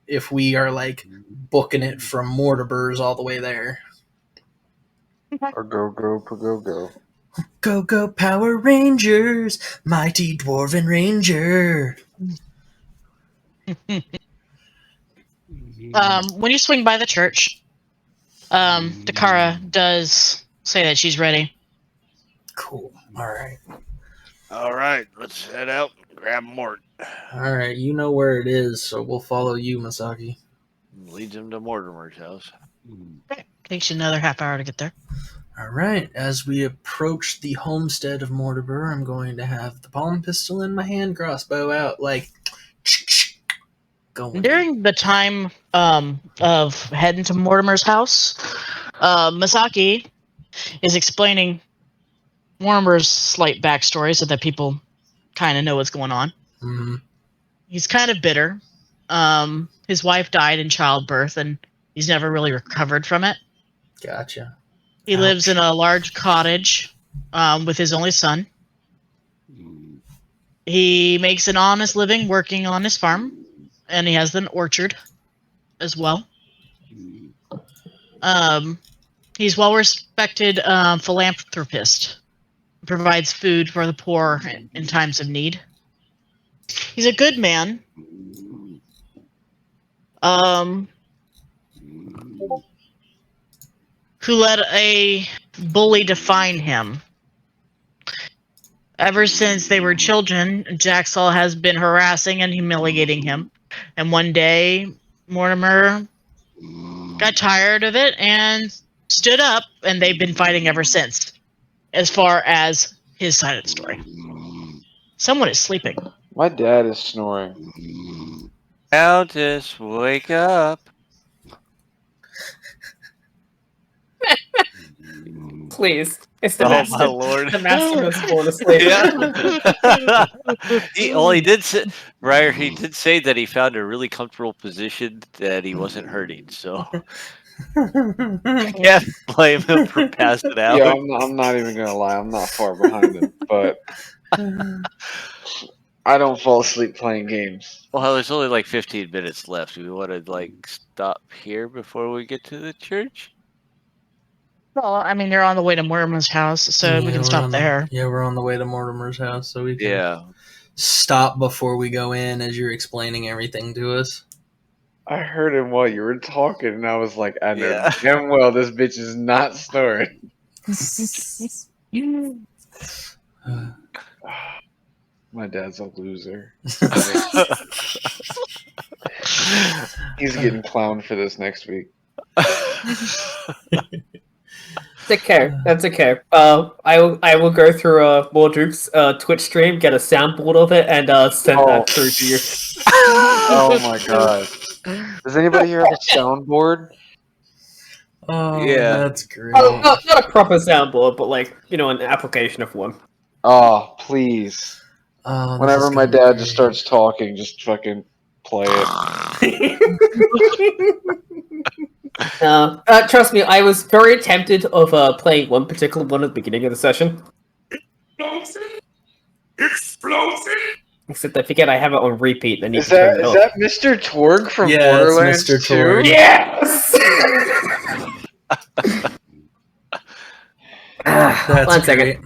If we are like booking it from Mortimer's all the way there. Or go. Go Power Rangers, mighty Dwarven Ranger. When you swing by the church, Dakara does say that she's ready. Cool. All right. All right, let's head out and grab Mort. All right. You know where it is, so we'll follow you, Masaki. Leads him to Mortimer's house. Takes you another half hour to get there. All right. As we approach the homestead of Mortimer, I'm going to have the palm pistol in my hand, crossbow out, like going. During the time of heading to Mortimer's house, Masaki is explaining Mortimer's slight backstory so that people kind of know what's going on. Mm-hmm. He's kind of bitter. His wife died in childbirth, and he's never really recovered from it. Gotcha. He Ouch. lives in a large cottage with his only son. He makes an honest living working on his farm, and he has an orchard as well. He's well-respected philanthropist. Provides food for the poor in times of need. He's a good man. Who let a bully define him. Ever since they were children, Jaxal has been harassing and humiliating him. And one day, Mortimer got tired of it and stood up, and they've been fighting ever since, as far as his side of the story. Someone is sleeping. My dad is snoring. Countess, wake up. Please. It's the Oh master. my lord. The master has fallen asleep. Yeah. He did say, Ryder, he did say that he found a really comfortable position that he wasn't hurting, so can't blame him for passing out. Yeah, I'm not even gonna lie. I'm not far behind him, but I don't fall asleep playing games. Well, there's only like 15 minutes left. Do we want to like stop here before we get to the church? Well, I mean, they're on the way to Mortimer's house, so we Yeah, can we're stop on there. We're on the way to Mortimer's house, so we can Yeah. stop before we go in as you're explaining everything to us. I heard him while you were talking, and I was like, I know Yeah. damn well this bitch is not snoring. My dad's a loser. He's getting clowned for this next week. It's okay. That's okay. I will go through Morduk's Twitch stream, get a soundboard of it, and send that through to you. Oh my god. Does anybody here have a soundboard? Oh, Yeah. that's great. Oh, not a proper soundboard, but like an application of one. Oh, please. Oh, this Whenever is my gonna be dad great. just starts talking, just fucking play it. Trust me, I was very tempted of playing one particular one at the beginning of the session. Explosive! Except I forget I have it on repeat. And I need Is to turn that it is off. that Mr. Torg from Yeah, it's Borderlands Mr. 2? Torg. Yes! That's One second. great.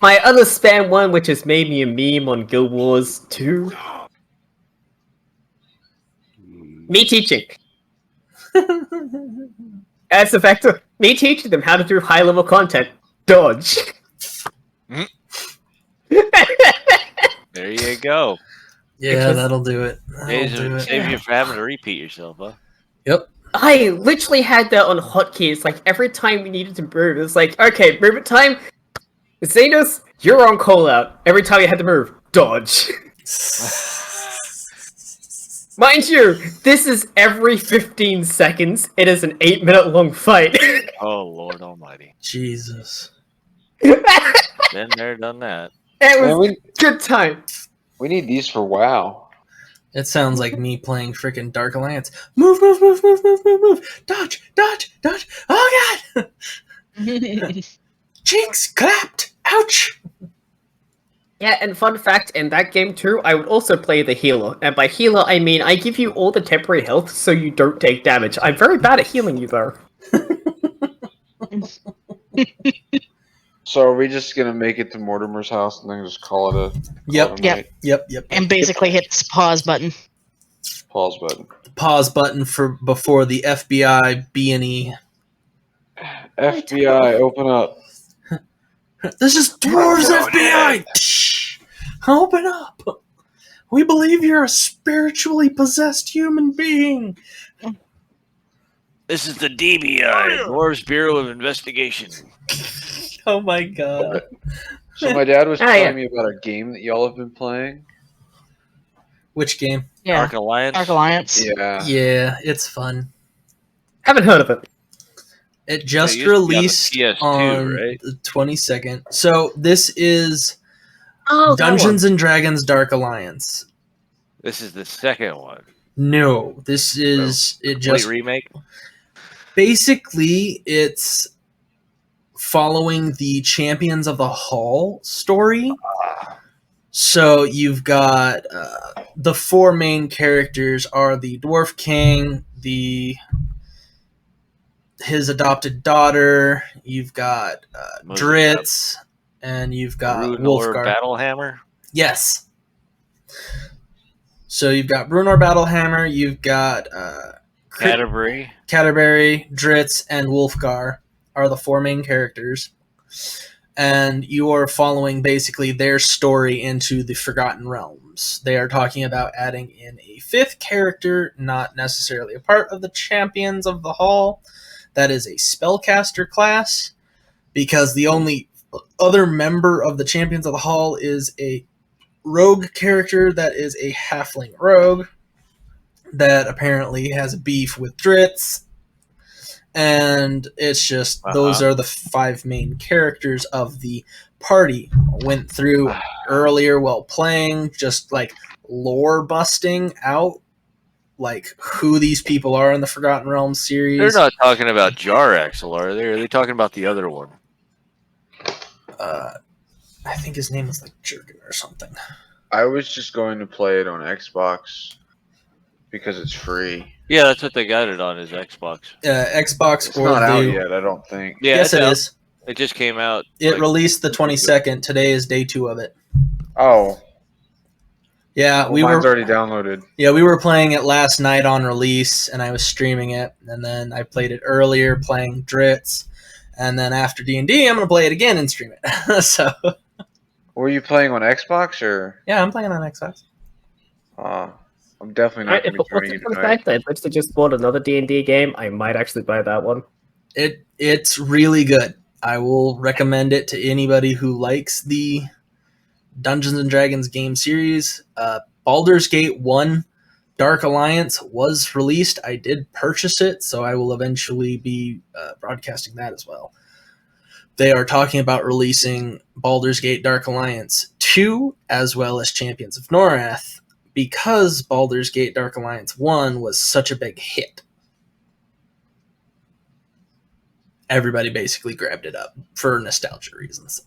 My other spam one, which has made me a meme on Guild Wars 2. Me teaching. As a factor, me teaching them how to do high level content. Dodge. There you go. Yeah, Because- that'll do it. That'll do it. Save you from having to repeat yourself, huh? Yep. I literally had that on hotkeys. Like every time we needed to move, it's like, okay, movement time. Xenos, you're on call out. Every time you had to move, dodge. Mind you, this is every 15 seconds. It is an 8-minute long fight. Oh, Lord almighty. Jesus. Been there, done that. It Man, was good time. we need these for WoW. It sounds like me playing freaking Dark Alliance. Move, move, move, move, move, move, move. Dodge, dodge, dodge. Oh, God. Jinx, clapped. Ouch. Yeah, and fun fact, in that game too, I would also play the healer. And by healer, I mean I give you all the temporary health so you don't take damage. I'm very bad at healing you, though. So are we just gonna make it to Mortimer's house and then just call it a Yep. night? Yep. And basically hit this pause button. Pause button. Pause button for before the FBI B&E. FBI, open up. This is Dwarves FBI. Open up. We believe you're a spiritually possessed human being. This is the DBI, Dwarves Bureau of Investigation. Oh my God. So my dad was Ah, telling yeah. me about a game that y'all have been playing. Which game? Yeah. Dark Alliance. Dark Alliance. Yeah. Yeah, it's fun. Haven't heard of it. It just used to be on the released PS2, on right? the 22nd. So this is Oh, Dungeons and Dragons Dark Alliance. This is the second one. No, this is it Complete just remake. basically it's following the Champions of the Hall story. So you've got the four main characters are the Dwarf King, his adopted daughter. You've got Moses Dritz, and you've got Runor Wolfgar. Battlehammer. Yes. So you've got Brunor Battlehammer. You've got Canterbury. Canterbury, Dritz, and Wolfgar are the four main characters. And you are following basically their story into the Forgotten Realms. They are talking about adding in a fifth character, not necessarily a part of the Champions of the Hall. That is a spellcaster class, because the only other member of the Champions of the Hall is a rogue character that is a halfling rogue that apparently has a beef with Dritz. And it's just those are the five main characters of the party. Went through earlier while playing, just like lore busting out like who these people are in the Forgotten Realms series. They're not talking about Jar Axel, are they? Are they talking about the other one? I think his name was like Jurgen or something. I was just going to play it on Xbox because it's free. Yeah, that's what they got it on, is Xbox. Xbox It's or not out the yet, I don't think. Yeah, yes, it's it out. is. It just came out. It like, released the 22nd. Today is day 2 of it. Oh, Yeah, well, we mine's were already downloaded. we were playing it last night on release, and I was streaming it, and then I played it earlier playing Dritz, and then after D&D, I'm gonna play it again and stream it. So Were you playing on Xbox or? yeah, I'm playing on Xbox. I'm definitely not If going to it be joining wasn't you for the tonight. fact that I literally just bought another D&D game, I might actually buy that one. It's really good. I will recommend it to anybody who likes the Dungeons and Dragons game series. Baldur's Gate 1 Dark Alliance was released. I did purchase it, so I will eventually be broadcasting that as well. They are talking about releasing Baldur's Gate Dark Alliance 2 as well as Champions of Norrath, because Baldur's Gate Dark Alliance 1 was such a big hit. Everybody basically grabbed it up for nostalgia reasons.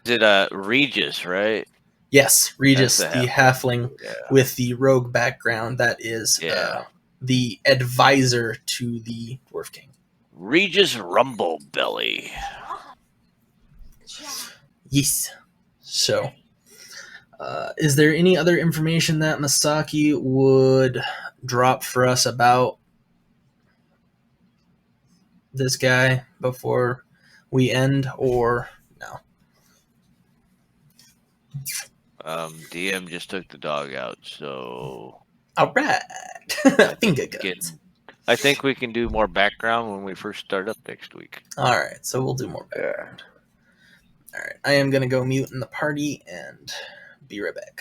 Is it Regis, right? Yes, Regis, That's the the halfling Yeah. with the rogue background that is Yeah. the advisor to the Dwarf King. Regis Rumblebelly. Yes. So, is there any other information that Masaki would drop for us about this guy before we end, or no? DM just took the dog out, so All right. Finger guns. I think we can do more background when we first start up next week. All right, so we'll do more background. All right, I am going to go mute in the party and be right back.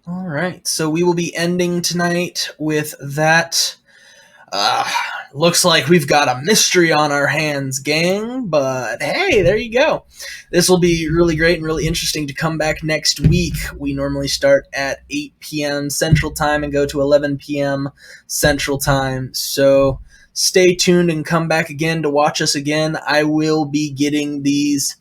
All right, so we will be ending tonight with that. Looks like we've got a mystery on our hands, gang, but hey, there you go. This will be really great and really interesting to come back next week. We normally start at 8 p.m. Central Time and go to 11 p.m. Central Time, so stay tuned and come back again to watch us again. I will be getting these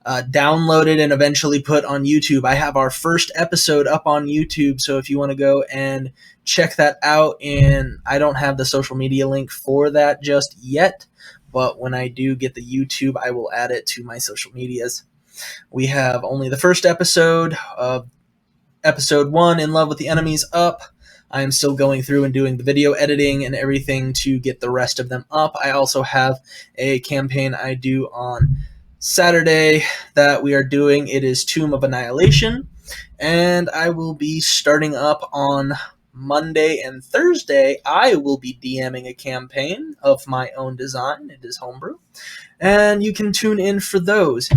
downloaded and eventually put on YouTube. I have our first episode up on YouTube, so if you want to go and check that out, and I don't have the social media link for that just yet, but when I do get the YouTube, I will add it to my social medias. We have only the first episode of episode 1, In Love with the Enemies, up. I am still going through and doing the video editing and everything to get the rest of them up. I also have a campaign I do on Saturday that we are doing. It is Tomb of Annihilation, and I will be starting up on Monday and Thursday. I will be DMing a campaign of my own design. It is homebrew, and you can tune in for those.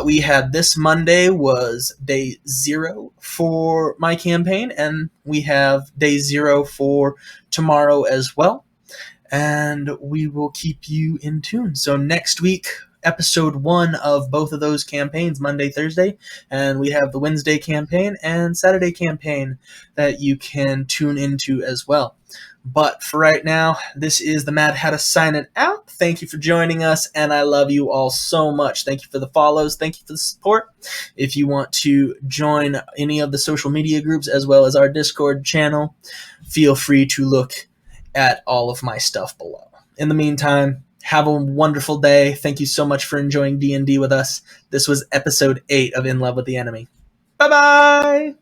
We had this Monday was day 0 for my campaign, and we have day 0 for tomorrow as well, and we will keep you in tune. So next week, episode 1 of both of those campaigns, Monday, Thursday, and we have the Wednesday campaign and Saturday campaign that you can tune into as well. But for right now, this is the Mad Hatter signing out. Thank you for joining us, and I love you all so much. Thank you for the follows. Thank you for the support. If you want to join any of the social media groups as well as our Discord channel, feel free to look at all of my stuff below. In the meantime, have a wonderful day. Thank you so much for enjoying D&D with us. This was episode 8 of In Love with the Enemy. Bye-bye!